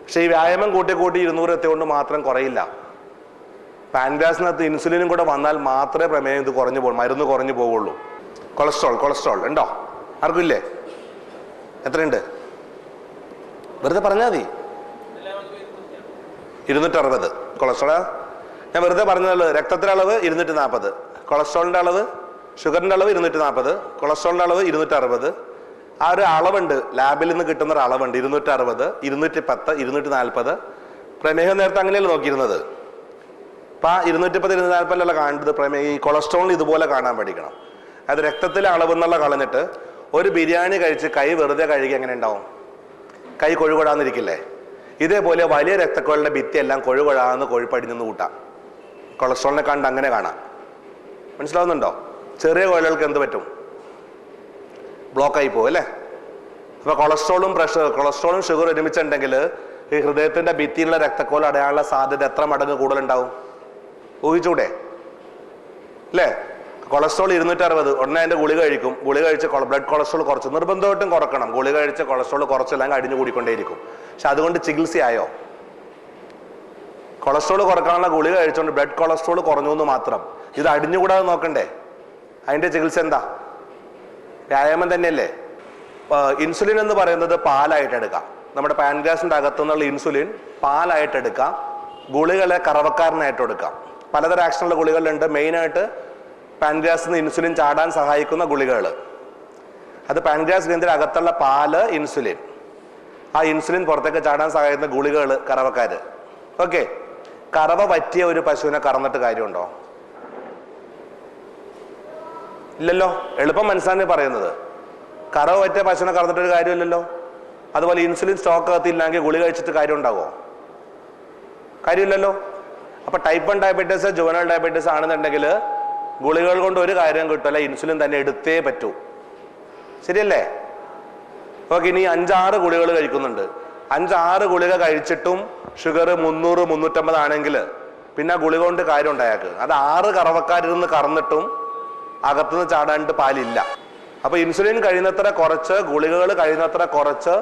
പക്ഷെ ഈ വ്യായാമം കൂട്ടി 200 എത്തിക്കൊണ്ട് മാത്രം കുറയില്ല. പാൻക്രിയാസിനകത്ത് ഇൻസുലിനും കൂടെ വന്നാൽ മാത്രമേ പ്രമേയം ഇത് കുറഞ്ഞു പോകും, മരുന്ന് കുറഞ്ഞു പോവുള്ളൂ. കൊളസ്ട്രോൾ ഉണ്ടോ? ആർക്കും ഇല്ലേ? എത്രയുണ്ട്? വെറുതെ പറഞ്ഞാൽ മതി. 260 കൊളസ്ട്രോൾ. ഞാൻ വെറുതെ പറഞ്ഞതല്ലോ. രക്തത്തിൻ്റെ അളവ് 240, കൊളസ്ട്രോളിൻ്റെ അളവ്, ഷുഗറിൻ്റെ അളവ് 240, കൊളസ്ട്രോളിൻ്റെ അളവ് 260. ആ ഒരു അളവുണ്ട്, ലാബിൽ നിന്ന് കിട്ടുന്ന ഒരു അളവുണ്ട്. 260, 210, 240. പ്രമേഹം നേരത്തെ അങ്ങനെയല്ല നോക്കിയിരുന്നത്. അപ്പം ആ 210, 240 കാണേണ്ടത് പ്രമേഹം. ഈ കൊളസ്ട്രോളിന് ഇതുപോലെ കാണാൻ പഠിക്കണം. അത് രക്തത്തിലെ അളവ് എന്നുള്ള കളഞ്ഞിട്ട് ഒരു ബിരിയാണി കഴിച്ച് കൈ വെറുതെ കഴുകി എങ്ങനെ ഉണ്ടാവും? കൈ കൊഴുകൊഴാന്നിരിക്കില്ലേ? ഇതേപോലെ വലിയ രക്തക്കൊഴലിന്റെ ഭിത്തിയെല്ലാം കൊഴുകൊഴാന്ന് കൊഴുപ്പടിഞ്ഞെന്ന് കൂട്ടാം. കൊളസ്ട്രോളിനെ കണ്ട് അങ്ങനെ കാണാം. മനസ്സിലാവുന്നുണ്ടോ? ചെറിയ കുഴലുകൾക്ക് എന്ത് പറ്റും? ബ്ലോക്കായി പോകും അല്ലേ? അപ്പൊ കൊളസ്ട്രോളും ഷുഗർ ഒരുമിച്ചുണ്ടെങ്കിൽ ഈ ഹൃദയത്തിന്റെ ഭിത്തിയിലുള്ള രക്തക്കോൾ അടയാനുള്ള സാധ്യത എത്ര മടങ്ങ് കൂടുതലുണ്ടാവും? ഊഹിച്ചൂടെ അല്ലേ? കൊളസ്ട്രോൾ 260, ഉടനെ അതിന്റെ ഗുളിക കഴിക്കും. ഗുളിക കഴിച്ച് ബ്ലഡ് കൊളസ്ട്രോൾ കുറച്ച്, നിർബന്ധമായിട്ടും കുറക്കണം. ഗുളിക കഴിച്ച് കൊളസ്ട്രോൾ കുറച്ചെല്ലാം അടിഞ്ഞു കൂടിക്കൊണ്ടേയിരിക്കും. പക്ഷെ അതുകൊണ്ട് ചികിത്സയായോ? കൊളസ്ട്രോൾ കുറക്കാനുള്ള ഗുളിക കഴിച്ചുകൊണ്ട് ബ്ലഡ് കൊളസ്ട്രോൾ കുറഞ്ഞു എന്ന് മാത്രം. ഇത് അടിഞ്ഞുകൂടാതെ നോക്കണ്ടേ? അതിന്റെ ചികിത്സ എന്താ? വ്യായാമം തന്നെയല്ലേ? ഇൻസുലിൻ എന്ന് പറയുന്നത് പാലായിട്ട് എടുക്കാം. നമ്മുടെ പാൻക്രിയാസിന്റെ അകത്തുനിന്നുള്ള ഇൻസുലിൻ പാലായിട്ട് എടുക്കാം. ഗുളികളെ കറവക്കാരനായിട്ട് എടുക്കാം. പലതരം ആക്ഷനുള്ള ഗുളികളുണ്ട്. മെയിനായിട്ട് പാൻക്രിയാസിൽ നിന്ന് ഇൻസുലിൻ ചാടാൻ സഹായിക്കുന്ന ഗുളികൾ. അത് പാൻക്രിയാസ് ഗ്രന്ഥിയുടെ അകത്തുള്ള പാല് ഇൻസുലിൻ. ആ ഇൻസുലിൻ പുറത്തേക്ക് ചാടാൻ സഹായിക്കുന്ന ഗുളികൾ കറവക്കാര്. ഓക്കെ, കറവ പറ്റിയ ഒരു പശുവിനെ കറന്നിട്ട് കാര്യമുണ്ടോ? ഇല്ലല്ലോ. എളുപ്പം മനസ്സിലാണ് പറയുന്നത്. കറവ പറ്റിയ പശുവിനെ കറന്നിട്ടൊരു കാര്യമില്ലല്ലോ. അതുപോലെ ഇൻസുലിൻ സ്റ്റോക്ക് അകത്തില്ലെങ്കിൽ ഗുളിക കഴിച്ചിട്ട് കാര്യം ഉണ്ടാവോ? കാര്യമില്ലല്ലോ. അപ്പൊ ടൈപ്പ് 1 ഡയബറ്റീസ്, ജുവനൽ ഡയബറ്റീസ് ആണെന്നുണ്ടെങ്കിൽ ഗുളികൾ കൊണ്ട് ഒരു കാര്യം കിട്ടില്ല, ഇൻസുലിൻ തന്നെ എടുത്തേ പറ്റൂ. ശരിയല്ലേ? ഓക്കെ, ഇനി 5-6 ഗുളികൾ കഴിക്കുന്നുണ്ട്. 5-6 ഗുളിക കഴിച്ചിട്ടും ഷുഗർ 300, 350 ആണെങ്കിൽ പിന്നെ ഗുളിക കൊണ്ട് കാര്യം ഉണ്ടായാക്ക്. അത് 6 കറവക്കാരിരുന്ന് കറന്നിട്ടും അകത്തുനിന്ന് ചാടാണ്ട് പാലില്ല. അപ്പൊ ഇൻസുലിൻ കഴിയുന്നത്ര കുറച്ച്, ഗുളികകൾ കഴിയുന്നത്ര കുറച്ച്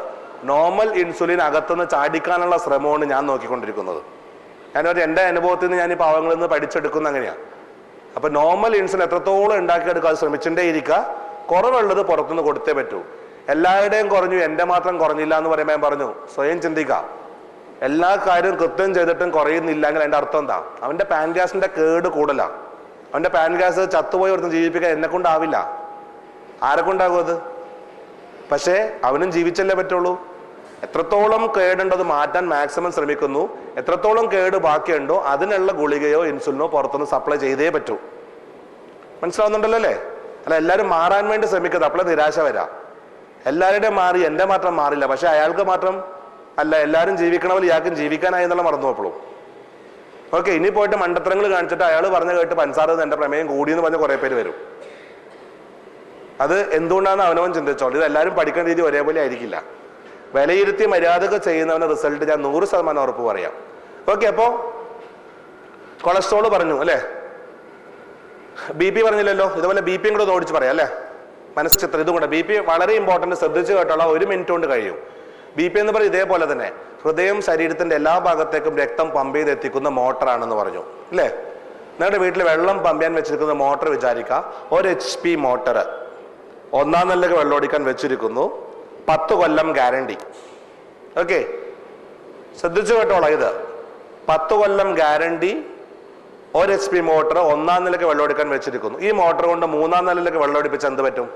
നോർമൽ ഇൻസുലിൻ അകത്തുനിന്ന് ചാടിക്കാനുള്ള ശ്രമമാണ് ഞാൻ നോക്കിക്കൊണ്ടിരിക്കുന്നത്. ഞാനൊരു എൻ്റെ അനുഭവത്തിൽ നിന്ന് ഞാൻ ഈ പാവങ്ങളിൽ നിന്ന് പഠിച്ചെടുക്കുന്ന അങ്ങനെയാണ്. അപ്പൊ നോർമൽ ഇൻസുലിൻ എത്രത്തോളം ഉണ്ടാക്കിയെടുക്കാൻ ശ്രമിച്ചിട്ടേ ഇരിക്കുക. കുറവുള്ളത് പുറത്തുനിന്ന് കൊടുത്തേ പറ്റൂ. എല്ലാവരുടെയും കുറഞ്ഞു, എൻ്റെ മാത്രം കുറഞ്ഞില്ല എന്ന് പറയുമ്പോൾ ഞാൻ പറഞ്ഞു, സ്വയം ചിന്തിക്കാം. എല്ലാ കാര്യവും കൃത്യം ചെയ്തിട്ടും കുറയുന്നില്ലെങ്കിൽ അതിൻ്റെ അർത്ഥം എന്താ? അവൻ്റെ പാൻഗ്യാസിൻ്റെ കേട് കൂടുതലാണ്. അവൻ്റെ പാൻഗ്യാസ് ചത്തുപോയി ഒരുത്തും ജീവിപ്പിക്കാൻ എന്നെ കൊണ്ടാവില്ല. ആരെ കൊണ്ടാകും അത്? പക്ഷേ അവനും ജീവിച്ചല്ലേ പറ്റുള്ളൂ. എത്രത്തോളം കേടുണ്ടോ അത് മാറ്റാൻ മാക്സിമം ശ്രമിക്കുന്നു. എത്രത്തോളം കേട് ബാക്കിയുണ്ടോ അതിനുള്ള ഗുളികയോ ഇൻസുലിനോ പുറത്തുനിന്ന് സപ്ലൈ ചെയ്തേ പറ്റൂ. മനസ്സിലാവുന്നുണ്ടല്ലോ അല്ലേ? അല്ല, എല്ലാവരും മാറാൻ വേണ്ടി ശ്രമിക്കുന്നത്, അപ്പോഴേ നിരാശ വരാം. എല്ലാവരുടെയും മാറി, എൻ്റെ മാത്രം മാറില്ല. പക്ഷെ അയാൾക്ക് മാത്രം അല്ല, എല്ലാവരും ജീവിക്കണ പോലെ ഇയാൾക്കും ജീവിക്കാനായി എന്നുള്ള മറന്നു പോയപ്പോഴും. ഓക്കെ, ഇനി പോയിട്ട് മണ്ടത്തരങ്ങൾ കാണിച്ചിട്ട് അയാൾ പറഞ്ഞു കേട്ട് പഞ്ചസാര എൻ്റെ പ്രമേയം കൂടിയെന്ന് പറഞ്ഞ് കുറേ പേര് വരും. അത് എന്തുകൊണ്ടാണ് അവനവൻ ചിന്തിച്ചോളൂ. ഇത് എല്ലാവരും പഠിക്കുന്ന രീതി ഒരേപോലെ ആയിരിക്കില്ല. വിലയിരുത്തി മര്യാദക്ക് ചെയ്യുന്നവന്റെ റിസൾട്ട് ഞാൻ 100% ഉറപ്പ് പറയാം. ഓക്കെ, അപ്പോൾ കൊളസ്ട്രോൾ പറഞ്ഞു അല്ലേ, BP പറഞ്ഞില്ലല്ലോ. ഇതുപോലെ BP കൂടെ ഒന്ന് ഓടിച്ച് പറയാം അല്ലേ, മനസ്സ് ചിത്രം. ഇതും കൂടെ BP വളരെ ഇമ്പോർട്ടൻറ്റ്, ശ്രദ്ധിച്ചു കേട്ടോളാം. 1 മിനിറ്റ് കൊണ്ട് കഴിയും. BP എന്ന് പറയും ഇതേപോലെ തന്നെ ഹൃദയം ശരീരത്തിന്റെ എല്ലാ ഭാഗത്തേക്കും രക്തം പമ്പ് ചെയ്ത് എത്തിക്കുന്ന മോട്ടറാണെന്ന് പറഞ്ഞു അല്ലേ. നിങ്ങളുടെ വീട്ടിൽ വെള്ളം പമ്പ് ചെയ്യാൻ വെച്ചിരിക്കുന്ന മോട്ടർ വിചാരിക്കുക. 1 HP മോട്ടർ 1-ാം നിലയ്ക്ക് വെള്ളം ഓടിക്കാൻ വെച്ചിരിക്കുന്നു. 10 കൊല്ലം ഗ്യാരണ്ടി. ഓക്കെ, ശ്രദ്ധിച്ചു കേട്ടോളാം. ഇത് 10 കൊല്ലം ഗ്യാരണ്ടി. 1 HP മോട്ടർ 1-ാം നിലയ്ക്ക് വെള്ളം ഓടിക്കാൻ വെച്ചിരിക്കുന്നു. ഈ മോട്ടർ കൊണ്ട് 3-ാം നിലയിലേക്ക് വെള്ളം ഓടിപ്പിച്ച് എന്ത് പറ്റും?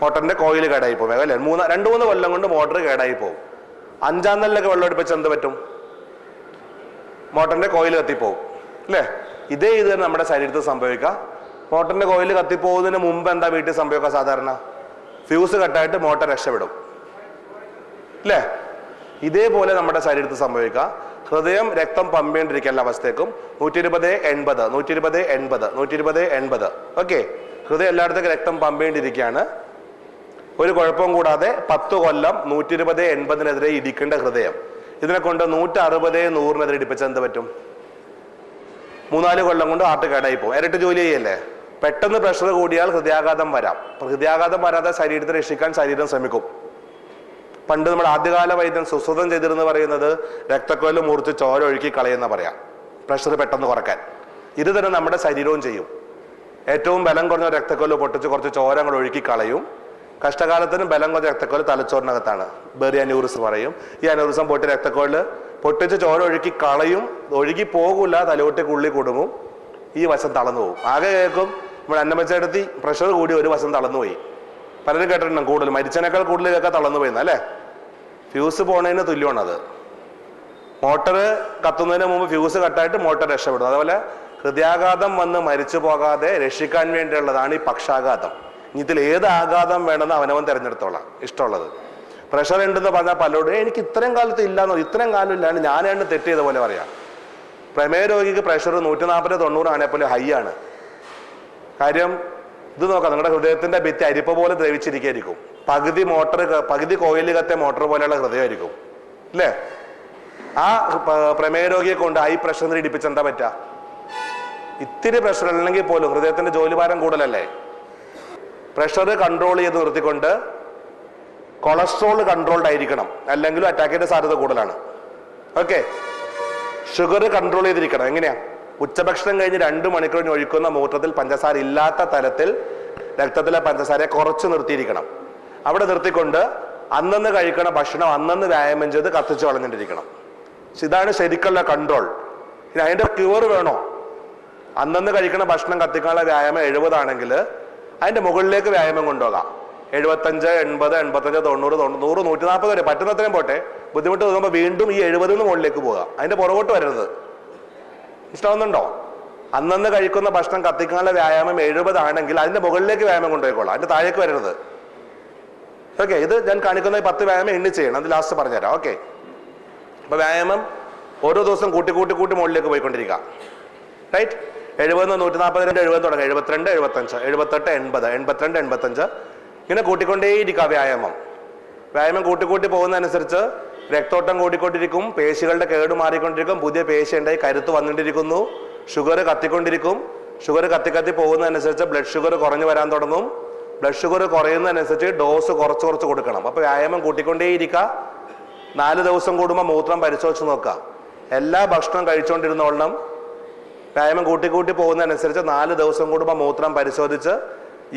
മോട്ടറിന്റെ കോയിൽ കേടായി പോകും അല്ലേ. 2-3 കൊല്ലം കൊണ്ട് മോട്ടർ കേടായി പോകും. 5-ാം നിലയിലേക്ക് വെള്ളം ഓടിപ്പിച്ച് എന്ത് പറ്റും? മോട്ടറിന്റെ കോയിൽ കത്തിപ്പോവും അല്ലേ. ഇത് തന്നെ നമ്മുടെ ശരീരത്തിൽ സംഭവിക്കുക. മോട്ടറിന്റെ കോയിൽ കത്തിപ്പോകുന്നതിന് മുമ്പ് എന്താ വീട്ടിൽ സംഭവിക്കുക? സാധാരണ ഫ്യൂസ് കട്ടായിട്ട് മോട്ടർ രക്ഷപ്പെടും അല്ലേ. ഇതേപോലെ നമ്മുടെ ശരീരത്തിൽ സംഭവിക്കുക. ഹൃദയം രക്തം പമ്പ് ചെയ്തിരിക്കുന്ന അവസ്ഥയ്ക്കും 120/80 120/80 120/80. ഓക്കെ, ഹൃദയം എല്ലായിടത്തേക്കും രക്തം പമ്പ് ചെയ്തിരിക്കുകയാണ്. ഒരു കുഴപ്പവും കൂടാതെ 10 കൊല്ലം 120/80 ഇടിക്കേണ്ട ഹൃദയം ഇതിനെ കൊണ്ട് 160/100 ഇടിപ്പിച്ച് എന്ത് പറ്റും? 3-4 കൊല്ലം കൊണ്ട് ഹാർട്ട് കേടായി പോകും. ഇരട്ടി ജോലി ചെയ്യല്ലേ. പെട്ടെന്ന് പ്രഷർ കൂടിയാൽ ഹൃദയാഘാതം വരാം. ഹൃദയാഘാതം വരാതെ ശരീരത്തെ രക്ഷിക്കാൻ ശരീരം ശ്രമിക്കും. പണ്ട് നമ്മുടെ ആദ്യകാല വൈദ്യൻ സുശ്രുതം ചെയ്തിരുന്നു പറയുന്നത് രക്തക്കൊഴൽ മുറിച്ച് ചോര ഒഴുക്കി കളയുന്ന പറയാം, പ്രഷർ പെട്ടെന്ന് കുറയ്ക്കാൻ. ഇത് തന്നെ നമ്മുടെ ശരീരവും ചെയ്യും. ഏറ്റവും ബലം കുറഞ്ഞ രക്തക്കൊഴൽ പൊട്ടിച്ച് കുറച്ച് ചോര അങ്ങോട്ട് ഒഴുക്കി കളയും. കഷ്ടകാലത്തിന് ബലം കുറഞ്ഞ രക്തക്കൊഴൽ തലച്ചോറിനകത്താണ്, ബെറി അന്യൂറിസം പറയും. ഈ അന്യൂറിസം പൊട്ടി രക്തക്കൊഴൽ പൊട്ടിച്ച് ചോര ഒഴുക്കി കളയും. ഒഴുകി പോകില്ല, തലയോട്ടിക്കുള്ളിൽ കൊടുങ്ങും. ഈ വശം തളർന്നു പോകും. ആകെ കേൾക്കും നമ്മുടെ അന്നമച്ചെടുത്തി പ്രഷർ കൂടി ഒരു വശം തളർന്നു പോയി. പലരും കേട്ടിട്ടുണ്ടാകും, കൂടുതൽ മരിച്ചതിനേക്കാൾ കൂടുതൽ കേൾക്കാൻ തളർന്നു പോയിന്ന് അല്ലേ. ഫ്യൂസ് പോണതിന് തുല്യമാണത്. മോട്ടർ കത്തുന്നതിന് മുമ്പ് ഫ്യൂസ് കട്ടായിട്ട് മോട്ടർ രക്ഷപ്പെടും. അതുപോലെ ഹൃദയാഘാതം വന്ന് മരിച്ചു പോകാതെ രക്ഷിക്കാൻ വേണ്ടിയുള്ളതാണ് ഈ പക്ഷാഘാതം. ഇതിൽ ഏത് ആഘാതം വേണമെന്ന് അവനവൻ തിരഞ്ഞെടുത്തോളാം, ഇഷ്ടമുള്ളത്. പ്രഷർ ഉണ്ടെന്ന് പറഞ്ഞാൽ പലരോടും എനിക്ക് ഇത്രയും കാലത്ത് ഇല്ലാന്നോ, ഇത്രയും കാലം ഇല്ലാണ്ട് ഞാനാണ് തെറ്റ് ചെയ്ത പോലെ പറയാം. പ്രമേയ രോഗിക്ക് പ്രഷർ 140/90 ആണെപ്പോലും ഹൈ ആണ്. കാര്യം ഇത് നോക്കാം, നിങ്ങളുടെ ഹൃദയത്തിന്റെ ഭിത്തി അരിപ്പ പോലെ ദ്രവിച്ചിരിക്കും. പകുതി കോയിൽ കത്തിയ മോട്ടർ പോലെയുള്ള ഹൃദയമായിരിക്കും അല്ലേ. ആ പ്രമേയ രോഗിയെ കൊണ്ട് ഹൈ പ്രഷർ ഇടിപ്പിച്ച് എന്താ പറ്റുക? ഇത്തിരി പ്രഷർ അല്ലെങ്കിൽ പോലും ഹൃദയത്തിന്റെ ജോലിഭാരം കൂടുതലല്ലേ. പ്രഷർ കൺട്രോൾ ചെയ്ത് നിർത്തിക്കൊണ്ട് കൊളസ്ട്രോൾ കൺട്രോൾഡ് ആയിരിക്കണം, അല്ലെങ്കിലും അറ്റാക്കിന്റെ സാധ്യത കൂടുതലാണ്. ഓക്കെ, ഷുഗർ കൺട്രോൾ ചെയ്തിരിക്കണം. എങ്ങനെയാ? ഉച്ചഭക്ഷണം കഴിഞ്ഞ് 2 മണിക്കൂറിന് ഒഴിക്കുന്ന മൂത്രത്തിൽ പഞ്ചസാര ഇല്ലാത്ത തരത്തിൽ രക്തത്തിലെ പഞ്ചസാരയെ കുറച്ച് നിർത്തിയിരിക്കണം. അവിടെ നിർത്തിക്കൊണ്ട് അന്നന്ന് കഴിക്കണ ഭക്ഷണം അന്നന്ന് വ്യായാമം ചെയ്ത് കത്തിച്ച് കളഞ്ഞിട്ടിരിക്കണം. ഇതാണ് ശരിക്കുള്ള കൺട്രോൾ. ഇനി അതിന്റെ ക്യൂർ വേണോ? അന്നന്ന് കഴിക്കണ ഭക്ഷണം കത്തിക്കാനുള്ള വ്യായാമം 70 ആണെങ്കിൽ അതിന്റെ മുകളിലേക്ക് വ്യായാമം കൊണ്ടുപോകാം. 75, 80, 85, 90, 100, 140 വരെ പറ്റുന്നത്രയും പോട്ടെ. ബുദ്ധിമുട്ട് തോന്നുമ്പോൾ വീണ്ടും ഈ 70 മുകളിലേക്ക് പോകാം. അതിന്റെ പുറകോട്ട് വരരുത്. ഇഷ്ടമാവുന്നുണ്ടോ? അന്നന്ന് കഴിക്കുന്ന ഭക്ഷണം കത്തിക്കാനുള്ള വ്യായാമം 70 ആണെങ്കിൽ അതിന്റെ മുകളിലേക്ക് വ്യായാമം കൊണ്ടുപോയിക്കോളാം, അതിന്റെ താഴേക്ക് വരരുത്. ഓക്കെ, ഇത് ഞാൻ കാണിക്കുന്ന 10 വ്യായാമം എണ്ണി ചെയ്യണം, അത് ലാസ്റ്റ് പറഞ്ഞുതരാം. ഓക്കെ, അപ്പൊ വ്യായാമം ഓരോ ദിവസം കൂട്ടി മുകളിലേക്ക് പോയിക്കൊണ്ടിരിക്കുക. റൈറ്റ്, 70, 140, 70 തുടങ്ങുക. 72, 75, 78, 80, 82, 85 ഇങ്ങനെ കൂട്ടിക്കൊണ്ടേയിരിക്കുക വ്യായാമം കൂട്ടി പോകുന്നതനുസരിച്ച് രക്തോട്ടം കൂടിക്കൊണ്ടിരിക്കും, പേശികളുടെ കേട് മാറിക്കൊണ്ടിരിക്കും, പുതിയ പേശി ഉണ്ടായി കരുത്ത് വന്നിട്ടിരിക്കുന്നു, ഷുഗർ കത്തിക്കൊണ്ടിരിക്കും. ഷുഗർ കത്തി പോകുന്നതനുസരിച്ച് ബ്ലഡ് ഷുഗർ കുറഞ്ഞു വരാൻ തുടങ്ങും. ബ്ലഡ് ഷുഗർ കുറയുന്നതനുസരിച്ച് ഡോസ് കുറച്ച് കൊടുക്കണം. അപ്പൊ വ്യായാമം കൂട്ടിക്കൊണ്ടേയിരിക്കുക. 4 ദിവസം കൂടുമ്പോൾ മൂത്രം പരിശോധിച്ച് നോക്കുക. എല്ലാ ഭക്ഷണം കഴിച്ചുകൊണ്ടിരുന്നോളണം. വ്യായാമം കൂട്ടി പോകുന്നതനുസരിച്ച് 4 ദിവസം കൂടുമ്പോൾ മൂത്രം പരിശോധിച്ച്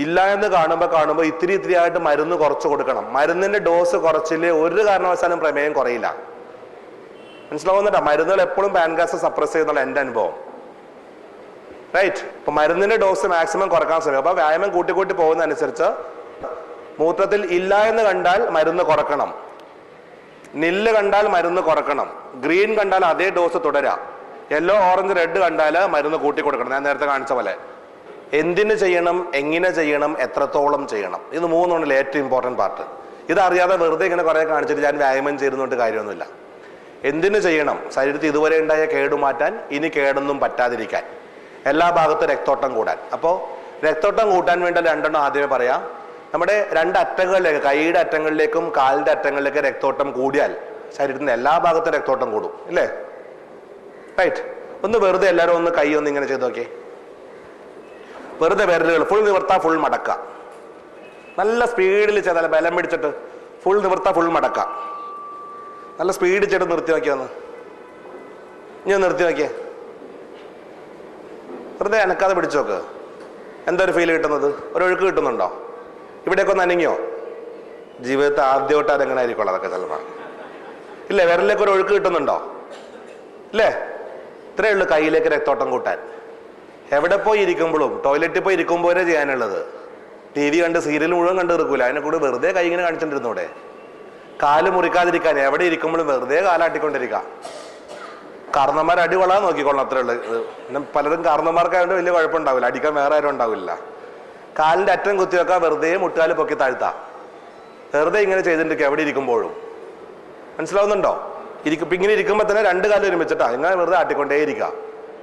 ഇല്ല എന്ന് കാണുമ്പോൾ ഇത്തിരി ആയിട്ട് മരുന്ന് കുറച്ച് കൊടുക്കണം. മരുന്നിന്റെ ഡോസ് കുറച്ചില്ലേ ഒരു കാരണവശാലും പ്രമേയം കുറയില്ല. മനസ്സിലാവുന്നുണ്ടോ? മരുന്നുകൾ എപ്പോഴും പാൻക്രിയാസ് സപ്രസ് ചെയ്യുന്നുള്ള എൻ്റെ അനുഭവം. റൈറ്റ്. അപ്പൊ മരുന്നിന്റെ ഡോസ് മാക്സിമം കുറക്കാൻ ശ്രമിക്കും. അപ്പൊ വ്യായാമം കൂട്ടി പോകുന്നതനുസരിച്ച് മൂത്രത്തിൽ ഇല്ല എന്ന് കണ്ടാൽ മരുന്ന് കുറക്കണം, നില്ല് കണ്ടാൽ മരുന്ന് കുറക്കണം, ഗ്രീൻ കണ്ടാൽ അതേ ഡോസ് തുടരാം, യെല്ലോ ഓറഞ്ച് റെഡ് കണ്ടാൽ മരുന്ന് കൂട്ടി കൊടുക്കണം. ഞാൻ നേരത്തെ കാണിച്ച പോലെ എന്തിന് ചെയ്യണം, എങ്ങനെ ചെയ്യണം, എത്രത്തോളം ചെയ്യണം, ഇത് മൂന്നാണല്ലോ ഏറ്റവും ഇമ്പോർട്ടൻറ്റ് പാർട്ട്. ഇതറിയാതെ വെറുതെ ഇങ്ങനെ കുറെ കാണിച്ചിട്ട് ഞാൻ വ്യായാമം ചെയ്യുന്നതുകൊണ്ട് കാര്യമൊന്നുമില്ല. എന്തിനു ചെയ്യണം? ശരീരത്തിൽ ഇതുവരെ ഉണ്ടായ കേടുമാറ്റാൻ, ഇനി കേടൊന്നും പറ്റാതിരിക്കാൻ, എല്ലാ ഭാഗത്തും രക്തോട്ടം കൂടാൻ. അപ്പോൾ രക്തോട്ടം കൂട്ടാൻ വേണ്ട രണ്ടെണ്ണം ആദ്യമേ പറയാം. നമ്മുടെ രണ്ട് അറ്റങ്ങളിലേക്ക്, കൈയുടെ അറ്റങ്ങളിലേക്കും കാലിന്റെ അറ്റങ്ങളിലേക്ക് രക്തോട്ടം കൂടിയാൽ ശരീരത്തിന്റെ എല്ലാ ഭാഗത്തും രക്തോട്ടം കൂടും, ഇല്ലേ? റൈറ്റ്. ഒന്ന് വെറുതെ എല്ലാവരും ഒന്ന് കൈ ഒന്ന് ഇങ്ങനെ ചെയ്ത് നോക്കിയേ. വെറുതെ വിരലുകൾ ഫുൾ നിവർത്താ ഫുൾ മടക്ക. നല്ല സ്പീഡിൽ ചെയ്താൽ ബലം പിടിച്ചിട്ട് ഫുൾ നിവർത്താ ഫുൾ മടക്ക. നല്ല സ്പീഡിൽ ചെയ്തിട്ട് നിർത്തി നോക്കിയാന്ന്. ഇനി നിർത്തി നോക്കിയേ. വെറുതെ അനക്കാതെ പിടിച്ചു നോക്ക്. എന്താ ഒരു ഫീൽ കിട്ടുന്നത്? ഒരു ഒഴുക്ക് കിട്ടുന്നുണ്ടോ? ഇവിടെയൊക്കെ ഒന്ന് അനങ്ങിയോ? ജീവിതത്തെ ആദ്യമായിട്ട് അതെങ്ങനെ ആയിരിക്കുള്ളൂ അതൊക്കെ ചിലപ്പോൾ. ഇല്ലേ? വിരലിലേക്ക് ഒരു ഒഴുക്ക് കിട്ടുന്നുണ്ടോ? ഇല്ലേ? ഇത്രയേ ഉള്ളൂ കയ്യിലേക്ക് രക്തോട്ടം കൂട്ടാൻ. എവിടെ പോയി ഇരിക്കുമ്പോഴും, ടോയ്ലറ്റിൽ പോയി ഇരിക്കുമ്പോഴേ ചെയ്യാനുള്ളത്. ടി വി കണ്ട് സീരിയൽ മുഴുവൻ കണ്ട് ഇരിക്കൂല. അതിനെ കൂടെ വെറുതെ കൈ ഇങ്ങനെ കാണിച്ചിട്ടിരുന്നൂടെ? കാല് മുറിക്കാതിരിക്കാൻ എവിടെ ഇരിക്കുമ്പോഴും വെറുതെ കാലാട്ടിക്കൊണ്ടിരിക്കുക. കാരണന്മാർ അടി കൊള്ളാൻ നോക്കിക്കൊള്ളണം, അത്രേ ഉള്ളൂ. പിന്നെ പലരും കാരണന്മാർക്കായതുകൊണ്ട് വലിയ കുഴപ്പമുണ്ടാവില്ല, അടിക്കാൻ വേറെ ആരും ഉണ്ടാവില്ല. കാലിന്റെ അറ്റം കുത്തിവെക്കാൻ വെറുതെ മുട്ടുകാല് പൊക്കി താഴ്ത്താം. വെറുതെ ഇങ്ങനെ ചെയ്തിട്ടിരിക്കുക എവിടെ ഇരിക്കുമ്പോഴും. മനസ്സിലാവുന്നുണ്ടോ? ഇങ്ങനെ ഇരിക്കുമ്പോൾ തന്നെ രണ്ട് കാലം ഒരുമിച്ചിട്ടാ ഇങ്ങനെ വെറുതെ ആട്ടിക്കൊണ്ടേ ഇരിക്കുക.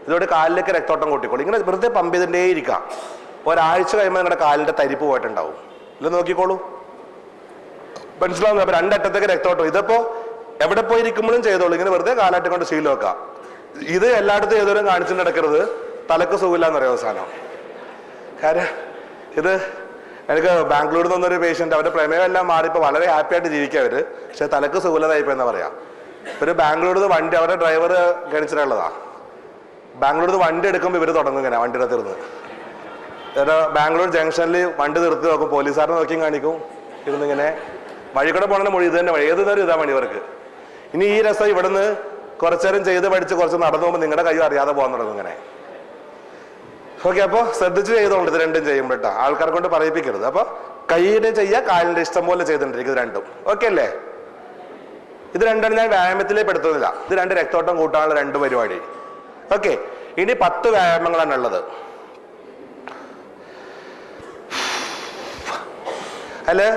ഇതോടെ കാലിലേക്ക് രക്തോട്ടം കൂട്ടിക്കോളൂ. ഇങ്ങനെ വെറുതെ പമ്പ് ചെയ്തിട്ടേ ഇരിക്കുക. ഒരാഴ്ച കഴിയുമ്പോൾ നിങ്ങളുടെ കാലിന്റെ തരിപ്പ് പോയിട്ടുണ്ടാവും. ഇത് നോക്കിക്കോളൂ. മനസ്സിലാവുന്നു? അപ്പൊ രണ്ടറ്റത്തേക്ക് രക്തോട്ടം. ഇതിപ്പോ എവിടെ പോയി ഇരിക്കുമ്പോഴും ചെയ്തോളൂ. ഇങ്ങനെ വെറുതെ കാലാട്ടി കൊണ്ട് ശീലം വെക്കാം. ഇത് എല്ലായിടത്തും ഏതോരും കാണിച്ചു നടക്കരുത്. തലക്ക് സുഖമില്ലാന്ന് പറയാം അവസാനം. കാര്യം ഇത് എനിക്ക് ബാംഗ്ലൂരിൽ നിന്നൊരു പേഷ്യന്റ്, അവരുടെ പ്രമേയം എല്ലാം മാറി ഇപ്പൊ വളരെ ഹാപ്പി ആയിട്ട് ജീവിക്കുക അവര്. പക്ഷെ തലക്ക് സുഖമില്ലാതായിപ്പോയെന്നാ പറയാം. ഒരു ബാംഗ്ലൂരിൽ നിന്ന് വണ്ടി, അവരുടെ ഡ്രൈവർ ഗണിച്ചിട്ടുള്ളതാ. ബാംഗ്ലൂരിൽ നിന്ന് വണ്ടി എടുക്കുമ്പോൾ ഇവര് തുടങ്ങും ഇങ്ങനെ വണ്ടിയുടെ തീർന്ന്. ബാംഗ്ലൂർ ജംഗ്ഷനിൽ വണ്ടി നിർത്തി നോക്കും, പോലീസുകാരനെ നോക്കിയും കാണിക്കും. ഇരുന്നിങ്ങനെ വഴി കൂടെ പോകണ മൊഴി ഇത് തന്നെ വഴി, ഏത് നേരം ഇതാ മണി ഇവർക്ക്. ഇനി ഈ രസം ഇവിടുന്ന് കുറച്ചേരം ചെയ്ത് പഠിച്ച് കുറച്ച് നടന്നു പോകുമ്പോൾ നിങ്ങളുടെ കൈ അറിയാതെ പോകാൻ തുടങ്ങും ഇങ്ങനെ. ഓക്കെ. അപ്പോൾ ശ്രദ്ധിച്ച് ചെയ്തോണ്ട് ഇത് രണ്ടും ചെയ്യുമ്പോൾ കേട്ടോ, ആൾക്കാരെ കൊണ്ട് പറയിപ്പിക്കരുത്. അപ്പൊ കൈയുടെ ചെയ്യുക, കാലിന്റെ ഇഷ്ടം പോലെ ചെയ്തിട്ടുണ്ടിരിക്കും. ഇത് രണ്ടും ഓക്കെ അല്ലേ? ഇത് രണ്ടാണ് ഞാൻ വ്യായാമത്തിലേക്ക് പെടുത്തുന്നില്ല. ഇത് രണ്ട് രക്തോട്ടം കൂട്ടാനുള്ള രണ്ട് പരിപാടി. ഓക്കെ. ഇനി 10 വ്യായാമങ്ങളാണ് ഉള്ളത്. അല്ലെ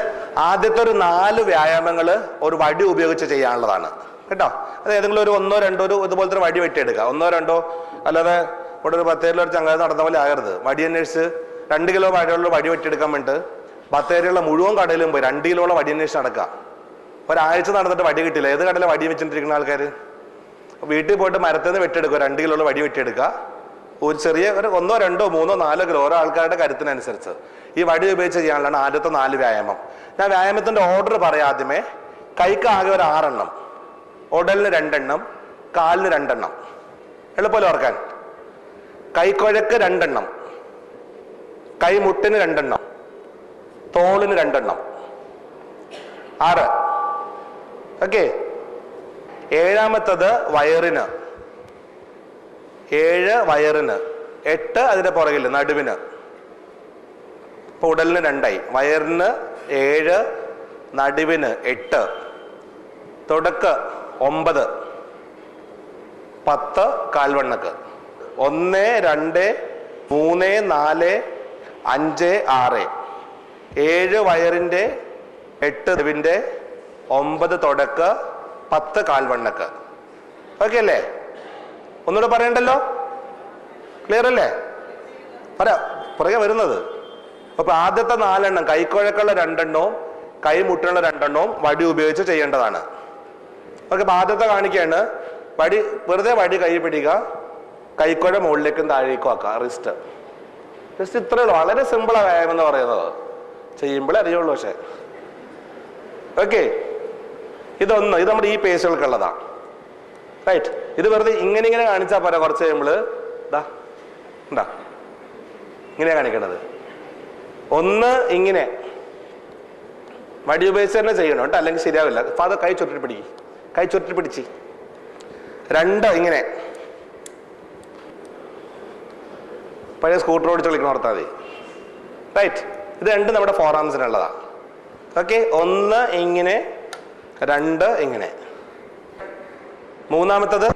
ആദ്യത്തെ ഒരു 4 വ്യായാമങ്ങൾ ഒരു വടി ഉപയോഗിച്ച് ചെയ്യാനുള്ളതാണ് കേട്ടോ. അത് ഏതെങ്കിലും ഒരു 1 2 ഒരു ഇതുപോലത്തെ ഒരു വടി വെട്ടിയെടുക്കുക. 1 2, അല്ലാതെ ഇവിടെ ഒരു ബത്തേരിയിലുള്ള ഒരു ചങ്ങാതി നടന്ന പോലെ ആകരുത്. വടി അന്വേഷിച്ച് 2 കിലോ വടിയുള്ള വടി വെട്ടിയെടുക്കാൻ വേണ്ടിട്ട് ബത്തേരിയുള്ള മുഴുവൻ കടയിലും പോയി 2 കിലോയുള്ള വടി അന്വേഷിച്ച് നടക്കുക. ഒരാഴ്ച നടന്നിട്ട് വടി കിട്ടില്ല. ഏത് കടയിലെ വടി വെച്ചിട്ടിരിക്കുന്ന ആൾക്കാർ വീട്ടിൽ പോയിട്ട് മരത്തിൽ നിന്ന് വെട്ടിയെടുക്കുക. 2 കിലോയുള്ള വടി വെട്ടിയെടുക്കുക. ഒരു ചെറിയ ഒരു 1 2 3 4 കിലോ ഓരോ ആൾക്കാരുടെ കരുത്തിനനുസരിച്ച് ഈ വടി ഉപയോഗിച്ച് ചെയ്യാനുള്ളതാണ് ആദ്യത്തെ 4 വ്യായാമം. ഞാൻ വ്യായാമത്തിന്റെ ഓർഡർ പറയാം. ആദ്യമേ കൈക്ക് ആകെ ഒരു 6 എണ്ണം, ഉടലിന് 2 എണ്ണം, കാലിന് 2 എണ്ണം. എളുപ്പമല്ലോ ഓർക്കാൻ. കൈക്കുഴക്ക് 2 എണ്ണം, കൈമുട്ടിന് 2 എണ്ണം, തോളിന് 2 എണ്ണം. 6. ഓക്കെ. 7ാമത്തത് വയറിന്, 7 വയറിന്, 8 അതിന്റെ പുറകിൽ നടുവിന്. ഇപ്പൊ ഉടലിന് 2ആയി. വയറിന് 7, നടുവിന് 8, തുടക്ക് 9, 10 കാൽവണ്ണക്ക്. 1 2 3 4 5 6. 7 വയറിന്റെ, 8 നടുവിന്റെ, 9 തുടക്ക്, 10 കാൽവണ്ണക്ക്. ഓക്കെ അല്ലേ? ഒന്നുകൂടെ പറയണ്ടല്ലോ? ക്ലിയർ അല്ലേ? പറയാ പുറകെ വരുന്നത്. അപ്പൊ ആദ്യത്തെ 4 എണ്ണം കൈക്കുഴക്കുള്ള 2 എണ്ണവും കൈമുട്ടിനുള്ള 2 എണ്ണവും വടി ഉപയോഗിച്ച് ചെയ്യേണ്ടതാണ്. ഓക്കെ. അപ്പൊ ആദ്യത്തെ കാണിക്കാണ്. വടി വെറുതെ വടി കൈ പിടിക്കുക, കൈക്കുഴ മുകളിലേക്കും താഴേക്കും ആക്കുക. റിസ്റ്റ് ഇത്രയേ ഉള്ളൂ. വളരെ സിമ്പിളാ വ്യായാമം എന്ന് പറയുന്നത്. ചെയ്യുമ്പോഴേ അറിയുള്ളൂ. പക്ഷെ ഓക്കെ. ഇത് നമ്മുടെ ഈ പേശുകൾക്കുള്ളതാ. റൈറ്റ്. ഇത് വെറുതെ ഇങ്ങനെ കാണിച്ചാൽ പോരാ. കുറച്ച് കഴിയുമ്പോൾ ഇതാ ഉണ്ടാ ഇങ്ങനെയാ കാണിക്കേണ്ടത്. ഒന്ന് ഇങ്ങനെ വടി ഉപയോഗിച്ച് തന്നെ ചെയ്യണം കേട്ടോ, അല്ലെങ്കിൽ ശരിയാവില്ല. ഫാദർ കൈ ചുരുട്ടി പിടിക്ക്, കൈ ചുരുട്ടി പിടിച്ച്. 2 ഇങ്ങനെ, പഴയ സ്കൂട്ടർ ഓടിച്ച് കളിക്കണം ഓർത്താൽ മതി. റൈറ്റ്, ഇത് 2 നമ്മുടെ ഫോർ ആംസിനുള്ളതാ. ഓക്കെ, 1 ഇങ്ങനെ, 2 ഇങ്ങനെ. മൂന്നാമത്തത്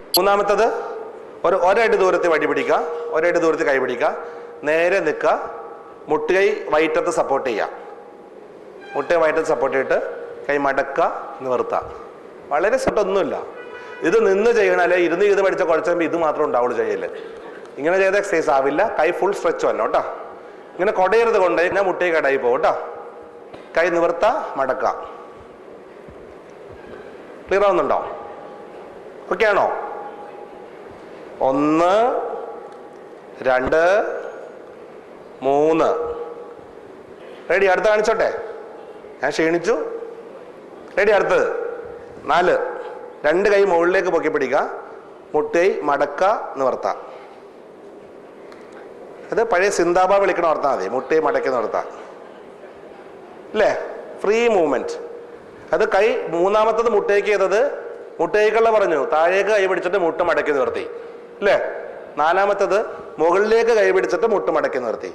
ഒരടി ദൂരത്തിൽ വടി പിടിക്കുക, ഒരടി ദൂരത്തിൽ കൈ പിടിക്കുക, നേരെ നിൽക്കുക, മുട്ടുകൈ വയറ്റത്ത് സപ്പോർട്ട് ചെയ്യുക. മുട്ടുകൈ വയറ്റത്ത് സപ്പോർട്ട് ചെയ്തിട്ട് കൈ മടക്കുക, നിവർത്തുക. വളരെ ഒന്നുമില്ല. ഇത് നിന്ന് ചെയ്യണല്ലേ, ഇരുന്ന് ചെയ്ത് പഠിച്ച കുറച്ച് ഇത് മാത്രം ഉണ്ടാവുള്ളൂ ചെയ്യല്. ഇങ്ങനെ ചെയ്ത എക്സസൈസ് ആവില്ല. കൈ ഫുൾ സ്ട്രെച്ച് വരണം കേട്ടോ. ഇങ്ങനെ കൊടയരുത് കൊണ്ട് ഞാൻ മുട്ടേ കടായി പോകും കേട്ടോ. കൈ നിവർത്ത, മടക്ക. ക്ലിയർ ആവുന്നുണ്ടോ? ഓക്കെ ആണോ? 1 2 3. റെഡി? അടുത്ത കാണിച്ചോട്ടെ, ഞാൻ ക്ഷീണിച്ചു. റെഡി? അടുത്തത് 4. 2 കൈ മുകളിലേക്ക് പൊക്കി പിടിക്കുക, മുട്ടൈ മടക്ക, നിവർത്ത. അത് പഴയ സിന്താബ വിളിക്കണ ഓർത്താൽ മതി. മുട്ടൈ മടക്കി നിവർത്ത അല്ലേ? Free movement. അത് കൈ മൂന്നാമത്തത് മുട്ടേക്ക് ചെയ്തത് മുട്ടേക്കുള്ള പറഞ്ഞു, താഴേക്ക് കൈ പിടിച്ചിട്ട് മുട്ട് മടക്കി നിർത്തി അല്ലേ? 4മത്തത് മുകളിലേക്ക് കൈ പിടിച്ചിട്ട് മുട്ട് മടക്കി നിർത്തി.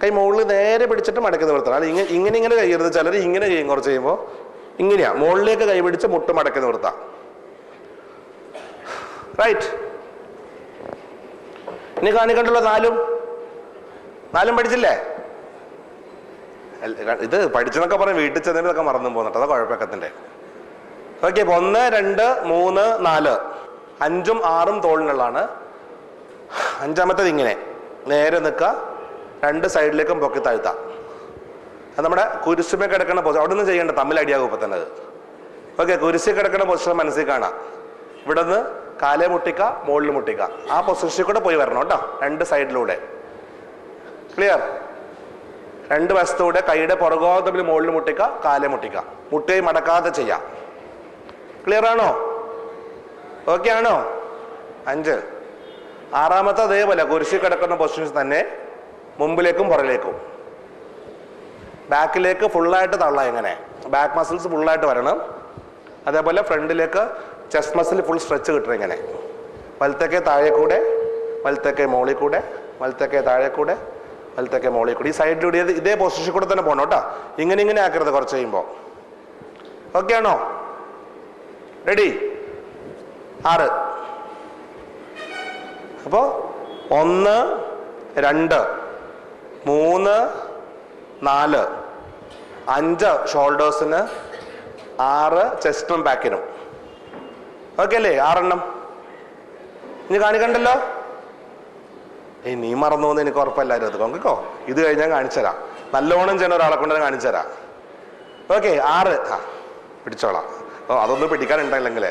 കൈ മുകളിൽ നേരെ പിടിച്ചിട്ട് മടക്കി നിർത്തണം. അത് ഇങ്ങനെ കൈയരുത്. ചിലർ ഇങ്ങനെ ചെയ്യും, കുറച്ച് ചെയ്യുമ്പോൾ ഇങ്ങനെയാ, മുകളിലേക്ക് കൈ പിടിച്ച് മുട്ട് മടക്കി നിർത്താം. റൈറ്റ്? ഇനി കാണിക്കണ്ടല്ലോ 4 പഠിച്ചില്ലേ? ഇത് പഠിച്ചെന്നൊക്കെ പറയും, വീട്ടിൽ ചെന്നതൊക്കെ മറന്നും പോകുന്നുണ്ട്. അതാ കുഴപ്പക്കത്തിന്റെ. ഓക്കെ, 1 2 3 4 5ഉം 6ഉം തോളിനുള്ളതാണ്. 5മത്തത് ഇങ്ങനെ നേരെ നിൽക്കുക, 2 സൈഡിലേക്കും പൊക്കി താഴ്ത്താം. അത് നമ്മുടെ കുരിശുമേ കിടക്കുന്ന പൊസിഷൻ. അവിടെ നിന്ന് ചെയ്യേണ്ട, തമ്മിൽ അടിയാകും ഇപ്പൊ തന്നെ അത്. ഓക്കെ, കുരിശിൽ കിടക്കുന്ന പൊസിഷൻ മനസ്സിൽ കാണാം. ഇവിടെ നിന്ന് കാലേ മുട്ടിക്ക, മുകളിൽ മുട്ടിക്ക. ആ പൊസിഷനിൽ കൂടെ പോയി വരണം കേട്ടോ, 2 സൈഡിലൂടെ. ക്ലിയർ? 2 വശത്തൂടെ കൈയുടെ പുറകോളം തമ്മിൽ മുകളിൽ മുട്ടിക്ക, കാലേ മുട്ടിക്ക. മുട്ടയും മടക്കാതെ ചെയ്യാം. ക്ലിയർ ആണോ? ഓക്കെ ആണോ? 5. 6മത്തെ അതേപോലെ കുരിശിൽ കിടക്കുന്ന പൊസിഷൻസ് തന്നെ, മുമ്പിലേക്കും പുറകിലേക്കും. ബാക്കിലേക്ക് ഫുള്ളായിട്ട് തള്ളാം. എങ്ങനെ? ബാക്ക് മസിൽസ് ഫുള്ളായിട്ട് വരണം. അതേപോലെ ഫ്രണ്ടിലേക്ക് ചെസ്റ്റ് മസിൽ ഫുൾ സ്ട്രെച്ച് കിട്ടണം. ഇങ്ങനെ വലത്തേക്ക് താഴെ കൂടെ, വലത്തേക്ക് മോളിൽ കൂടെ, വലത്തേക്ക് താഴെ കൂടെ, വലത്തേക്ക് മോളിൽ കൂടെ. ഈ സൈഡിലൂടെ ഇതേ പൊസിഷൻ കൂടെ തന്നെ പോകണം കേട്ടോ. ഇങ്ങനെ ആക്കരുത് കുറച്ച് കഴിയുമ്പോൾ. ഓക്കെ ആണോ? റെഡി? 6. അപ്പോൾ 1 2 3 4 5 ഷോൾഡേഴ്സിന്, 6 ചെസ്റ്റും ബാക്കിനും. ഓക്കെ അല്ലേ? 6 എണ്ണം. ഇനി കാണിക്കണ്ടല്ലോ. നീ മറന്നു പോകുന്ന എനിക്ക് ഉറപ്പല്ലായിരുന്നു. അത് നോക്കിക്കോ, ഇത് കഴിഞ്ഞാൽ കാണിച്ചുതരാം. നല്ലോണം ചെയ്യുന്ന ഒരാളെ കൊണ്ട് കാണിച്ചുതരാം. ഓക്കെ, 6. പിടിച്ചോളാം. അതൊന്നും പിടിക്കാനുണ്ടെങ്കിൽ.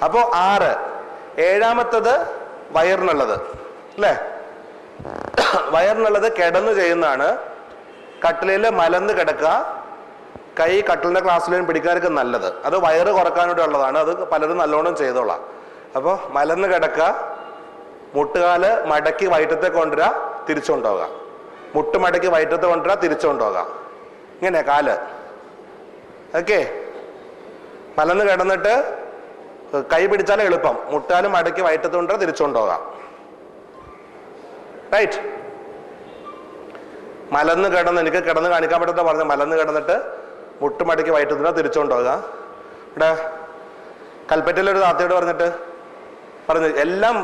അപ്പോൾ 6. 7മത്തത് വയറിനുള്ളത് അല്ലേ? വയറിനുള്ളത് കിടന്നു ചെയ്യുന്നതാണ്. കട്ടിലിൽ മലന്ന് കിടക്കുക, കൈ കട്ടിലിന്റെ ക്ലാസ്സിലും പിടിക്കാനൊക്കെ നല്ലത്. അത് വയറ് കുറക്കാനൂടെ ഉള്ളതാണ്. അത് പലരും നല്ലോണം ചെയ്തോളാം. അപ്പോൾ മലന്ന് കിടക്കുക, മുട്ടുകാല് മടക്കി വയറ്റത്തെ കൊണ്ടുവരിക, തിരിച്ചുകൊണ്ടുപോകുക. മുട്ട് മടക്കി വയറ്റത്തെ കൊണ്ടുവരിക, തിരിച്ചുകൊണ്ടുപോകുക. ഇങ്ങനെ കാല്. ഓക്കെ, മലന്ന് കിടന്നിട്ട് കൈ പിടിച്ചാലും എളുപ്പം. മുട്ടാലും മടക്കി വയറ്റത്ത് കൊണ്ടുവരിക, തിരിച്ചുകൊണ്ടുപോകാം. റൈറ്റ്? മലന്ന് കിടന്ന്, എനിക്ക് കിടന്ന് കാണിക്കാൻ പറ്റുന്ന പറഞ്ഞ, മലന്ന് കിടന്നിട്ട് മുട്ട് മടക്കി വയറ്റത്തിനാ തിരിച്ചുകൊണ്ടുപോകുക. ഇവിടെ കൽപ്പറ്റയിലൊരു താത്തയോട് പറഞ്ഞു എല്ലാം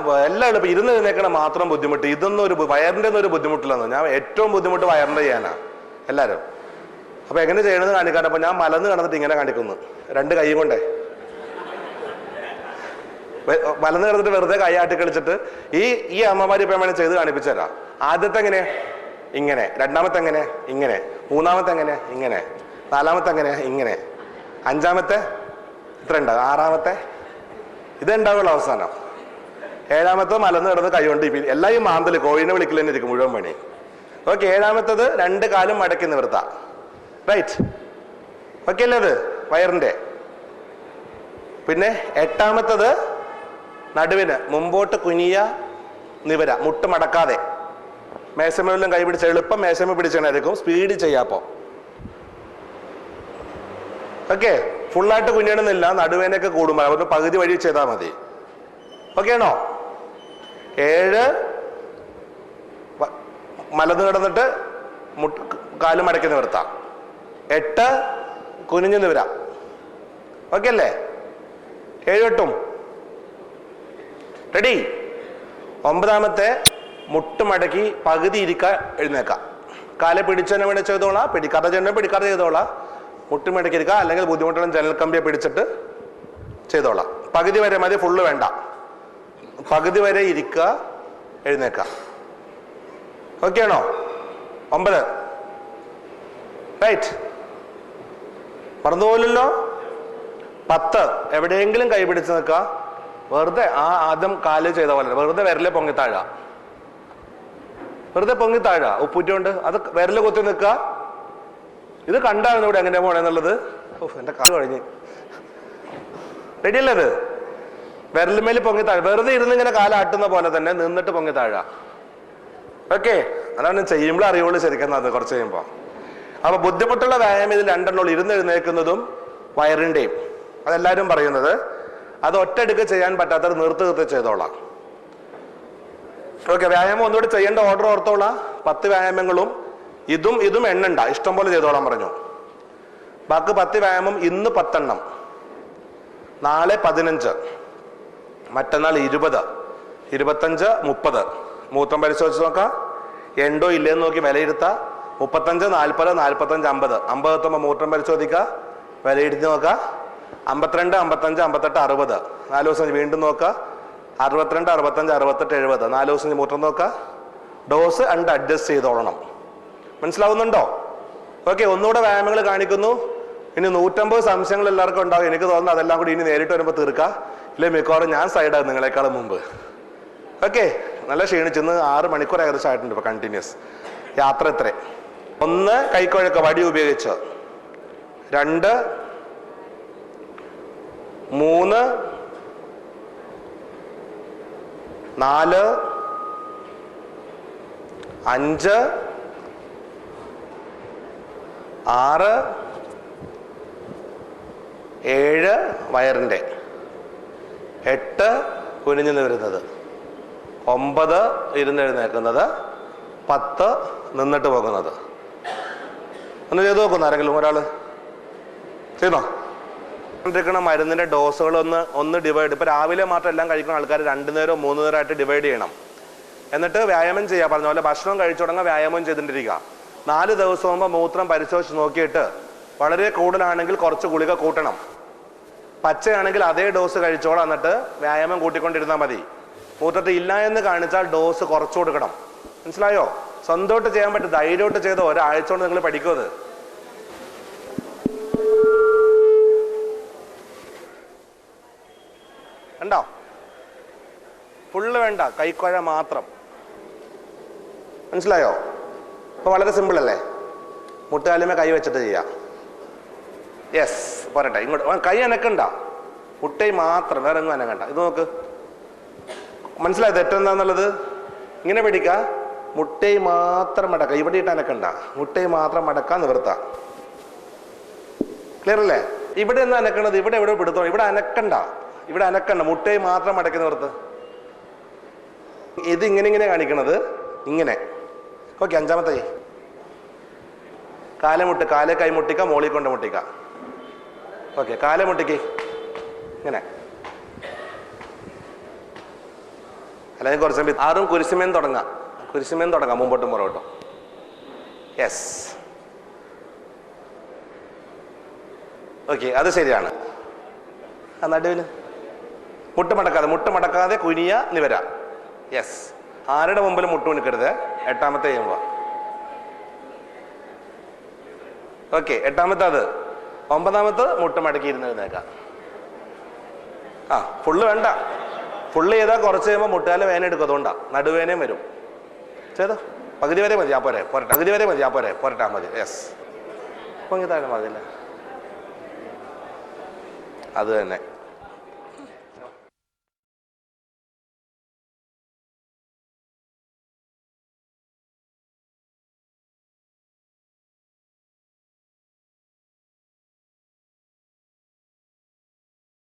എളുപ്പം, ഇരുന്ന് എഴുന്നേക്കണം മാത്രം ബുദ്ധിമുട്ട്, ഇതൊന്നും വയറിൻ്റെ ഒന്നും ഒരു ബുദ്ധിമുട്ടില്ലെന്ന്. ഞാൻ ഏറ്റവും ബുദ്ധിമുട്ട് വയറിൻ്റെ ചെയ്യാനാ എല്ലാവരും. അപ്പൊ എങ്ങനെ ചെയ്യണമെന്ന് കാണിക്കാൻ. അപ്പൊ ഞാൻ മലന്ന് കിടന്നിട്ട് ഇങ്ങനെ കാണിക്കുന്നു, 2 കൈ കൊണ്ടേ. മലന്ന് കിടന്നിട്ട് വെറുതെ കൈ ആട്ടി കളിച്ചിട്ട് ഈ അമ്മമാര് ഇപ്പൊ വേണേൽ ചെയ്ത് കാണിപ്പിച്ചു തരാം. ആദ്യത്തെ എങ്ങനെ? ഇങ്ങനെ. 2മത്തെ എങ്ങനെ? ഇങ്ങനെ. 3മത്തെ എങ്ങനെ? ഇങ്ങനെ. 4മത്തെ എങ്ങനെ? ഇങ്ങനെ. 5മത്തെ ഇത്ര ഉണ്ട്. 6മത്തെ ഇതുണ്ടാവുള്ളൂ അവസാനം. 7മത്തെ മലന്ന് കിടന്ന് കൈകൊണ്ട് എല്ലാം ഈ മാന്തല് കോഴിനെ വിളിക്കൽ തന്നെ ഇരിക്കും മുഴുവൻ പണി. ഓക്കെ, 7മത്തത് 2 കാലും മടക്കി നിവർത്താം. റൈറ്റ്? ഓക്കെ അല്ലേ? അത് വയറിന്റെ. പിന്നെ 8മത്തത് നടുവിന് മുമ്പോട്ട് കുനിയ, നിവര, മുട്ട് മടക്കാതെ. മേശമേലും കൈ പിടിച്ച് എളുപ്പം മേശമ പിടിച്ചായിരിക്കും, സ്പീഡിൽ ചെയ്യാപ്പോ. ഓക്കെ, ഫുള്ളായിട്ട് കുഞ്ഞിടുന്നില്ല, നടുവേനൊക്കെ കൂടുമ്പോൾ അവർക്ക് പകുതി വഴി ചെയ്താൽ മതി. ഓക്കെ ആണോ? 7 മലന്ന് കിടന്നിട്ട് കാല് മടക്കി നിവർത്താം. 8 കുനിഞ്ഞു നിവരാം. ഓക്കെ അല്ലേ? 7 8 റെഡി. 9ാമത്തെ മുട്ട് മടക്കി പകുതി ഇരിക്കാൻ എഴുന്നേക്കാം. കാലെ പിടിച്ചെന്നെ വേണ്ടി ചെയ്തോളാം, പിടിക്കാതെ ചെന്നെ പിടിക്കാതെ ചെയ്തോളാം. മുട്ട് മടക്കി ഇരിക്കുക, അല്ലെങ്കിൽ ബുദ്ധിമുട്ടുള്ള ജനൽ കമ്പിയെ പിടിച്ചിട്ട് ചെയ്തോളാം. പകുതി വരെ മതി, ഫുള്ള് വേണ്ട. പകുതി വരെ ഇരിക്കുക, എഴുന്നേക്കാം. ഓക്കെ ആണോ? 9 റൈറ്റ്. മറന്നുപോലല്ലോ. 10 എവിടെയെങ്കിലും കൈ പിടിച്ച് നിൽക്കുക. വെറുതെ ആദ്യം കാല് ചെയ്ത പോലെ വെറുതെ വിരലെ പൊങ്ങിത്താഴ, വെറുതെ പൊങ്ങിത്താഴ. ഉപ്പൂറ്റുകൊണ്ട് അത് വിരല് കുത്തി നിൽക്കുക. ഇത് കണ്ടായിരുന്നു ഇവിടെ എങ്ങനെ പോണെന്നുള്ളത്. എന്റെ കാല് കഴിഞ്ഞ്. റെഡിയല്ലേ? അത് വിരലുമേൽ പൊങ്ങിത്താഴ, വെറുതെ ഇരുന്ന് ഇങ്ങനെ കാലാട്ടുന്ന പോലെ തന്നെ നിന്നിട്ട് പൊങ്ങിത്താഴ. ഓക്കെ, അതാണ് ചെയ്യുമ്പോൾ അറിയുള്ളൂ ശരിക്കും. അത് കുറച്ച് കഴിയുമ്പോ. അപ്പൊ ബുദ്ധിമുട്ടുള്ള വ്യായാമം ഇതിൽ 2 എണ്ണുള്ളൂ, ഇരുന്ന് എഴുന്നേൽക്കുന്നതും വയറിന്റെയും. അതെല്ലാവരും പറയുന്നത്. അത് ഒറ്റയടിക്ക് ചെയ്യാൻ പറ്റാത്തത് നിർത്തി ചെയ്തോളാം. ഓക്കെ, വ്യായാമം ഒന്നുകൂടി ചെയ്യേണ്ട ഓർഡർ ഓർത്തോളാം. 10 വ്യായാമങ്ങളും ഇതും എണ്ണണ്ട, ഇഷ്ടം പോലെ ചെയ്തോളാൻ പറഞ്ഞു. ബാക്കി 10 വ്യായാമം ഇന്ന് 10 എണ്ണം, നാളെ 15, മറ്റന്നാൾ 20, 25, 30. മൂത്രം പരിശോധിച്ച് നോക്കാം, എണ്ടോ ഇല്ലേന്ന് നോക്കി വിലയിരുത്താം. 35, 40, 45, 50. 50 എത്തുമ്പോൾ മൂത്രം പരിശോധിക്കുക, വിലയിരുത്തി നോക്കാം. 52, 55, 58, 60. 4 ദിവസം വീണ്ടും നോക്കുക. 62, 65, 68, 70. 4 ദിവസം മൂത്രം നോക്കുക. ഡോസ് അഡ്ജസ്റ്റ് ചെയ്തോളണം. മനസ്സിലാവുന്നുണ്ടോ? ഓക്കെ, ഒന്നുകൂടെ വ്യായാമങ്ങൾ കാണിക്കുന്നു. ഇനി 150 സംശയങ്ങൾ എല്ലാവർക്കും ഉണ്ടാവും. എനിക്ക് തോന്നുന്നു അതെല്ലാം കൂടി ഇനി നേരിട്ട് വരുമ്പോൾ തീർക്കാം. ഇല്ലേ മിക്കവാറും ഞാൻ സൈഡാകും നിങ്ങളെക്കാളും മുമ്പ്. ഓക്കെ, നല്ല ക്ഷീണിച്ചെന്ന് 6 മണിക്കൂർ ഏകദേശം ആയിട്ടുണ്ട് ഇപ്പൊ കണ്ടിന്യൂസ് യാത്ര. എത്ര? 1 കൈക്കുഴക്ക വടി ഉപയോഗിച്ച്, 2 3 4 5 6 7 വയറിന്റെ, 8 കുനിഞ്ഞു നിവരുന്നത്, 9 ഇരുന്നെഴുന്നേക്കുന്നത്, 10 നിന്നിട്ട് പോകുന്നത്. ഒന്ന് ചെയ്തു നോക്കുന്നു ആരെങ്കിലും ഒരാള് ചെയ്തോ? മരുന്നിന്റെ ഡോസുകൾ ഒന്ന് ഡിവൈഡ്. ഇപ്പൊ രാവിലെ മാത്രം എല്ലാം കഴിക്കുന്ന ആൾക്കാർ 2 നേരവും 3 നേരമായിട്ട് ഡിവൈഡ് ചെയ്യണം. എന്നിട്ട് വ്യായാമം ചെയ്യാം. പറഞ്ഞ പോലെ ഭക്ഷണം കഴിച്ചു തുടങ്ങാൻ വ്യായാമം ചെയ്തിട്ടിരിക്കുക. 4 ദിവസം മുമ്പ് മൂത്രം പരിശോധിച്ച് നോക്കിയിട്ട് വളരെ കൂടുതലാണെങ്കിൽ കുറച്ച് ഗുളിക കൂട്ടണം. പച്ചയാണെങ്കിൽ അതേ ഡോസ് കഴിച്ചോളാം. എന്നിട്ട് വ്യായാമം കൂട്ടിക്കൊണ്ടിരുന്നാൽ മതി. മൂത്രത്തിൽ ഇല്ല എന്ന് കാണിച്ചാൽ ഡോസ് കുറച്ചു കൊടുക്കണം. മനസ്സിലായോ? സ്വന്തമായിട്ട് ചെയ്യാൻ പറ്റും. ധൈര്യമായിട്ട് ചെയ്തോ. ഒരാഴ്ച കൊണ്ട് നിങ്ങൾ പഠിക്കുമത്. കണ്ടോ? ഫുള്ള് വേണ്ട, കൈക്കുഴ മാത്രം. മനസ്സിലായോ? ഇപ്പൊ വളരെ സിമ്പിൾ അല്ലേ? മുട്ടുകാലുമേ കൈ വെച്ചിട്ട് ചെയ്യാം. യെസ്, പോരട്ടെ. ഇങ്ങോട്ട് കൈ അനക്കണ്ട, മുട്ടൈ മാത്രം, വേറെ എങ്ങും അനക്കണ്ട. ഇത് നോക്ക്, മനസ്സിലായത് തെറ്റെന്താന്നുള്ളത്? ഇങ്ങനെ പിടിക്ക, മുട്ടൈ മാത്രം മടക്ക. ഇവിടെ ഇട്ട് അനക്കണ്ട, മുട്ടൈ മാത്രം മടക്കാൻ നിവർത്താം. ക്ലിയർ അല്ലേ? ഇവിടെ എന്താ അനക്കണത്? ഇവിടെ എവിടെ പിടുത്തോ? ഇവിടെ അനക്കണ്ട, ഇവിടെ അനക്കണ്ട, മുട്ടൈ മാത്രം മടക്കി നിവർത്ത്. ഇത് ഇങ്ങനെ കാണിക്കണത് ഇങ്ങനെ. ഓക്കെ, 5ാമത്തെ കൈ കാലമുട്ട്, കാലെ കൈ മുട്ടിക്ക, മോളിൽ കൊണ്ട് മുട്ടിക്ക. ഓക്കെ, കാലെ മുട്ടിക്ക് ഇങ്ങനെ. അല്ലെങ്കിൽ കുറച്ച് 6 കുരിശുമേൻ തുടങ്ങാം. കുരിശുമേൻ തുടങ്ങാം, മുമ്പോട്ടും പുറകോട്ടും. യെസ്, ഓക്കെ, അത് ശരിയാണ്. നടുവിന് മുട്ട് മടക്കാതെ കുനിയ നിവര. യെസ്, ആരുടെ മുമ്പിൽ മുട്ട് നിൽക്കരുത്. 8ാമത്തെ ചെയ്യുമ്പോൾ. ഓക്കെ, 8ാമത്തെ അത്. 9ാമത്തെ മുട്ട് മടക്കി ഇരുന്നേക്കാം. ഫുള്ള് വേണ്ട. ഫുള്ള് ചെയ്താൽ കുറച്ച് കഴിയുമ്പോൾ മുട്ടുകാല വേന എടുക്കും. അതുകൊണ്ടാണ് നടുവേനയും വരും. ചെയ്തോ, പകുതി വരെ മതി. പോരെ, പോരട്ടെ. പകുതി വരെ മതി. പോരട്ടാ മതി. യെസ്, പൊങ്ങി താഴെ മതിയല്ലേ? അത് തന്നെ.